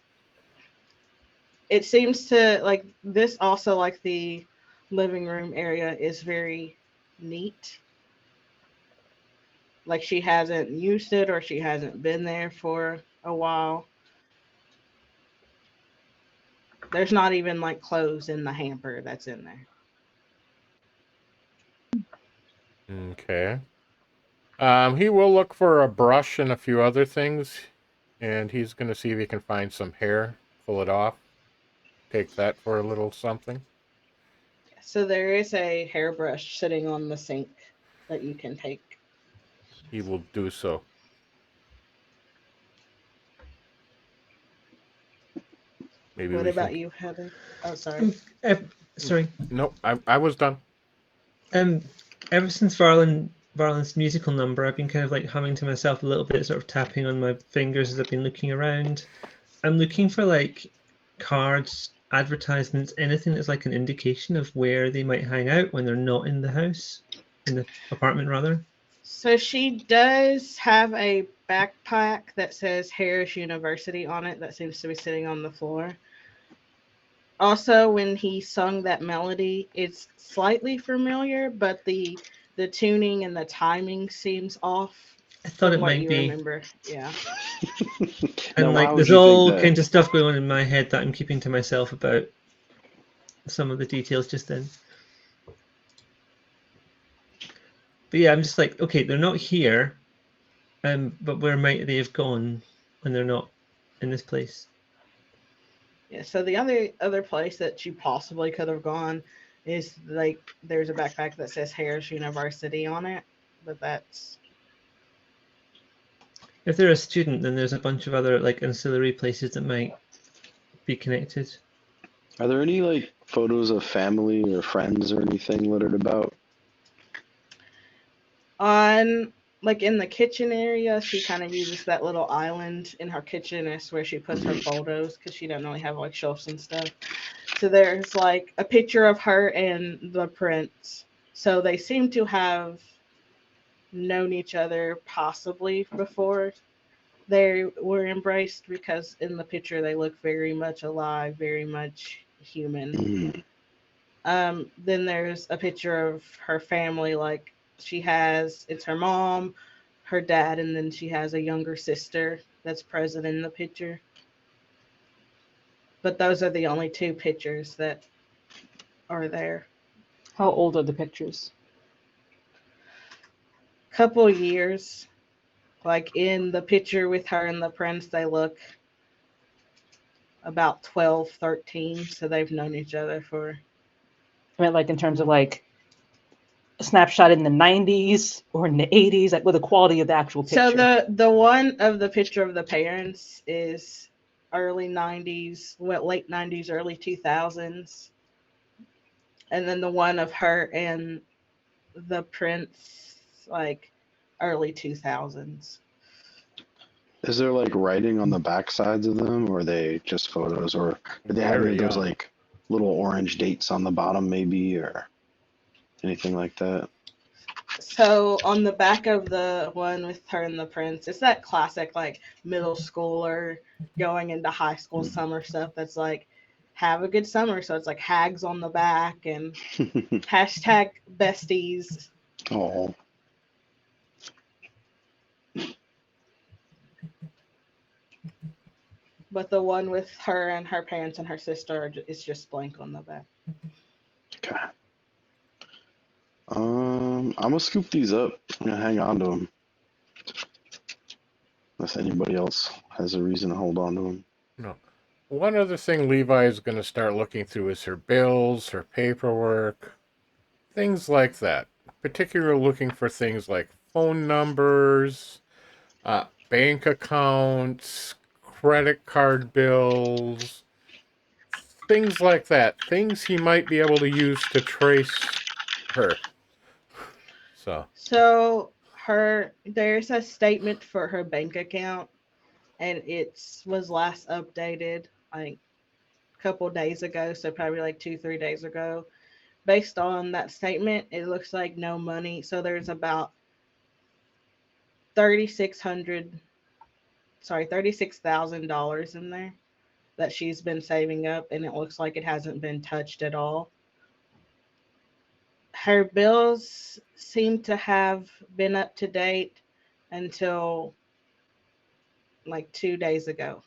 It seems to like this also like the living room area is very neat. Like she hasn't used it or she hasn't been there for a while. There's not even like clothes in the hamper that's in there. Okay. He will look for a brush and a few other things, and he's going to see if he can find some hair, pull it off, take that for a little something. So there is a hairbrush sitting on the sink that you can take. He will do so. Maybe What we can. about you, Heather? Oh, sorry. Sorry. No, I was done. Ever since Varlin's musical number, I've been kind of like humming to myself a little bit, sort of tapping on my fingers as I've been looking around. I'm looking for like cards, advertisements, anything that's like an indication of where they might hang out when they're not in the house, in the apartment rather. So she does have a backpack that says Harris University on it that seems to be sitting on the floor. Also, when he sung that melody, it's slightly familiar, but the tuning and the timing seems off I thought from it what might you be. remember. Yeah. And Now, why like would there's you think all that? kinds of stuff going on in my head that I'm keeping to myself about some of the details just then. But yeah, I'm just like, okay, they're not here, but where might they have gone when they're not in this place? Yeah. So the other place that you possibly could have gone is like there's a backpack that says Harris University on it, but that's If they're a student, then there's a bunch of other like ancillary places that might be connected. Are there any like photos of family or friends or anything littered about? on like in the kitchen area. She kind of uses that little island in her kitchen as where she puts her photos because she doesn't really have like shelves and stuff. So there's like a picture of her and the prince. So they seem to have known each other possibly before they were embraced because in the picture they look very much alive, very much human. Then there's a picture of her family, like it's her mom, her dad, and then she has a younger sister that's present in the picture. But those are the only two pictures that are there. How old are the pictures? Couple years, like in the picture with her and the prince, they look about 12, 13, so they've known each other for. I mean, like in terms of like a snapshot in the 90s or in the 80s, like with the quality of the actual picture. So the one of the picture of the parents is early 90s, late 90s, early 2000s. And then the one of her and the prince, like early 2000s. Is there like writing on the back sides of them, or are they just photos, or do they have Very any of those young. like little orange dates on the bottom, maybe, or anything like that? So on the back of the one with her and the prince, it's that classic like middle schooler going into high school summer stuff that's like have a good summer. So it's like hags on the back and hashtag besties. Oh, But the one with her and her parents and her sister is just blank on the back. okay. I'm gonna scoop these up. I'm gonna hang on to them. Unless anybody else has a reason to hold on to them. No. One other thing Levi is going to start looking through is her bills, her paperwork, things like that. Particularly looking for things like phone numbers, bank accounts, credit card bills, things like that. Things he might be able to use to trace her. So there's a statement for her bank account, and it was last updated like a couple days ago, so probably like 2-3 days ago. Based on that statement, it looks like no money. So there's about $36,000 in there that she's been saving up, and it looks like it hasn't been touched at all. Her bills seem to have been up to date until like 2 days ago.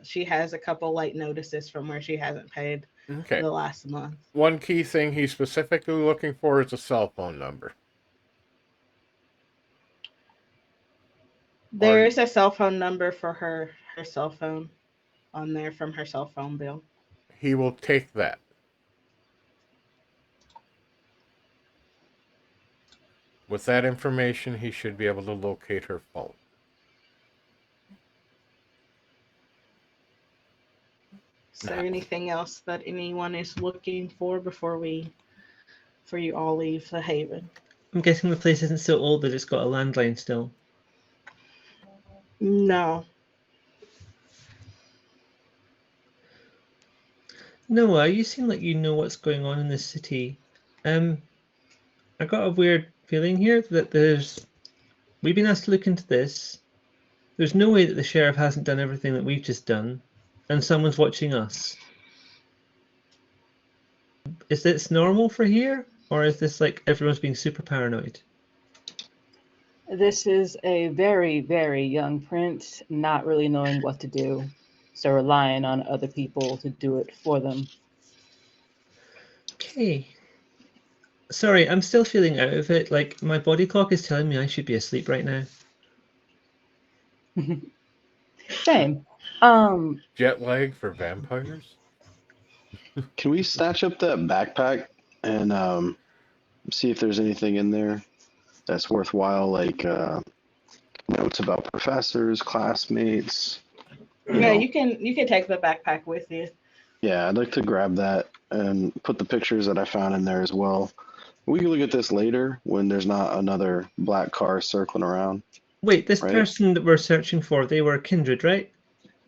She has a couple late notices from where she hasn't paid Okay. the last month. One key thing he's specifically looking for is a cell phone number. There is a cell phone number for her cell phone on there from her cell phone bill. He will take that. With that information, he should be able to locate her phone. Is there anything else that anyone is looking for before you all leave the Haven? I'm guessing the place isn't so old that it's got a landline still. No. Noah, you seem like you know what's going on in this city. I got a weird feeling here that we've been asked to look into this. There's no way that the sheriff hasn't done everything that we've just done, and someone's watching us. Is this normal for here, or is this like everyone's being super paranoid? This is a very, very young prince, not really knowing what to do, so relying on other people to do it for them. Okay. Sorry, I'm still feeling out of it. Like, my body clock is telling me I should be asleep right now. Same. Jet lag for vampires? Can we snatch up that backpack and see if there's anything in there that's worthwhile, like notes about professors, classmates? Yeah, you can take the backpack with you. Yeah, I'd like to grab that and put the pictures that I found in there as well. We can look at this later when there's not another black car circling around. Wait, this Right. person that we're searching for, they were kindred, right?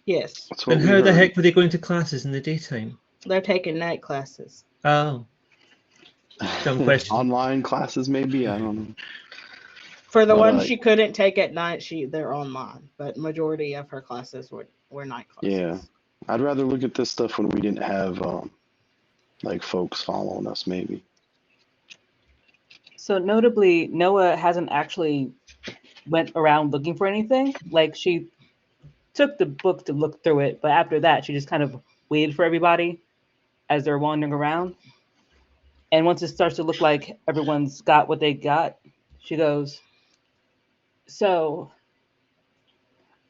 Yes. That's what And we how the heard. heck were they going to classes in the daytime? They're taking night classes. Oh, dumb question. Online classes, maybe? I don't know. For the But, ones she couldn't take at night, they're online, but majority of her classes were night classes. Yeah. I'd rather look at this stuff when we didn't have like folks following us, maybe. So notably, Noah hasn't actually went around looking for anything. Like, she took the book to look through it, but after that, she just kind of waited for everybody as they're wandering around. And once it starts to look like everyone's got what they got, she goes, so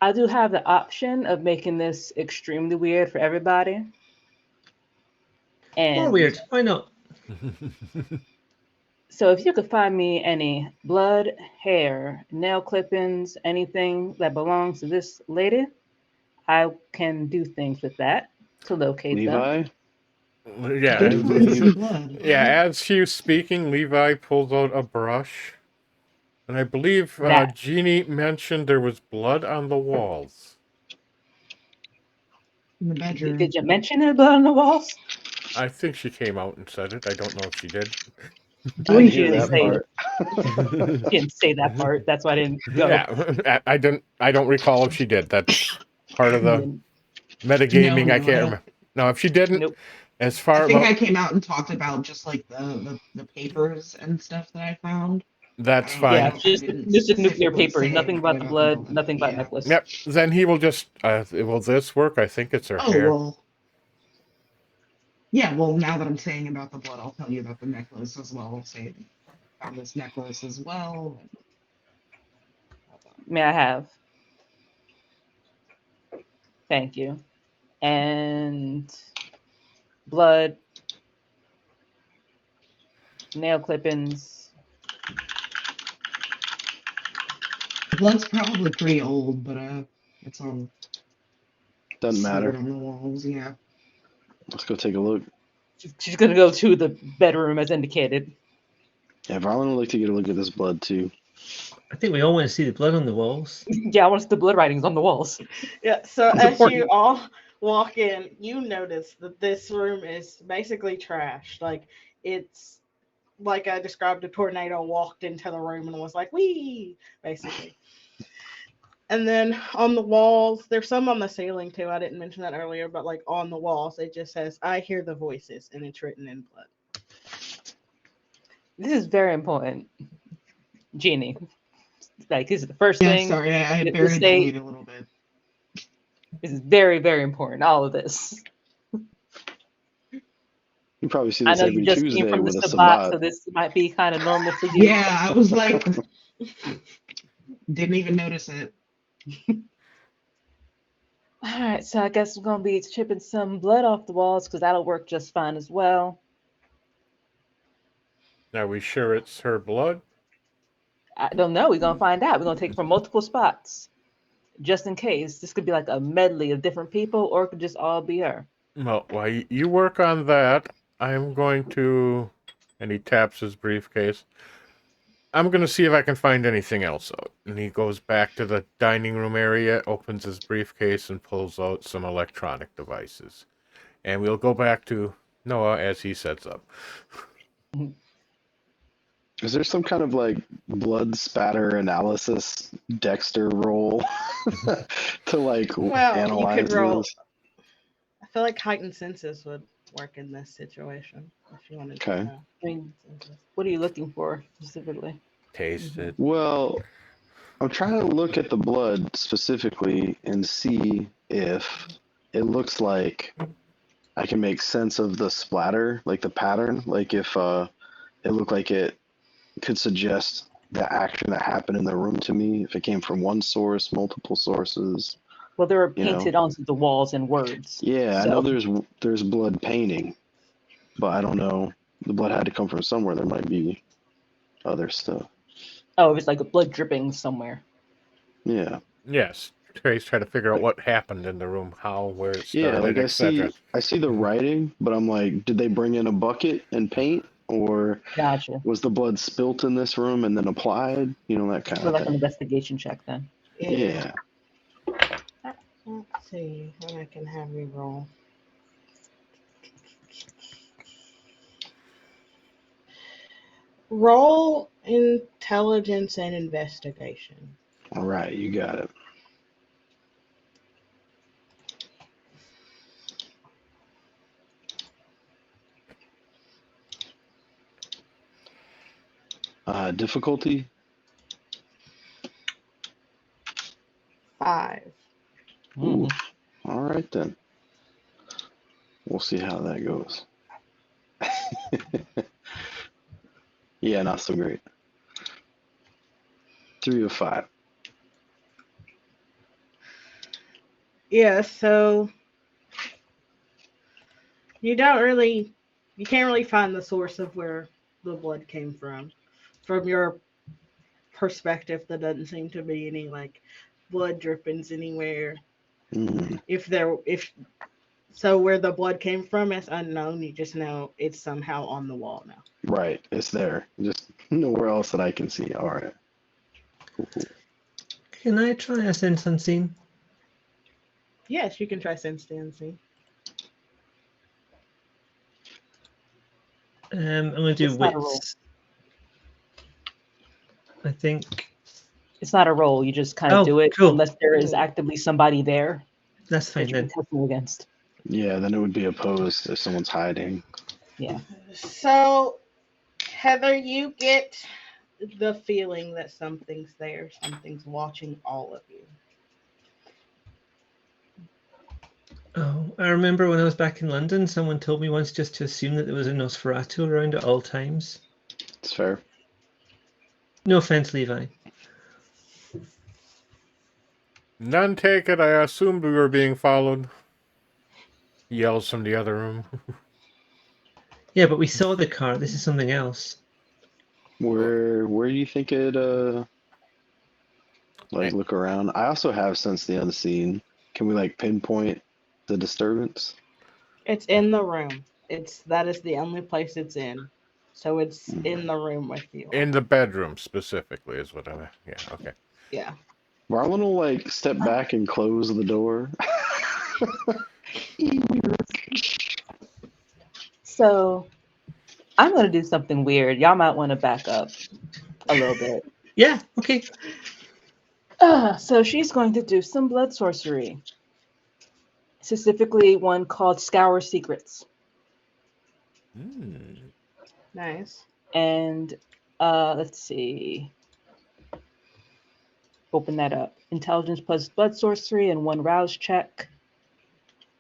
I do have the option of making this extremely weird for everybody. And More weird. Why not? so if you could find me any blood, hair, nail clippings, anything that belongs to this lady, I can do things with that to locate them. Levi? Yeah. Did find some blood. Yeah, as she was speaking, Levi pulls out a brush. And I believe That. Jeannie mentioned there was blood on the walls. In the bedroom. Did you mention the blood on the walls? I think she came out and said it. I don't know if she did. I She hear didn't that say part. she didn't say that part. That's why I didn't go. Yeah, I don't recall if she did. That's part of the Mm, metagaming. I No, I can't don't. remember. No, if she didn't, Nope. as I far think well, I came out and talked about just like the papers and stuff that I found. that's Yeah, fine. I just didn't the nuclear specifically papers. say Nothing anything about the about the blood. blood. Nothing about Yeah. necklace. Yep. Then he will just. Will this work? I think it's her Oh hair. well. Yeah. Well, now that I'm saying about the blood, I'll tell you about the necklace as well. I'll say I found this necklace as well. May I have? Thank you. And blood, nail clippings. The blood's probably pretty old, but it's on Doesn't smeared matter. on the walls. Yeah. Let's go take a look. She's gonna go to the bedroom as indicated. Yeah, Varlin would like to get a look at this blood too. I think we all want to see the blood on the walls. Yeah, I want to see the blood writings on the walls. Yeah, so It's as important. you all walk in, you notice that this room is basically trashed. Like, it's like I described a tornado walked into the room and was like, wee, basically. And then on the walls, there's some on the ceiling too. I didn't mention that earlier, but like on the walls, it just says, I hear the voices, and it's written in blood. This is very important, Jeannie. Like, this is the first Yeah. thing. Sorry, I to buried the say. lead a little bit. This is very, very important. All of this. You probably see I this know you every just came Tuesday from the with a Sabbat, so Sabbat. this might be kind of normal for you. Yeah, I was like, didn't even notice it. All right, so I guess we're gonna be chipping some blood off the walls because that'll work just fine as well. Are we sure it's her blood? I don't know. We're gonna find out. We're gonna take it from multiple spots, just in case. This could be like a medley of different people, or it could just all be her. Well, while you work on that, I'm going to. And he taps his briefcase. I'm going to see if I can find anything else out. And he goes back to the dining room area, opens his briefcase, and pulls out some electronic devices. And we'll go back to Noah as he sets up. Is there some kind of like blood spatter analysis Dexter roll to like Well, analyze you could roll. this? I feel like heightened senses would work in this situation if you wanted Okay. to know. I mean, what are you looking for specifically? Taste it. Well, I'm trying to look at the blood specifically and see if it looks like I can make sense of the splatter, like the pattern, like if it looked like it could suggest the action that happened in the room to me, if it came from one source, multiple sources. Well, they were You know. painted onto the walls in words. Yeah, I So- know there's blood painting, but I don't know. The blood had to come from somewhere. There might be other stuff. Oh, it was like a blood dripping somewhere. Yeah. Yes. Trey's trying to figure out what happened in the room, how, where it Yeah, started, like etc. I see the writing, but I'm like, did they bring in a bucket and paint, or Gotcha. was the blood spilt in this room and then applied? You know, that kind For of like an thing. investigation check then. Yeah. Let's see what I can have you roll. Roll intelligence and investigation. All right, you got it. Difficulty? 5. Ooh. All right then. We'll see how that goes. Yeah, not so great. 3 of 5. Yeah, so you can't really find the source of where the blood came from. From your perspective, there doesn't seem to be any like blood drippings anywhere. Mm. So where the blood came from is unknown. You just know it's somehow on the wall now. Right, it's there. Just nowhere else that I can see. All right. Cool. Can I try a sense unseen? Yes, you can try sense and see. I'm going to do It's not a roll. wits. I think It's not a roll. You just kind of Oh, do it cool. unless there is actively somebody there that's fine that you're then. testing against. Yeah, then it would be opposed if someone's hiding. Yeah. So, Heather, you get the feeling that something's there, something's watching all of you. Oh, I remember when I was back in London, someone told me once just to assume that there was a Nosferatu around at all times. It's fair. No offense, Levi. None taken. I assumed we were being followed. Yells from the other room. Yeah, but we saw the car. This is something else. Where do you think it like look around? I also have sense the unseen. Can we like pinpoint the disturbance? It's in the room. That is the only place it's in. So it's in the room with you. In the bedroom, specifically, is what I... Yeah, okay. Yeah. Marlon will like step back and close the door. So I'm going to do something weird. Y'all might want to back up a little bit. Yeah, okay. So she's going to do some blood sorcery. Specifically one called Scour Secrets. Nice. And let's see. Open that up. Intelligence plus blood sorcery and 1 rouse check.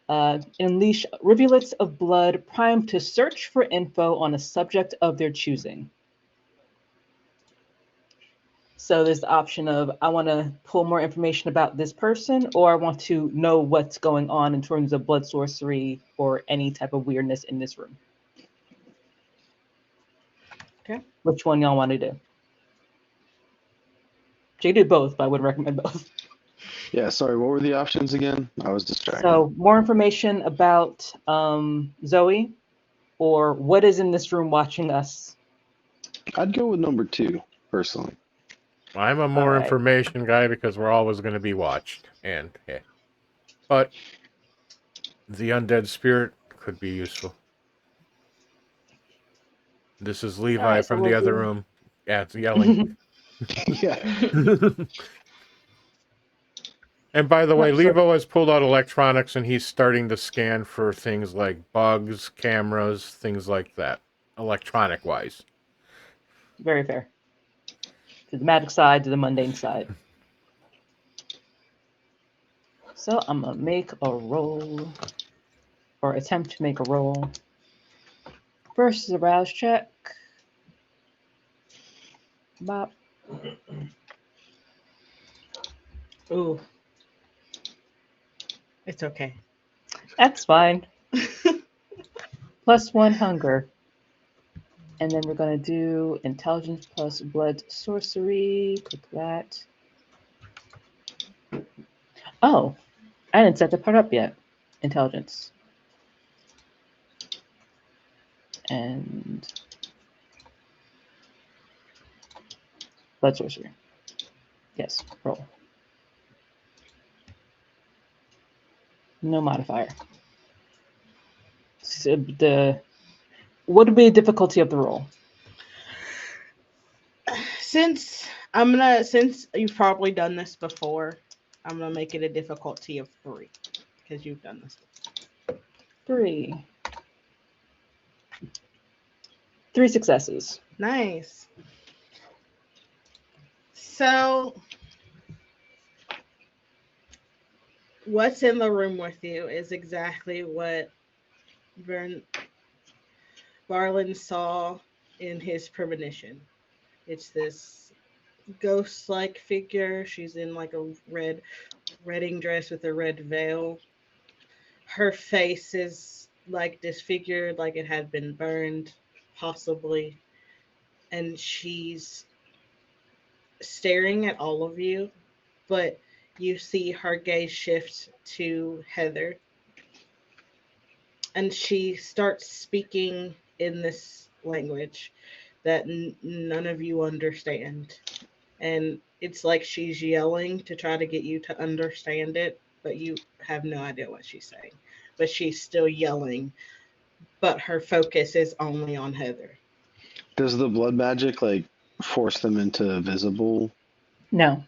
Unleash rivulets of blood primed to search for info on a subject of their choosing. So there's the option of I want to pull more information about this person, or I want to know what's going on in terms of blood sorcery or any type of weirdness in this room. Okay. Which one y'all want to do? You can do both, but I would recommend both. Yeah, sorry, what were the options again? I was distracted. So more information about Zoe, or what is in this room watching us. I'd go with number 2, personally. I'm a more Alright. information guy because we're always going to be watched. And, yeah. But the undead spirit could be useful. This is Levi Alright, so from the we'll other do- room. Yeah, it's yelling. Yeah. And by the way, Yep, so- Levo has pulled out electronics and he's starting to scan for things like bugs, cameras, things like that, electronic-wise. Very fair. To the magic side, to the mundane side. So I'm gonna make a roll, or attempt to make a roll. First is a rouse check. Bop. Ooh. It's okay. That's fine. +1 hunger. And then we're gonna do intelligence plus blood sorcery. Click that. Oh, I didn't set that part up yet. Intelligence. And blood sorcery. Yes, roll. No modifier. So what would be the difficulty of the roll? Since you've probably done this before, I'm gonna make it a difficulty of 3 because you've done this before. 3. 3 successes. Nice. So, what's in the room with you is exactly what Varlin saw in his premonition. It's this ghost-like figure. She's in like a red wedding dress with a red veil. Her face is like disfigured, like it had been burned, possibly. And she's staring at all of you, but you see her gaze shift to Heather. And she starts speaking in this language that none of you understand. And it's like she's yelling to try to get you to understand it, but you have no idea what she's saying. But she's still yelling, but her focus is only on Heather. Does the blood magic like force them into visible? No.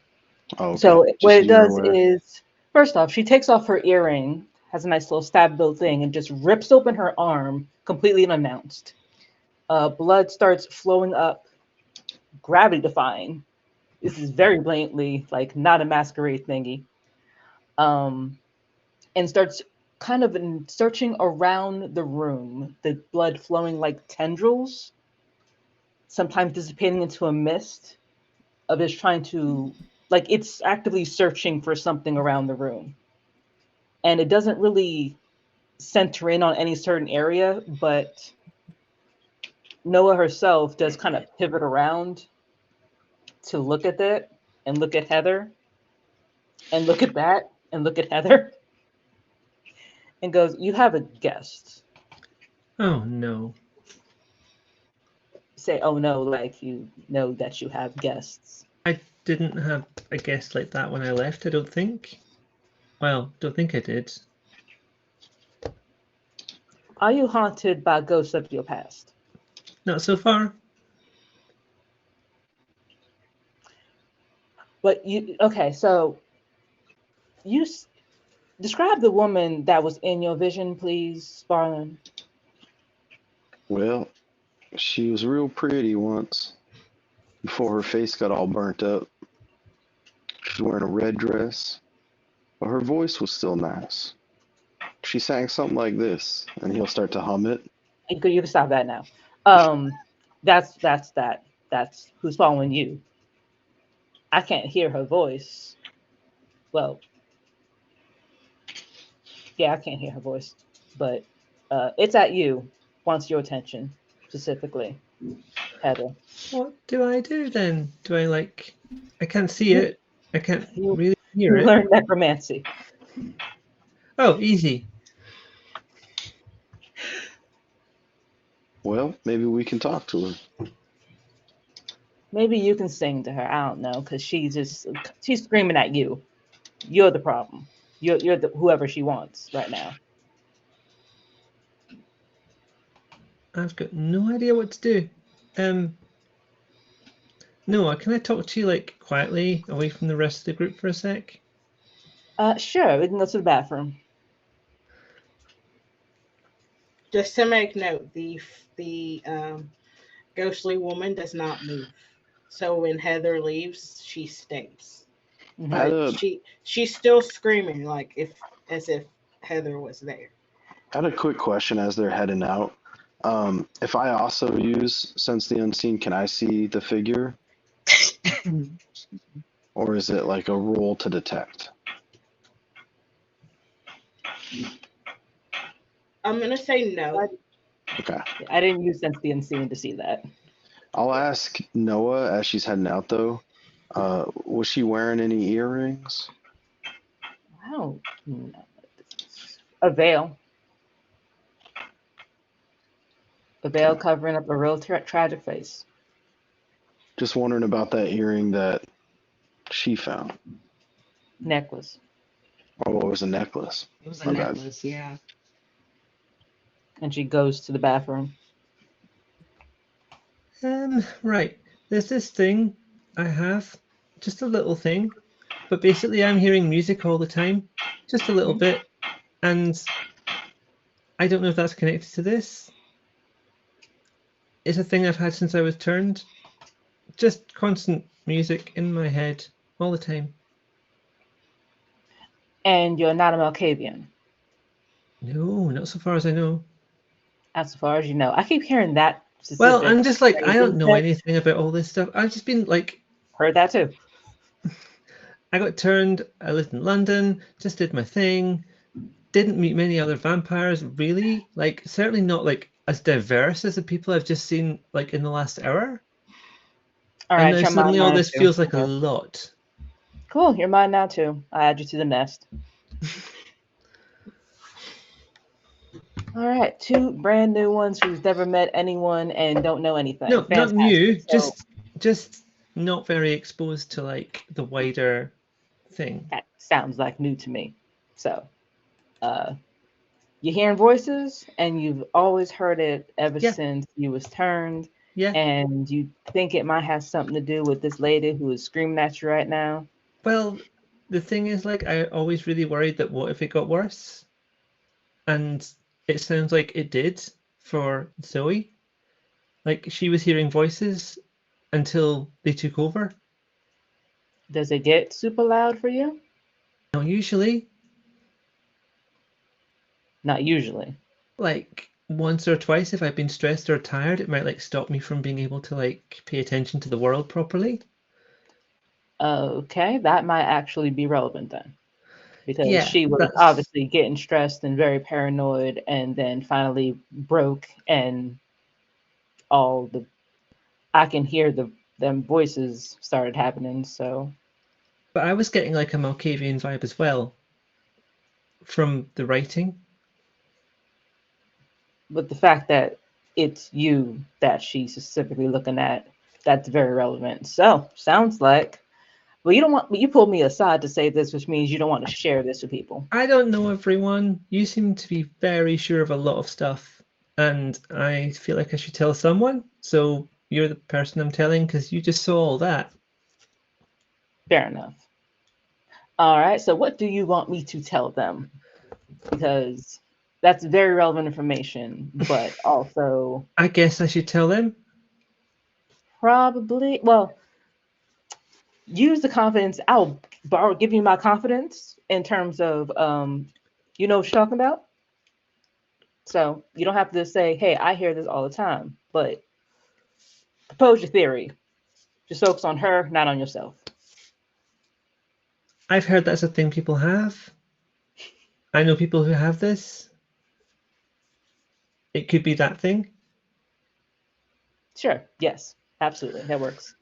Oh, okay. So what Just it you're does aware. is, first off, she takes off her earring, has a nice little stab built thing, and just rips open her arm completely unannounced. Blood starts flowing up, gravity defying. This is very blatantly like not a masquerade thingy. Um, and starts kind of searching around the room, the blood flowing like tendrils, sometimes dissipating into a mist of it's trying to, like, it's actively searching for something around the room. And it doesn't really center in on any certain area, but Noah herself does kind of pivot around to look at it and look at Heather and look at that and look at Heather and goes, "You have a guest." Oh no. Say, "Oh no," like you know that you have guests. I didn't have a guest like that when I left, I don't think. Well, don't think I did. Are you haunted by ghosts of your past? Not so far. But okay, so you describe the woman that was in your vision, please, Sparlin. Well, she was real pretty once, before her face got all burnt up. She was wearing a red dress, but her voice was still nice. She sang something like this, and he'll start to hum it. You can stop that now. That's that. That's who's following you. I can't hear her voice. Well, yeah, I can't hear her voice, but it's at you. Wants your attention specifically, Heather. What do I do then? Do I like? I can't see it. I can't You- really hear You it. learn necromancy. Oh, easy. Well, maybe we can talk to her. Maybe you can sing to her. I don't know, because she's screaming at you. You're the problem. You're the whoever she wants right now. I've got no idea what to do. Noah, can I talk to you like quietly away from the rest of the group for a sec? Sure, we can go to the bathroom. Just to make note, the ghostly woman does not move. So when Heather leaves, she stays. Mhm. I had But a, she's still screaming as if Heather was there. I had a quick question as they're heading out. If I also use Sense the Unseen, can I see the figure, or is it like a rule to detect? I'm gonna say no. Okay. I didn't use Sense the Unseen to see that. I'll ask Noah as she's heading out though. Was she wearing any earrings? I don't know. A veil. A veil covering up a real tragic face. Just wondering about that earring that she found. Necklace. Oh, it was a necklace. It was a My bad. necklace, yeah. And she goes to the bathroom. Right. There's this thing I have, just a little thing, but basically I'm hearing music all the time, just a little bit, and I don't know if that's connected to this. It's a thing I've had since I was turned. Just constant music in my head all the time. And you're not a Malkavian. No, not so far as I know. As far as you know. I keep hearing that specific. Well, I'm just like, I don't know text. anything about all this stuff. I've just been like, Heard that too. I got turned, I lived in London, just did my thing, didn't meet many other vampires, really. Like, certainly not like as diverse as the people I've just seen like in the last hour. All And right, now you're suddenly mine all now this too. feels like a Okay. lot. Cool, you're mine now too. I add you to the nest. All right, two brand new ones who's never met anyone and don't know anything. No, not Fantastic. new, So just not very exposed to like the wider thing. that sounds like new to me. So you're hearing voices and you've always heard it ever Yeah. since you was turned. Yeah. and you think it might have something to do with this lady who is screaming at you right now. Well, the thing is, like, I always really worried that what if it got worse? And it sounds like it did for Zoe. Like, she was hearing voices until they took over. Does it get super loud for you? Not usually. Not usually. Like, once or twice, if I've been stressed or tired, it might, like, stop me from being able to, like, pay attention to the world properly. Okay, that might actually be relevant then. Because Yeah, she was that's... obviously getting stressed and very paranoid, and then finally broke, and all the I can hear them voices started happening. So, But I was getting, like, a Malkavian vibe as well from the writing. but the fact that it's you that she's specifically looking at, that's very relevant. So, sounds like, well, you pulled me aside to say this, which means you don't want to share this with people. I don't know everyone. You seem to be very sure of a lot of stuff, and I feel like I should tell someone. So you're the person I'm telling because you just saw all that. Fair enough. All right. So, what do you want me to tell them? Because that's very relevant information, but also I guess I should tell them. probably, well, use the confidence. I'll give you my confidence in terms of, you know what you're talking about. So you don't have to say, hey, I hear this all the time, but propose your theory. Just focus on her, not on yourself. I've heard that's a thing people have. I know people who have this. It could be that thing. Sure. Yes, absolutely. That works.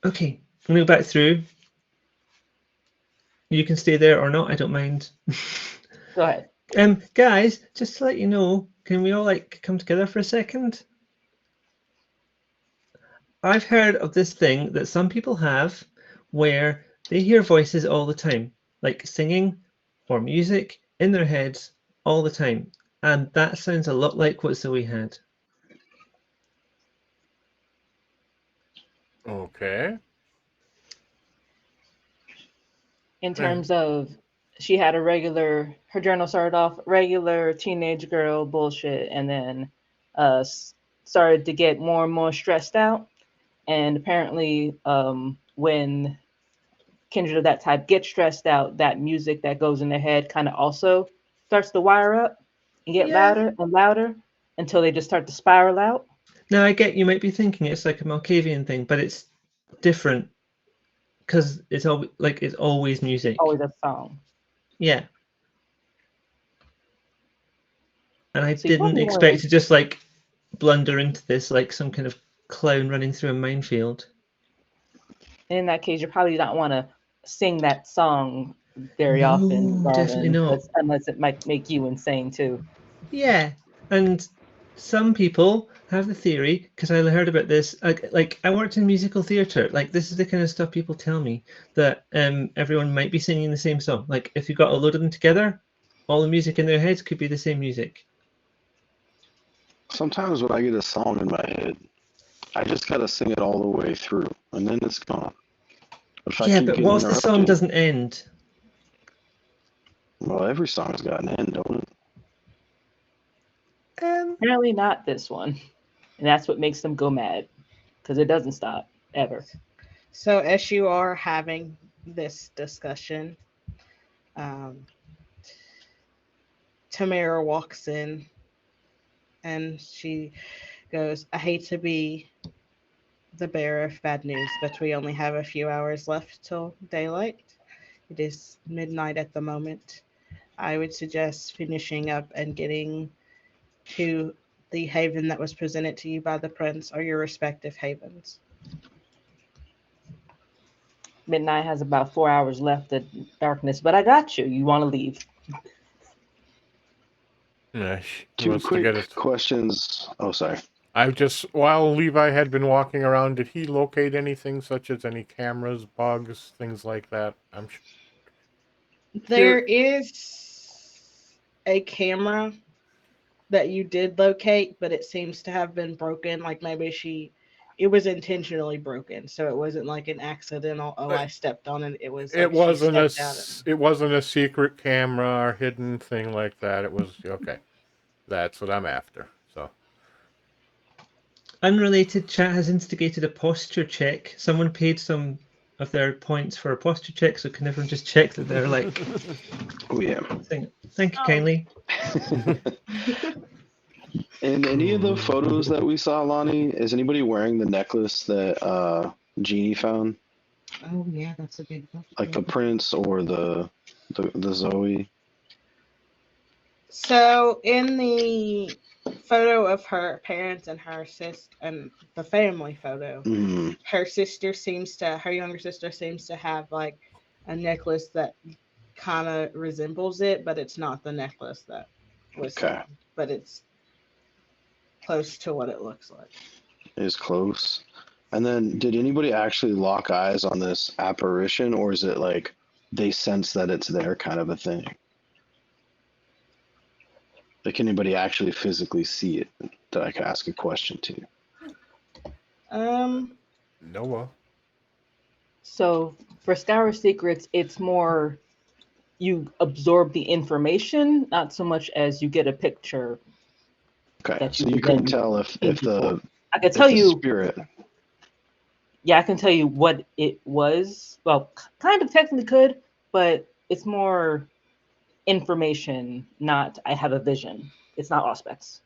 Okay, I'm going to go back through. You can stay there or not, I don't mind. Go ahead. Guys, just to let you know, can we all like come together for a second? I've heard of this thing that some people have where they hear voices all the time, like singing or music in their heads all the time. And that sounds a lot like what Zoe had. Okay. In terms of, she had her journal started off regular teenage girl bullshit, and then started to get more and more stressed out. And apparently, when kindred of that type get stressed out, that music that goes in their head kind of also starts to wire up and get louder and louder until they just start to spiral out. Now, I get you might be thinking it's like a Malkavian thing, but it's different because it's always music. Always a song. Yeah. And I didn't expect to just like blunder into this like some kind of clown running through a minefield. In that case, you probably don't want to sing that song very often, definitely not. unless it might make you insane too. Yeah, and some people have the theory, because I heard about this, like I worked in musical theatre, like this is the kind of stuff people tell me, that everyone might be singing the same song. Like if you got a load of them together, all the music in their heads could be the same music. Sometimes when I get a song in my head, I just gotta sing it all the way through, and then it's gone. Yeah, but what if the song doesn't end? Well, every song's got an end, don't it? Apparently not this one. And that's what makes them go mad, because it doesn't stop ever. So as you are having this discussion, Tamara walks in and she goes, I hate to be the bearer of bad news, but we only have a few hours left till daylight. It is midnight at the moment. I would suggest finishing up and getting to the haven that was presented to you by the prince, or your respective havens. Midnight has about 4 hours left of darkness, but I got you. You want to leave. Yeah, Two quick questions. Oh, sorry. While Levi had been walking around, did he locate anything such as any cameras, bugs, things like that? I'm sure. There is a camera that you did locate, but it seems to have been broken. Like maybe it was intentionally broken, so it wasn't like an accidental. Oh, I stepped on it. It was It like she wasn't a stepped out. it wasn't a secret camera or hidden thing like that. It was okay. That's what I'm after. So Unrelated, chat has instigated a posture check. Someone paid some of their points for a posture check, so can everyone just check that they're like Oh yeah. Thank you Oh. kindly. In any of the photos that we saw, Lonnie, is anybody wearing the necklace that Jeannie found? Oh yeah, that's a good question. Like the Prince or the Zoe? So in the photo of her parents and her sister and the family photo, Mm, her younger sister seems to have like a necklace that kind of resembles it, but it's not the necklace that was okay. found, but it's close to what it looks like. Is close. And then, did anybody actually lock eyes on this apparition, or is it like they sense that it's there kind of a thing? Like, can anybody actually physically see it that I could ask a question to? Noah. So for Scour Secrets, it's more you absorb the information, not so much as you get a picture. Okay, That so you you couldn't then tell if the I could if tell the you, spirit. yeah, I can tell you what it was. Well, kind of technically could, but it's more information, not I have a vision. It's not aspects.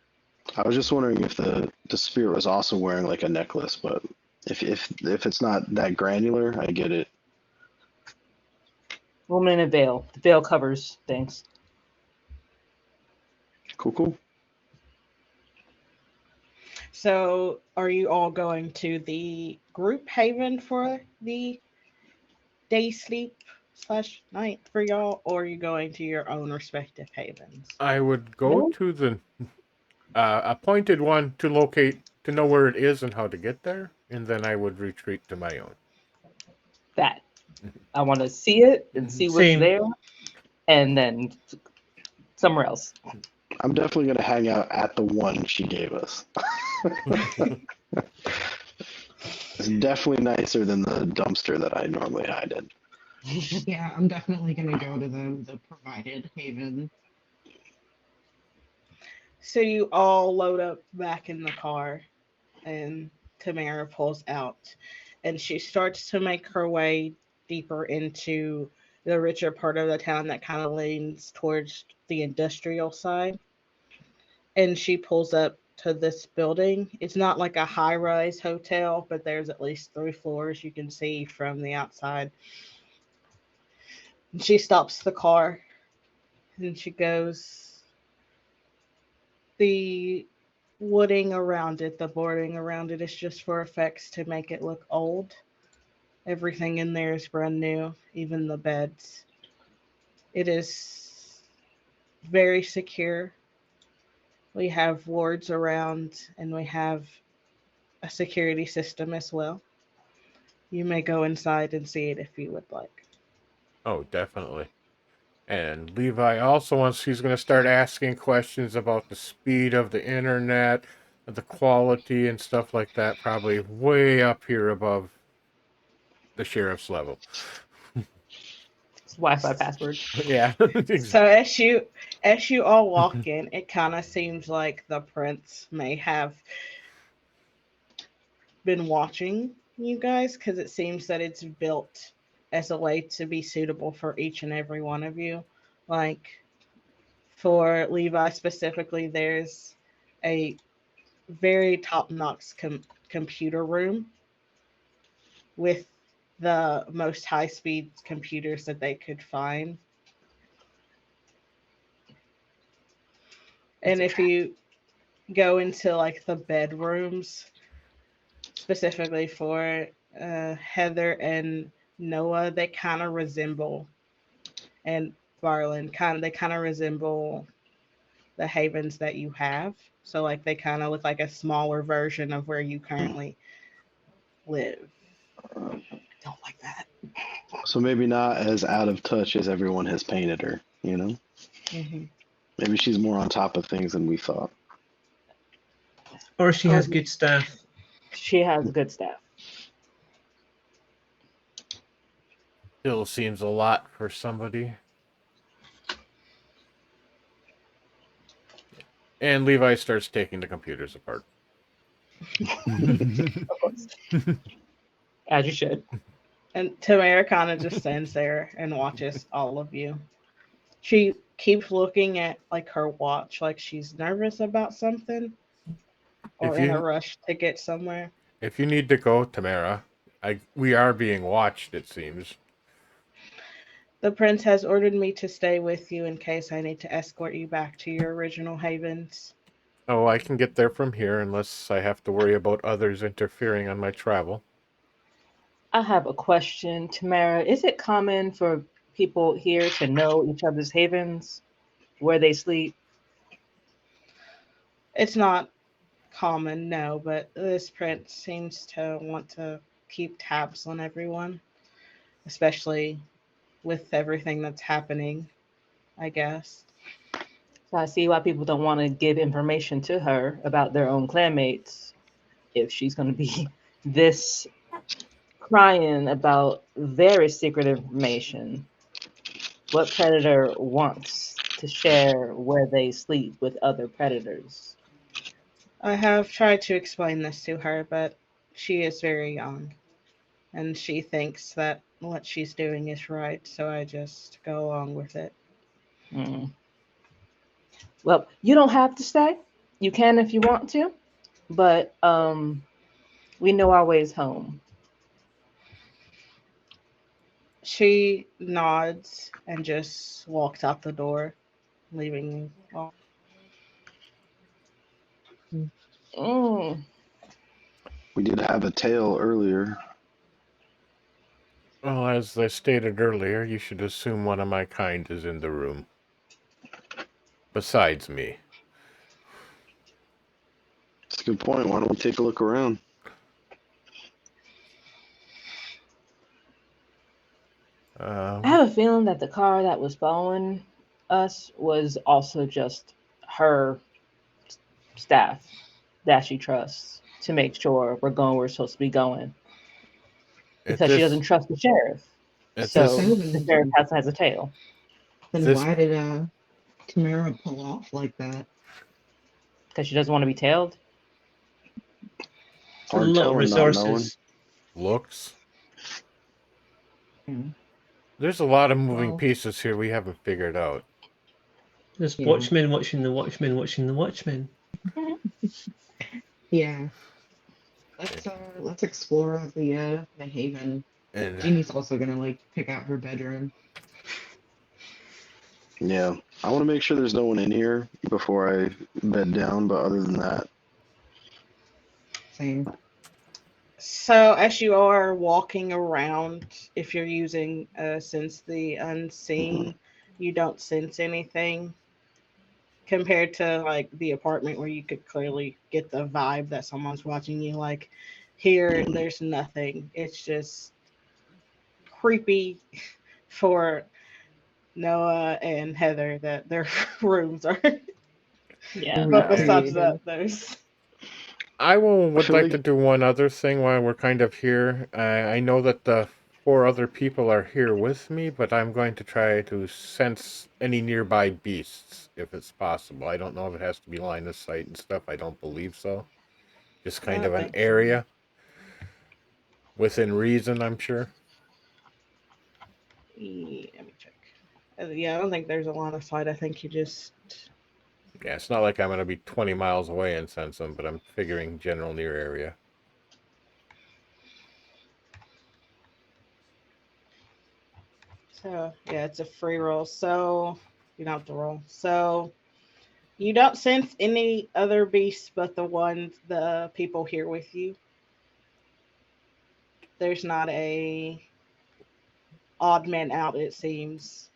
I was just wondering if the spirit was also wearing like a necklace, but if it's not that granular, I get it. Woman in a veil. The veil covers things. Cool. So are you all going to the group haven for the day sleep / night for y'all, or are you going to your own respective havens? I would go No. to the appointed one to know where it is and how to get there, and then I would retreat to my own. That. I want to see it and see what's Same. there, and then somewhere else. I'm definitely gonna hang out at the one she gave us. It's definitely nicer than the dumpster that I normally hide in. Yeah, I'm definitely gonna go to the provided haven. So you all load up back in the car, and Tamara pulls out, and she starts to make her way deeper into the richer part of the town that kind of leans towards the industrial side. And she pulls up to this building. It's not like a high rise hotel, but there's at least 3 floors you can see from the outside. And she stops the car and she goes, the wooding around it, the boarding around it is just for effects to make it look old. Everything in there is brand new, even the beds. It is very secure. We have wards around and we have a security system as well. You may go inside and see it if you would like. Oh, definitely. And Levi also he's going to start asking questions about the speed of the internet, the quality and stuff like that, probably way up here above the sheriff's level. It's Wi-Fi password. Yeah. So as you all walk in, it kind of seems like the prince may have been watching you guys, because it seems that it's built as a way to be suitable for each and every one of you. Like for Levi specifically, there's a very top-notch computer room with the most high-speed computers that they could find. And if you go into like the bedrooms, specifically for Heather and Noah, they kind of resemble, and Barlin, they kind of resemble the havens that you have. So like they kind of look like a smaller version of where you currently live. Don't like that. So maybe not as out of touch as everyone has painted her, you know? Mm-hmm. Maybe she's more on top of things than we thought. Or she has good staff. She has good staff. Still seems a lot for somebody. And Levi starts taking the computers apart. Of course. As you should. And Tamara kind of just stands there and watches all of you. She keeps looking at like her watch, like she's nervous about something or in a rush to get somewhere. If you need to go, Tamara, we are being watched, it seems. The prince has ordered me to stay with you in case I need to escort you back to your original havens. Oh, I can get there from here unless I have to worry about others interfering on my travel. I have a question, Tamara. Is it common for people here to know each other's havens, where they sleep? It's not common, no, but this prince seems to want to keep tabs on everyone, especially with everything that's happening, I guess. So I see why people don't want to give information to her about their own clanmates if she's going to be this crying about very secret information. What predator wants to share where they sleep with other predators? I have tried to explain this to her, but she is very young and she thinks that what she's doing is right, so I just go along with it. Mm. Well, you don't have to stay. You can if you want to, but we know our ways home. She nods and just walks out the door, leaving me. Mm. We did have a tail earlier. Well, as I stated earlier, you should assume one of my kind is in the room. Besides me. That's a good point. Why don't we take a look around? I have a feeling that the car that was following us was also just her staff that she trusts to make sure we're going where we're supposed to be going. Because she doesn't trust the sheriff. So the sheriff has a tail. Then why did Tamara pull off like that? Because she doesn't want to be tailed. A lot of resources. Looks. Hmm. There's a lot of moving pieces here we haven't figured out. There's watchmen watching the watchmen watching the watchmen. Yeah. Let's explore the haven. And Jeannie's also gonna like pick out her bedroom. Yeah, I want to make sure there's no one in here before I bed down, but other than that. Same. So as you are walking around, if you're using sense the unseen, you don't sense anything compared to like the apartment where you could clearly get the vibe that someone's watching you. Like here, there's nothing. It's just creepy for Noah and Heather that their rooms are. Yeah. But besides that, there's. I would feel like like- to do one other thing while we're kind of here. I know that the 4 other people are here with me, but I'm going to try to sense any nearby beasts, if it's possible. I don't know if it has to be line of sight and stuff. I don't believe so. Just kind of an area. Within reason, I'm sure. Yeah, let me check. Yeah, I don't think there's a line of sight. I think you just. Yeah, it's not like I'm going to be 20 miles away and sense them, but I'm figuring general near area. So, yeah, it's a free roll. So, you don't have to roll. So, you don't sense any other beasts but the people here with you. There's not a odd man out, it seems.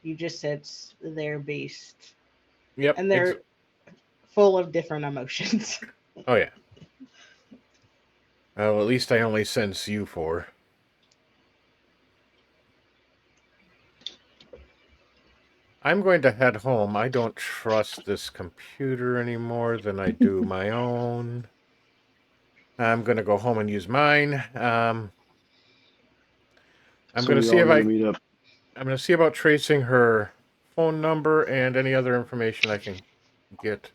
You just sense their beast. Yep. And they're full of different emotions. Oh, yeah. Well, at least I only sense you 4. I'm going to head home. I don't trust this computer any more than I do my own. I'm going to go home and use mine. I'm So going to we see all if gonna I. meet up. I'm going to see about tracing her phone number and any other information I can get.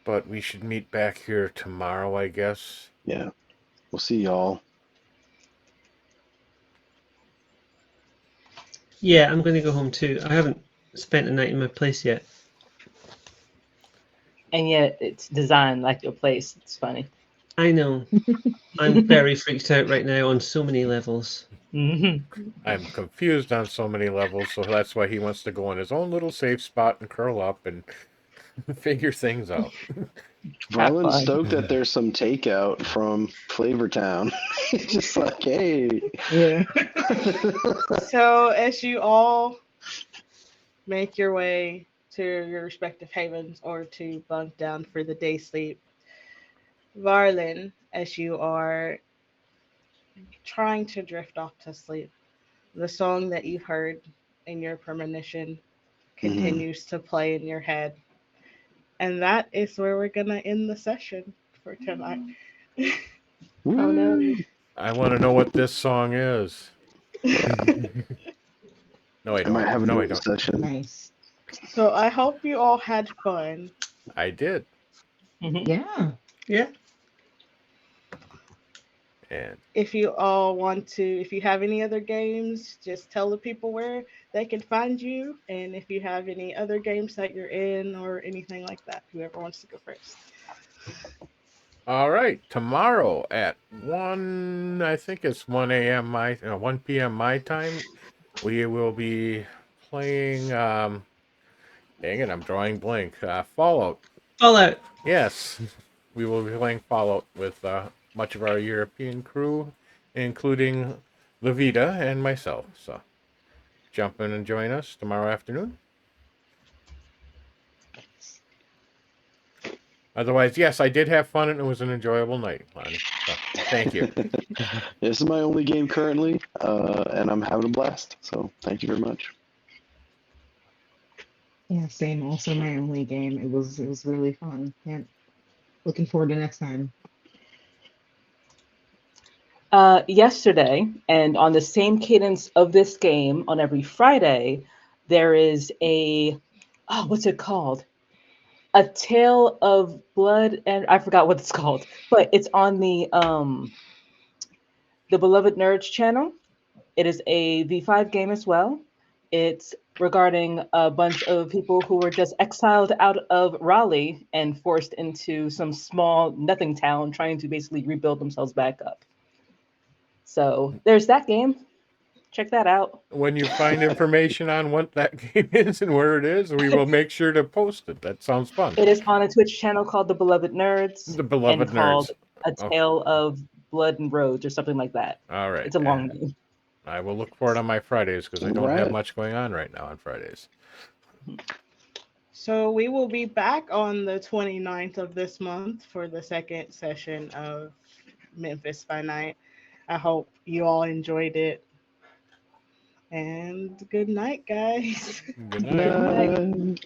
But we should meet back here tomorrow, I guess. Yeah, we'll see y'all. Yeah, I'm going to go home too. I haven't spent the night in my place yet. And yet it's designed like your place. It's funny. I know. I'm very freaked out right now on so many levels. Hmm. I'm confused on so many levels, so that's why he wants to go in his own little safe spot and curl up and figure things out. Have Rylan's fun. stoked that there's some takeout from Flavortown. He's just like, hey. Yeah. So as you all make your way to your respective havens or to bunk down for the day sleep, Varlin, as you are trying to drift off to sleep, the song that you've heard in your premonition continues to play in your head. And that is where we're going to end the session for tonight. Oh no. Woo. I want to know what this song is. No, I I might don't. have a No, I new don't. session. Nice. So I hope you all had fun. I did. Mhm. Yeah. Yeah. And If you all want to, if you have any other games, just tell the people where they can find you. And if you have any other games that you're in or anything like that, whoever wants to go first. all right, tomorrow at 1, I think it's 1 a.m. 1 p.m. my time, we will be playing, dang it, I'm drawing blank, Fallout. Fallout. Yes, we will be playing Fallout with much of our European crew, including Lavaita and myself. So jump in and join us tomorrow afternoon. Otherwise, yes, I did have fun and it was an enjoyable night, Lonnie. So thank you. This is my only game currently, and I'm having a blast. So thank you very much. Yeah, same. Also my only game. It was really fun. Yeah. Looking forward to next time. Yesterday, and on the same cadence of this game, on every Friday, there is what's it called? A Tale of Blood, and I forgot what it's called, but it's on the Beloved Nerds channel. It is a V5 game as well. It's regarding a bunch of people who were just exiled out of Raleigh and forced into some small nothing town trying to basically rebuild themselves back up. So there's that game. Check that out. When you find information on what that game is and where it is, we will make sure to post it. That sounds fun. It is on a Twitch channel called The Beloved Nerds The and Beloved called Nerds. A Oh, Tale of Blood and Roads or something like that. all right. It's a long name. I will look for it on my Fridays because I All don't have right. much going on right now on Fridays. So we will be back on the 29th of this month for the second session of Memphis by Night. I hope you all enjoyed it. And good night, guys. Good Good night. Good night. night.